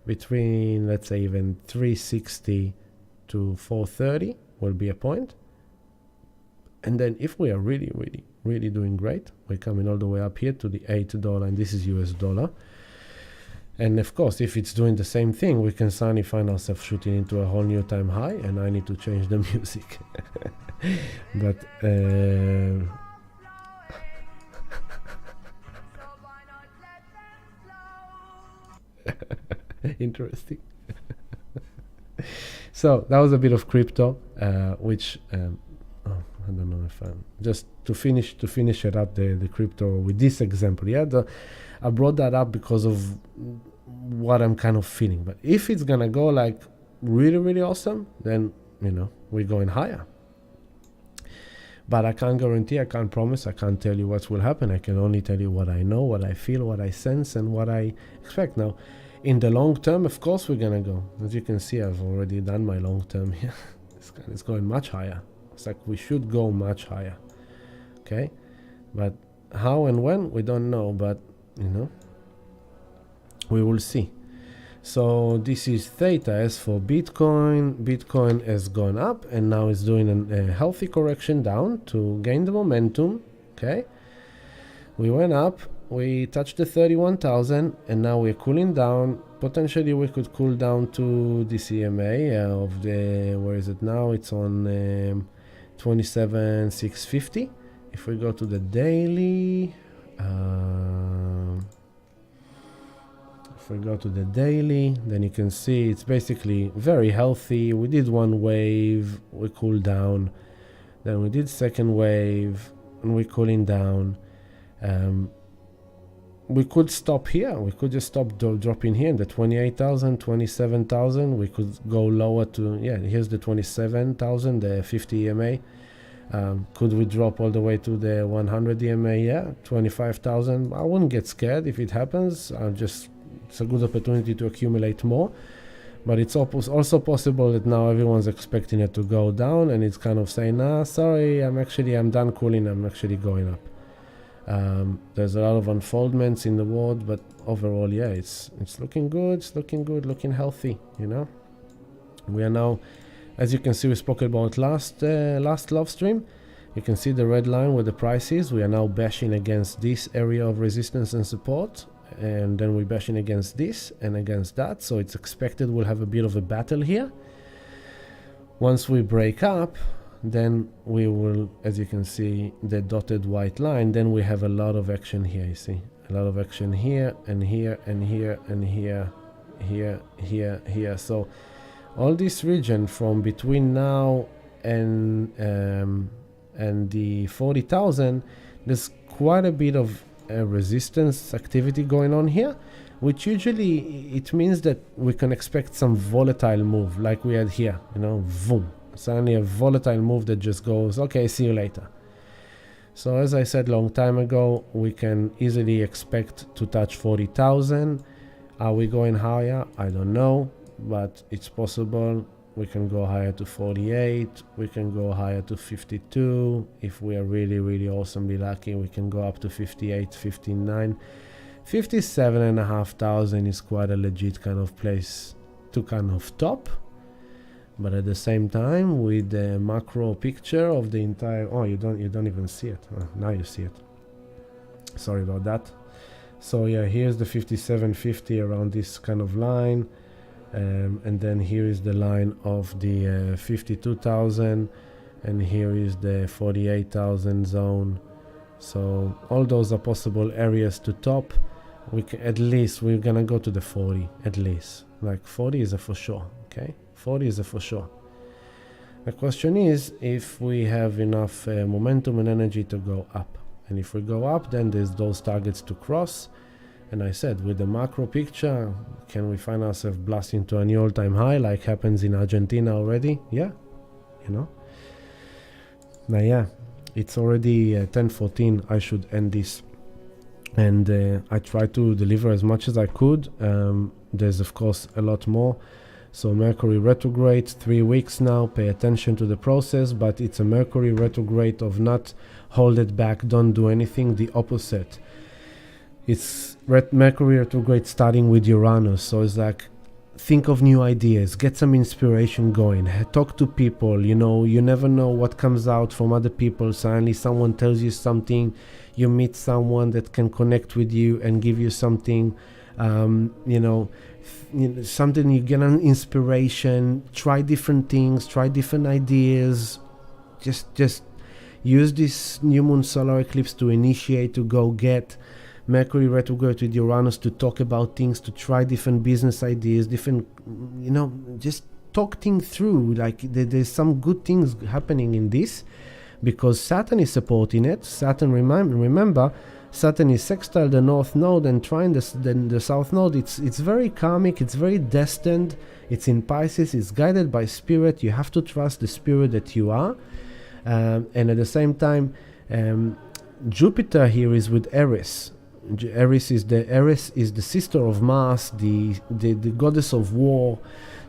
between, let's say, even $3.60 to $4.30 will be a point. And then if we are really doing great, we're coming all the way up here to the $8, and this is US dollar. And of course, if it's doing the same thing, we can suddenly find ourselves shooting into a whole new time high, and I need to change the music. But interesting. So that was a bit of crypto, which I don't know if I'm just to finish it up, the crypto with this example. Yeah, I brought that up because of what I'm kind of feeling. But if it's gonna go like really awesome, then we're going higher. But I can't guarantee, I can't promise, I can't tell you what will happen. I can only tell you what I know, what I feel, what I sense, and what I expect. Now, in the long term, of course, we're gonna go. As you can see, I've already done my long term here. It's going much higher. It's like we should go much higher. Okay? But how and when, we don't know. But, we will see. So this is theta. As for Bitcoin has gone up and now it's doing a healthy correction down to gain the momentum. Okay, we went up, we touched the 31,000, and now we're cooling down. Potentially we could cool down to this EMA of the, where is it now? It's on 27,650. If we go to the daily, then you can see it's basically very healthy. We did one wave, we cooled down, then we did second wave, and we're cooling down. We could stop here. We could just stop dropping here in the 28,000, 27,000. We could go lower to, here's the 27,000, the 50 EMA. Could we drop all the way to the 100 EMA? Yeah, 25,000. I wouldn't get scared if it happens. It's a good opportunity to accumulate more. But it's also possible that now everyone's expecting it to go down, and it's kind of saying, sorry, I'm done cooling, I'm actually going up. There's a lot of unfoldments in the world, but overall, it's looking good, looking healthy, We are now, as you can see, we spoke about last love stream. You can see the red line where the price is. We are now bashing against this area of resistance and support, and then we're bashing against this and against that. So it's expected we'll have a bit of a battle here. Once we break up, then we will, as you can see, the dotted white line, then we have a lot of action here. You see a lot of action here and here and here and here. So all this region from between now and the 40,000, there's quite a bit of resistance activity going on here, which usually it means that we can expect some volatile move like we had here, boom. Suddenly a volatile move that just goes, okay, see you later. So as I said long time ago, we can easily expect to touch 40,000. Are we going higher? I don't know, but it's possible. We can go higher to 48. We can go higher to 52. If we are really awesomely lucky, we can go up to 58, 59. 57,500 is quite a legit kind of place to kind of top. But at the same time, with the macro picture of the entire, you don't even see it. Now you see it. Sorry about that. So here's the 5750 around this kind of line. And then here is the line of the 52,000, and here is the 48,000 zone. So all those are possible areas to top. At least we're gonna go to the 40, at least. Like 40 is a for sure, okay? 40 is a for sure. The question is if we have enough momentum and energy to go up. And if we go up, then there's those targets to cross. And I said, with the macro picture, can we find ourselves blasting to a new all-time high like happens in Argentina already? Yeah, you know. Now, yeah, it's already 10:14. I should end this. And I tried to deliver as much as I could. There's, of course, a lot more. So Mercury retrograde, 3 weeks now. Pay attention to the process, but it's a Mercury retrograde of not hold it back, don't do anything. The opposite. It's Mercury retrograde starting with Uranus. So it's like, think of new ideas, get some inspiration going, talk to people. You know, you never know what comes out from other people. Suddenly someone tells you something, you meet someone that can connect with you and give you something, something, you get an inspiration. Try different things, try different ideas. Just use this new moon solar eclipse to initiate, to go get Mercury retrograde with Uranus, to talk about things, to try different business ideas, different, just talk things through. Like there's some good things happening in this, because Saturn is supporting it. Saturn, remember, Saturn is sextile the North Node and trine the South Node. It's very karmic, it's very destined, it's in Pisces, it's guided by spirit. You have to trust the spirit that you are. And at the same time, Jupiter here is with Aries. Aries is the sister of Mars, the goddess of war.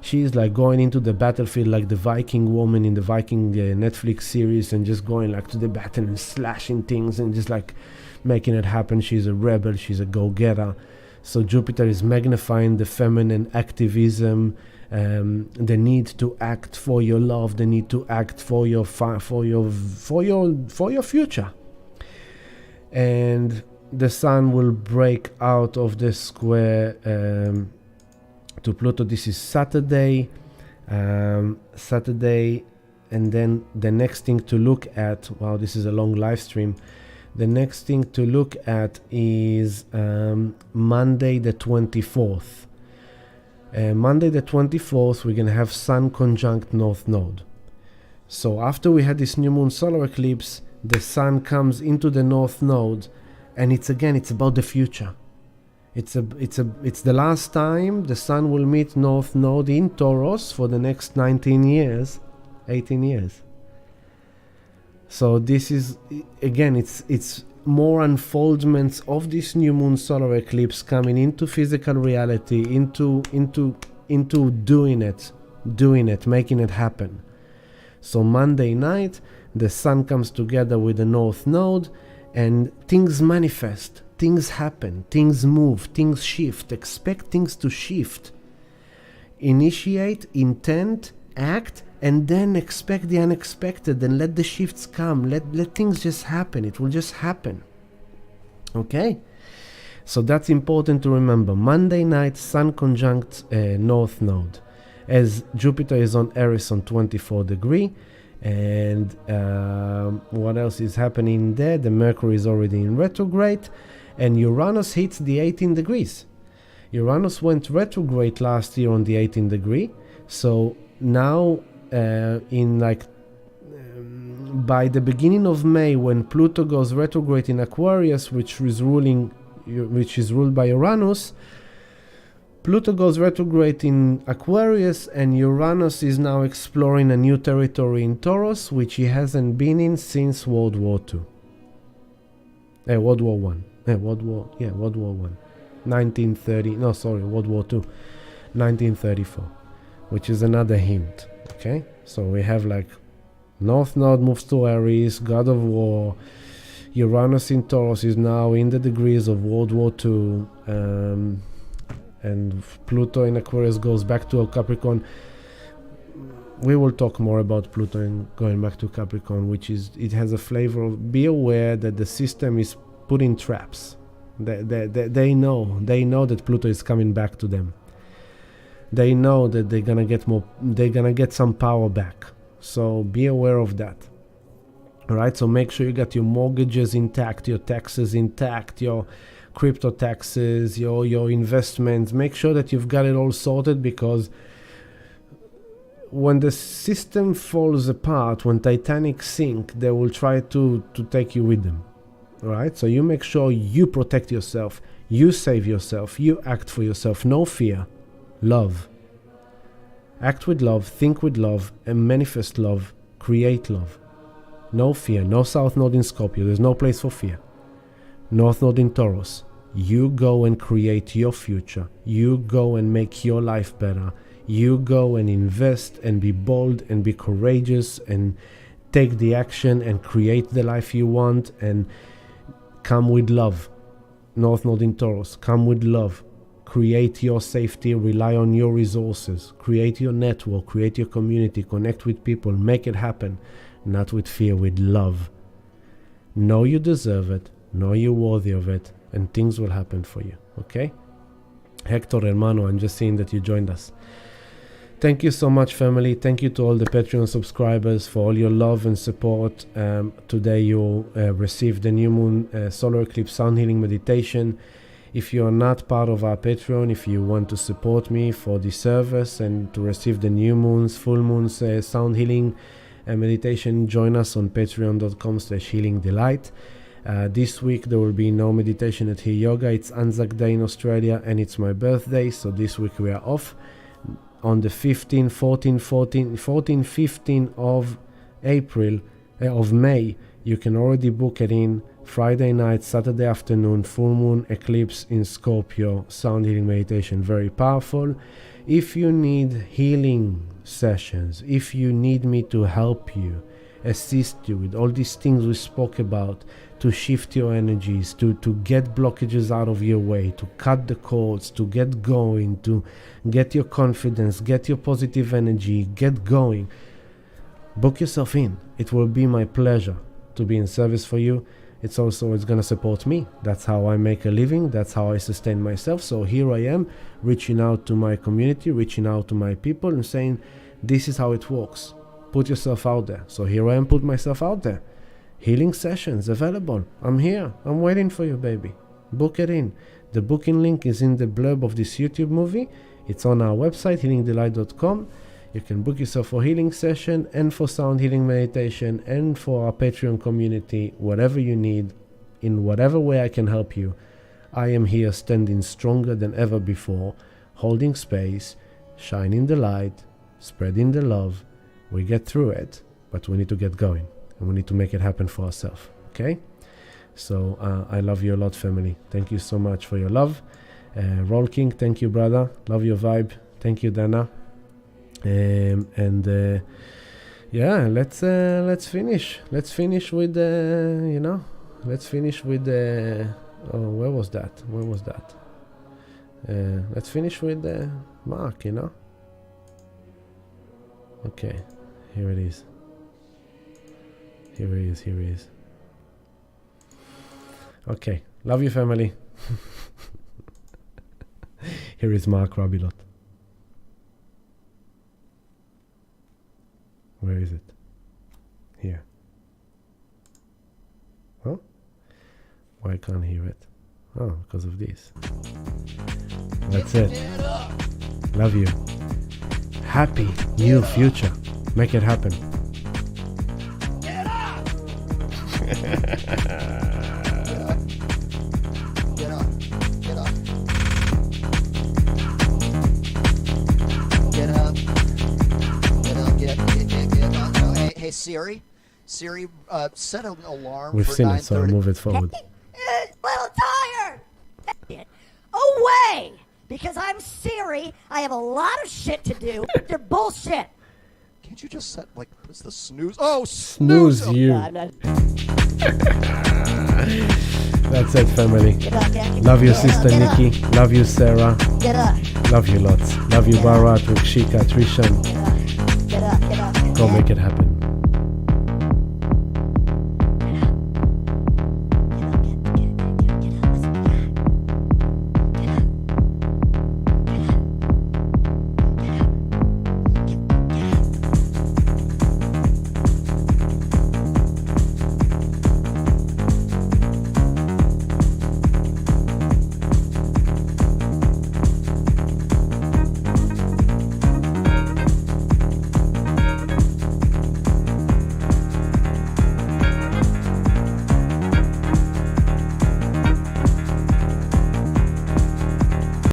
She is like going into the battlefield like the Viking woman in the Viking Netflix series, and just going like to the battle and slashing things and just like making it happen. She's a rebel, she's a go-getter. So Jupiter is magnifying the feminine activism, the need to act for your love, the need to act for your future. And the Sun will break out of the square to Pluto. This is Saturday, and then the next thing to look at, wow, this is a long live stream. The next thing to look at is Monday the 24th. Monday the 24th, we're going to have Sun conjunct North Node. So after we had this new moon solar eclipse, the Sun comes into the North Node, and it's about the future. It's the last time the Sun will meet North Node in Taurus for the next 18 years. So this is, again, it's more unfoldments of this new moon solar eclipse coming into physical reality, into doing it, making it happen. So Monday night, the Sun comes together with the North Node, and things manifest, things happen, things move, things shift. Expect things to shift. Initiate, intent, act, and then expect the unexpected, and let the shifts come. Let things just happen. It will just happen. Okay? So that's important to remember. Monday night, Sun conjunct North Node, as Jupiter is on Aries on 24 degree. And what else is happening there? The Mercury is already in retrograde, and Uranus hits the 18 degrees. Uranus went retrograde last year on the 18 degree. So now by the beginning of May, when Pluto goes retrograde in Aquarius, which is ruled by Uranus, Pluto goes retrograde in Aquarius, and Uranus is now exploring a new territory in Taurus, which he hasn't been in since World War II. World War One. World War One. 1930. No, sorry, World War II. 1934, which is another hint. Okay, so we have like North Node moves to Aries, God of War. Uranus in Taurus is now in the degrees of World War II. And Pluto in Aquarius goes back to Capricorn. We will talk more about Pluto and going back to Capricorn, which is, it has a flavor of, be aware that the system is putting traps. They know that Pluto is coming back to them. They know that they're gonna get some power back. So be aware of that. Alright, so make sure you got your mortgages intact, your taxes intact, your crypto taxes, your investments. Make sure that you've got it all sorted, because when the system falls apart, when Titanic sink, they will try to take you with them. All right? So you make sure you protect yourself, you save yourself, you act for yourself. No fear. Love. Act with love, think with love, and manifest love, create love. No fear. No South Node in Scorpio. There's no place for fear. North Node in Taurus. You go and create your future. You go and make your life better. You go and invest and be bold and be courageous and take the action and create the life you want, and come with love. North Node in Taurus. Come with love. Create your safety. Rely on your resources. Create your network. Create your community. Connect with people. Make it happen. Not with fear, with love. Know you deserve it. Know you're worthy of it. And things will happen for you. Okay? Hector Hermano, I'm just seeing that you joined us. Thank you so much, family. Thank you to all the Patreon subscribers for all your love and support. Today you received the new Moon Solar Eclipse Sound Healing Meditation. If you are not part of our Patreon, if you want to support me for the service and to receive the new moons, full moons, sound healing meditation, join us on patreon.com/healingdelight. This week there will be no meditation at Here Yoga. It's Anzac Day in Australia and it's my birthday, so this week we are off. On the 15 of April, of May, you can already book it in. Friday night, Saturday afternoon, full moon eclipse in Scorpio, sound healing meditation, very powerful. If you need healing sessions, if you need me to help you, assist you with all these things we spoke about, to shift your energies, to get blockages out of your way, to cut the cords, to get going, to get your confidence, get your positive energy, get going, book yourself in. It will be my pleasure to be in service for you. It's going to support me. That's how I make a living. That's how I sustain myself. So here I am, reaching out to my community, reaching out to my people and saying, this is how it works. Put yourself out there. So here I am, put myself out there. Healing sessions available. I'm here. I'm waiting for you, baby. Book it in. The booking link is in the blurb of this YouTube movie. It's on our website, healingdelight.com. You can book yourself for healing session and for sound healing meditation and for our Patreon community, whatever you need, in whatever way I can help you. I am here standing stronger than ever before, holding space, shining the light, spreading the love. We get through it, but we need to get going and we need to make it happen for ourselves. Okay? So I love you a lot, family. Thank you so much for your love. Roll King, thank you, brother. Love your vibe. Thank you, Dana. Yeah, let's finish. Let's finish with let's finish with where was that? Let's finish with Mark. Okay, here it is. Here he is. Okay, love you, family. Here is Mark Rabilot. Where is it? Here. Huh? Why can't I hear it? Oh, because of this. That's it. Love you. Happy new future. Make it happen. Get up! Get up. Get up. Get up. Get up. Get up. No, hey Siri. Siri, set an alarm We've for seen 9:30. it, so I'll move it forward. A little tired. Away! Because I'm Siri, I have a lot of shit to do. They're bullshit. Can't you just set, like, what's the snooze? Oh, Snooze you. That's it, family. Get up, get Love you, get sister up, get Nikki. Love you, Sarah. Get up. Love you lots. Love you, Barat, Rukshika, Trishan. Get up. Go make it happen.